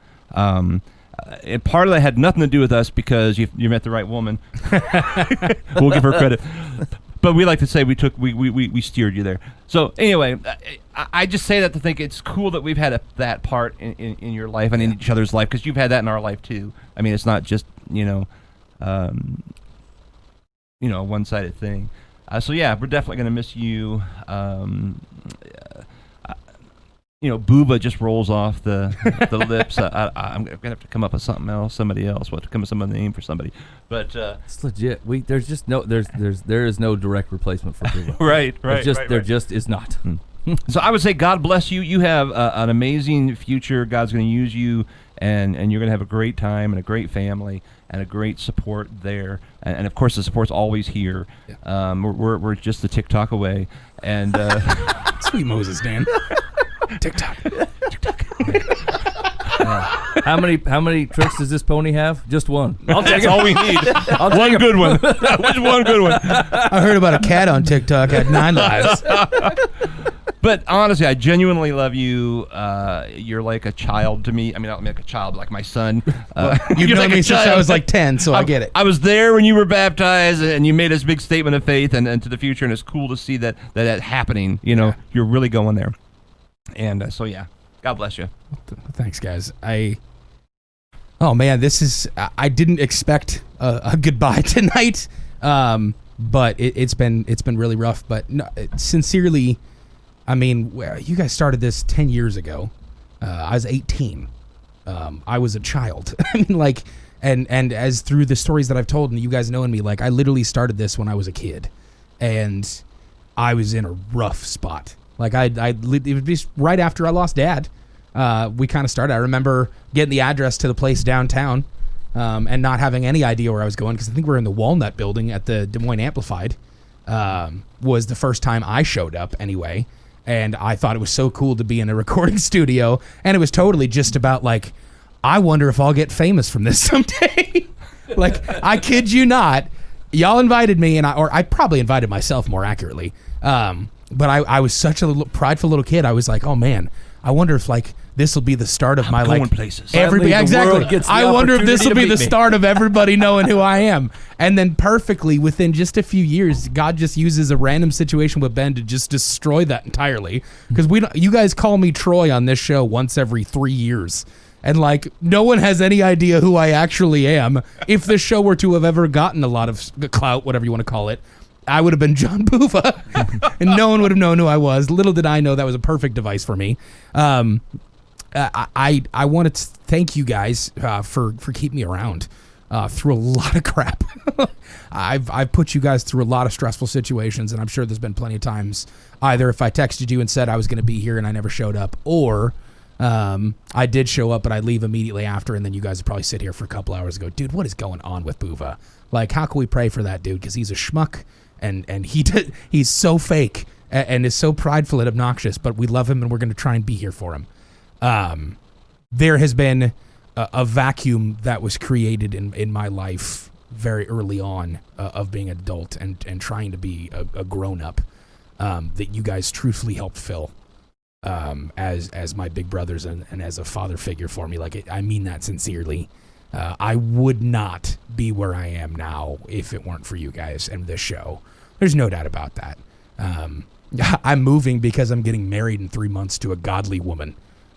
part of that had nothing to do with us because you met the right woman. We'll give her credit. But we like to say we steered you there. So anyway, I just say that to think it's cool that we've had that part in your life and in each other's life, because you've had that in our life too. I mean, it's not just a one-sided thing. So yeah, we're definitely gonna miss you. Boova just rolls off the lips. I'm gonna have to come up with something else, somebody else. What to come up with some name for somebody? But it's legit. There is no direct replacement for Boova. right. There just is not. So I would say God bless you. You have an amazing future. God's going to use you, and you're going to have a great time and a great family and a great support there. And of course, the support's always here. Yeah. We're just a TikTok away. And sweet Moses, Dan. TikTok. How many tricks does this pony have? Just one. That's all we need. One good one. Just one good one. I heard about a cat on TikTok had 9 lives. But honestly, I genuinely love you. You're like a child to me. I mean, not like a child, but like my son. You've known me since I was like 10, so I get it. I was there when you were baptized, and you made this big statement of faith and to the future, and it's cool to see that happening. You're really going there. And so, yeah, God bless you. Thanks, guys. Oh man, I didn't expect a goodbye tonight, but it's been really rough. But no, sincerely, I mean, you guys started this 10 years ago. I was 18. I was a child. I mean, like, and as through the stories that I've told, and you guys knowing me, like, I literally started this when I was a kid, and I was in a rough spot. Like it would be right after I lost Dad. We kind of started. I remember getting the address to the place downtown, and not having any idea where I was going, because I think we were in the Walnut building at the Des Moines Amplified. Was the first time I showed up anyway, and I thought it was so cool to be in a recording studio, and it was totally just about like, I wonder if I'll get famous from this someday. Like, I kid you not, y'all invited me, and I probably invited myself more accurately. But I was such a prideful little kid. I was like, oh man, I wonder if like this will be the start of my going like places. everybody Finally, the world gets the I wonder if this will opportunity be to the meet me. start of everybody knowing who I am. And then perfectly within just a few years, God just uses a random situation with Ben to just destroy that entirely. Because you guys call me Troy on this show once every 3 years. And like, no one has any idea who I actually am. If this show were to have ever gotten a lot of clout, whatever you want to call it, I would have been John Boova, and no one would have known who I was. Little did I know that was a perfect device for me. I want to thank you guys for keeping me around through a lot of crap. I've put you guys through a lot of stressful situations, and I'm sure there's been plenty of times either if I texted you and said I was going to be here and I never showed up, or I did show up but I leave immediately after, and then you guys would probably sit here for a couple hours and go, dude, what is going on with Boova? Like, how can we pray for that dude? Because he's a schmuck. And he's so fake and is so prideful and obnoxious, but we love him and we're going to try and be here for him. There has been a vacuum that was created in my life very early on of being an adult and trying to be a grown-up that you guys truthfully helped fill as my big brothers and as a father figure for me. Like, I mean that sincerely. I would not be where I am now if it weren't for you guys and this show. There's no doubt about that. I'm moving because I'm getting married in 3 months to a godly woman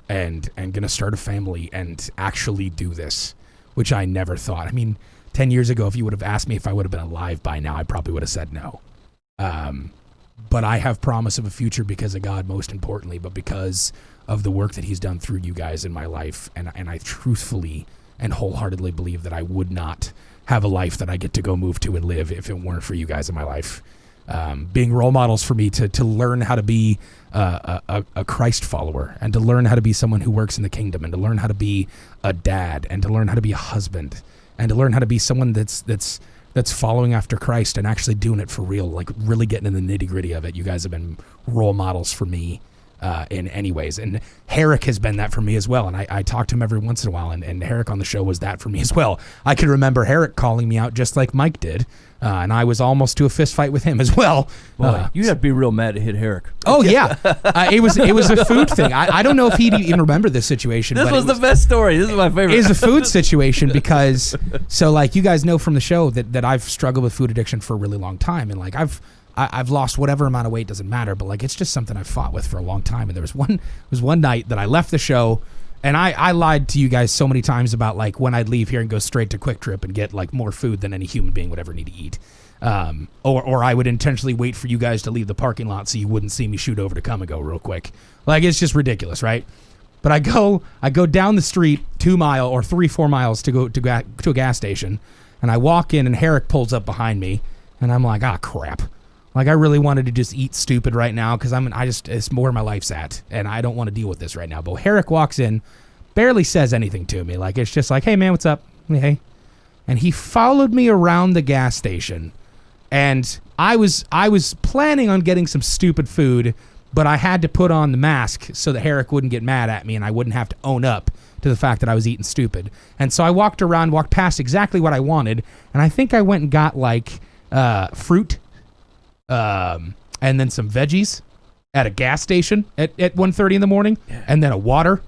and going to start a family and actually do this, which I never thought. I mean, 10 years ago, if you would have asked me if I would have been alive by now, I probably would have said no. But I have promise of a future because of God, most importantly, but because of the work that he's done through you guys in my life. And I truthfully and wholeheartedly believe that I would not have a life that I get to go move to and live if it weren't for you guys in my life. Being role models for me to learn how to be a Christ follower, and to learn how to be someone who works in the kingdom, and to learn how to be a dad, and to learn how to be a husband, and to learn how to be someone that's following after Christ and actually doing it for real, like really getting in the nitty gritty of it. You guys have been role models for me in any ways. And Herrick has been that for me as well. And I talk to him every once in a while, and Herrick on the show was that for me as well. I can remember Herrick calling me out just like Mike did. And I was almost to a fist fight with him as well. Boy, you'd have to be real mad to hit Herrick. Oh yeah, it was a food thing. I don't know if he'd even remember this situation. This but was the best story. This is my favorite. It was a food situation because, so like you guys know from the show that I've struggled with food addiction for a really long time, and like I've lost whatever amount of weight, doesn't matter, but like it's just something I've fought with for a long time. And there was one night that I left the show, and I lied to you guys so many times about like when I'd leave here and go straight to Quick Trip and get like more food than any human being would ever need to eat. Or I would intentionally wait for you guys to leave the parking lot so you wouldn't see me shoot over to Come and Go real quick. Like, it's just ridiculous, right? But I go down the street 2 mile or 3-4 miles to go to a gas station, and I walk in and Herrick pulls up behind me, and I'm like, ah, crap. Like, I really wanted to just eat stupid right now because it's where my life's at, and I don't want to deal with this right now. But Herrick walks in, barely says anything to me. Like, it's just like, hey, man, what's up? Hey. And he followed me around the gas station, and I was planning on getting some stupid food, but I had to put on the mask so that Herrick wouldn't get mad at me and I wouldn't have to own up to the fact that I was eating stupid. And so I walked past exactly what I wanted, and I think I went and got like fruit, and then some veggies at a gas station at 1:30 in the morning, and then a water,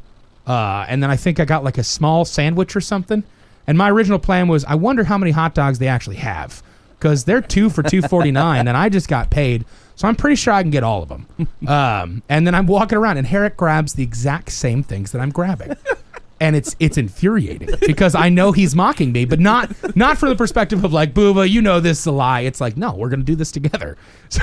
and then I think I got like a small sandwich or something. And my original plan was, I wonder how many hot dogs they actually have, because they're 2 for $2.49, and I just got paid, so I'm pretty sure I can get all of them. And then I'm walking around, and Herrick grabs the exact same things that I'm grabbing. And it's infuriating because I know he's mocking me, but not from the perspective of like, Boova, you know this is a lie. It's like, no, we're going to do this together. So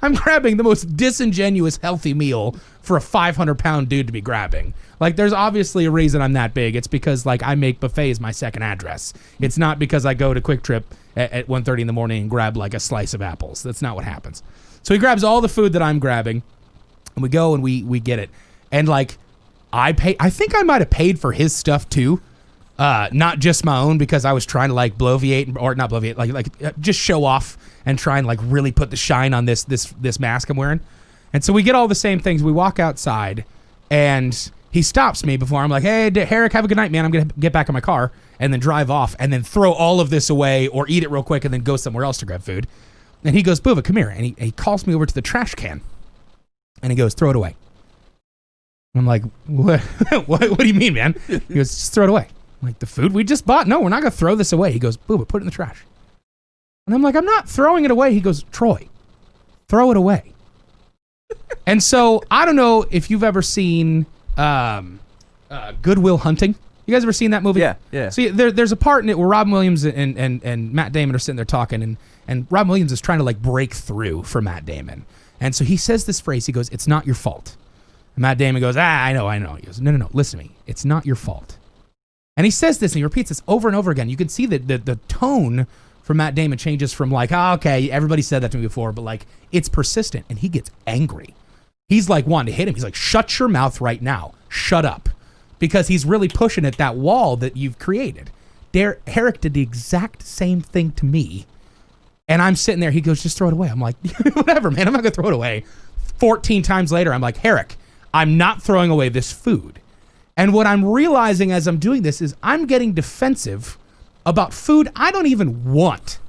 I'm grabbing the most disingenuous healthy meal for a 500-pound dude to be grabbing. Like, there's obviously a reason I'm that big. It's because, like, I make buffets my second address. It's not because I go to Quick Trip at 1:30 in the morning and grab, like, a slice of apples. That's not what happens. So he grabs all the food that I'm grabbing, and we go and we get it. And, like, I think I might have paid for his stuff, too. Not just my own, because I was trying to, like, just show off and try and, like, really put the shine on this mask I'm wearing. And so we get all the same things. We walk outside, and he stops me before I'm like, hey, Herrick, have a good night, man. I'm going to get back in my car, and then drive off, and then throw all of this away or eat it real quick and then go somewhere else to grab food. And he goes, Boova, come here. And he calls me over to the trash can, and he goes, throw it away. I'm like, what? What do you mean, man? He goes, just throw it away. I'm like, the food we just bought? No, we're not going to throw this away. He goes, Boova, put it in the trash. And I'm like, I'm not throwing it away. He goes, Troy, throw it away. And so I don't know if you've ever seen Good Will Hunting. You guys ever seen that movie? Yeah. See, there's a part in it where Robin Williams and Matt Damon are sitting there talking, and Robin Williams is trying to, like, break through for Matt Damon. And so he says this phrase. He goes, it's not your fault. And Matt Damon goes, I know. He goes, no, listen to me. It's not your fault. And he says this, and he repeats this over and over again. You can see that the tone from Matt Damon changes from, like, okay, everybody said that to me before, but, like, it's persistent, and he gets angry. He's, like, wanting to hit him. He's like, shut your mouth right now. Shut up. Because he's really pushing at that wall that you've created. Herrick did the exact same thing to me, and I'm sitting there. He goes, just throw it away. I'm like, whatever, man. I'm not going to throw it away. 14 times later, I'm like, Herrick, I'm not throwing away this food. And what I'm realizing as I'm doing this is I'm getting defensive about food I don't even want,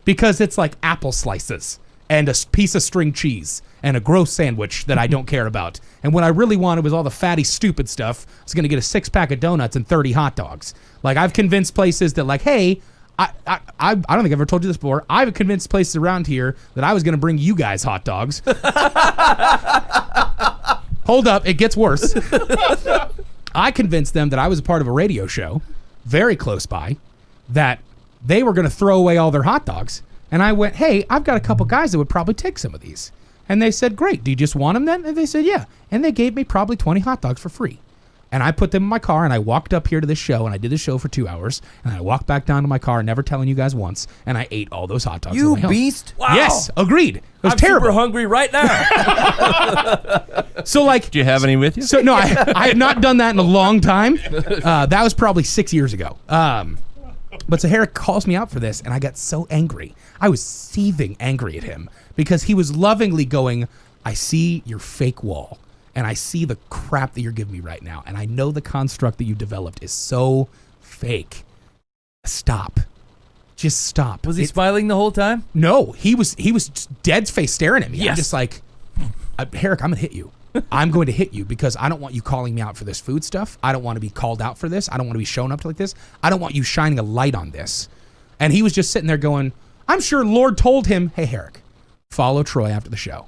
because it's like apple slices and a piece of string cheese and a gross sandwich that I don't care about. And what I really wanted was all the fatty, stupid stuff. I was going to get a 6-pack of donuts and 30 hot dogs. Like, I've convinced places that, like, hey, I don't think I've ever told you this before. I've convinced places around here that I was going to bring you guys hot dogs. Hold up, it gets worse. I convinced them that I was a part of a radio show very close by, that they were going to throw away all their hot dogs. And I went, hey, I've got a couple guys that would probably take some of these. And they said, great, do you just want them then? And they said, yeah. And they gave me probably 20 hot dogs for free. And I put them in my car, and I walked up here to this show, and I did the show for 2 hours. And I walked back down to my car, never telling you guys once, and I ate all those hot dogs. You beast! Wow. Yes, agreed. It was I'm terrible. super hungry right now. So, like, Do you have any with you? so no, I had not done that in a long time. That was probably 6 years ago. But so Herrick calls me out for this, and I got so angry. I was seething angry at him because he was lovingly going, I see your fake wall, and I see the crap that you're giving me right now, and I know the construct that you developed is so fake. Stop. Just stop. Was he smiling the whole time? No, he was just dead face staring at me. I'm Yes. just like, Herrick, I'm going to hit you. I'm going to hit you because I don't want you calling me out for this food stuff. I don't want to be called out for this. I don't want to be shown up to like this. I don't want you shining a light on this. And he was just sitting there going, I'm sure Lord told him, hey, Herrick, follow Troy after the show.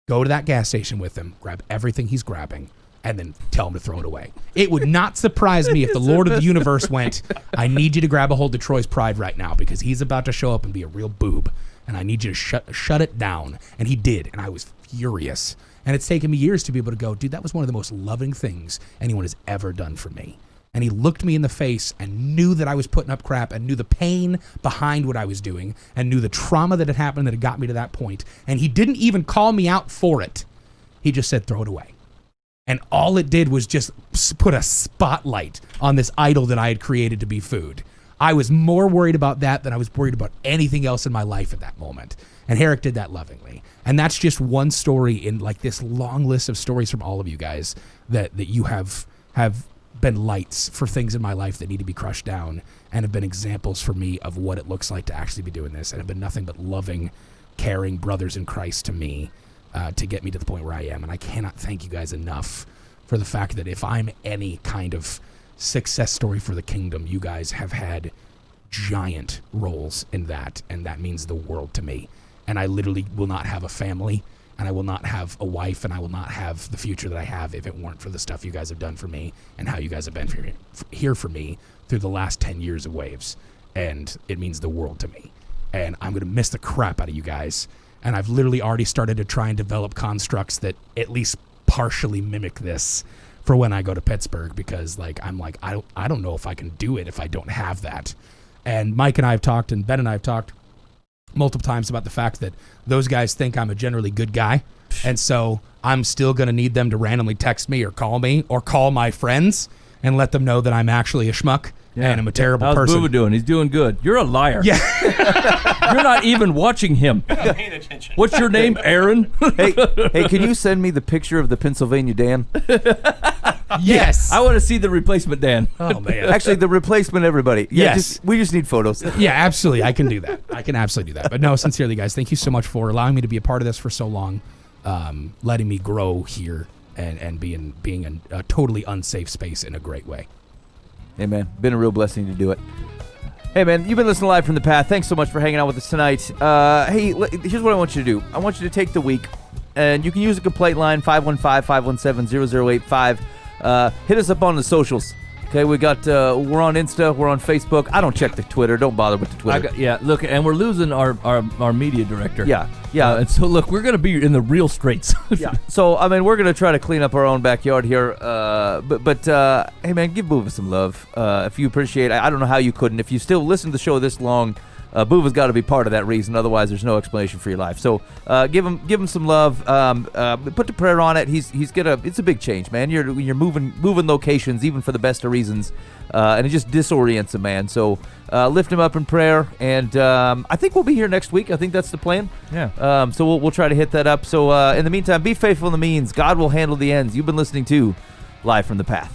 Go to that gas station with him, grab everything he's grabbing, and then tell him to throw it away. It would not surprise me if the Lord of the universe went, I need you to grab a hold of Troy's pride right now because he's about to show up and be a real boob. And I need you to shut it down. And he did. And I was furious. And it's taken me years to be able to go, dude, that was one of the most loving things anyone has ever done for me. And he looked me in the face and knew that I was putting up crap and knew the pain behind what I was doing and knew the trauma that had happened that had got me to that point. And he didn't even call me out for it. He just said, throw it away. And all it did was just put a spotlight on this idol that I had created to be food. I was more worried about that than I was worried about anything else in my life at that moment. And Herrick did that lovingly. And that's just one story in like this long list of stories from all of you guys that you have been lights for things in my life that need to be crushed down and have been examples for me of what it looks like to actually be doing this and have been nothing but loving, caring brothers in Christ to me to get me to the point where I am. And I cannot thank you guys enough for the fact that if I'm any kind of success story for the kingdom, you guys have had giant roles in that, and that means the world to me. And I literally will not have a family, and I will not have a wife, and I will not have the future that I have if it weren't for the stuff you guys have done for me and how you guys have been here for me through the last 10 years of Waves. And it means the world to me. And I'm going to miss the crap out of you guys. And I've literally already started to try and develop constructs that at least partially mimic this for when I go to Pittsburgh, because I'm like, I don't know if I can do it if I don't have that. And Mike and I have talked, and Ben and I have talked multiple times about the fact that those guys think I'm a generally good guy. And so I'm still going to need them to randomly text me or call my friends and let them know that I'm actually a schmuck and I'm a terrible person. How's Boova doing? He's doing good. You're a liar. Yeah. You're not even watching him. I'm paying attention. What's your name, Aaron? Hey, can you send me the picture of the Pennsylvania Dan? Yes. I want to see the replacement Dan. Oh, man. Actually, the replacement, everybody. Yeah, Yes. we just need photos. Yeah, absolutely. I can do that. I can absolutely do that. But no, sincerely, guys, thank you so much for allowing me to be a part of this for so long, letting me grow here and being in a totally unsafe space in a great way. Hey, man, been a real blessing to do it. Hey, man, you've been listening live from the path. Thanks so much for hanging out with us tonight. Hey, here's what I want you to do. I want you to take the week, and you can use a complaint line, 515-517-0085. Hit us up on the socials. Okay, we're on Insta, we're on Facebook. I don't check the Twitter. Don't bother with the Twitter. Look, and we're losing our media director. Yeah. And so, look, we're going to be in the real straits. Yeah. So, I mean, we're going to try to clean up our own backyard here. But hey, man, give Boova some love. If you appreciate it. I don't know how you couldn't. If you still listen to the show this long, Boova's got to be part of that reason. Otherwise, there's no explanation for your life. So, give him some love. Put the prayer on it. It's a big change, man. You're moving locations, even for the best of reasons, and it just disorients a man. So, lift him up in prayer, and I think we'll be here next week. I think that's the plan. Yeah. So we'll try to hit that up. So in the meantime, be faithful in the means. God will handle the ends. You've been listening to Live from the Path.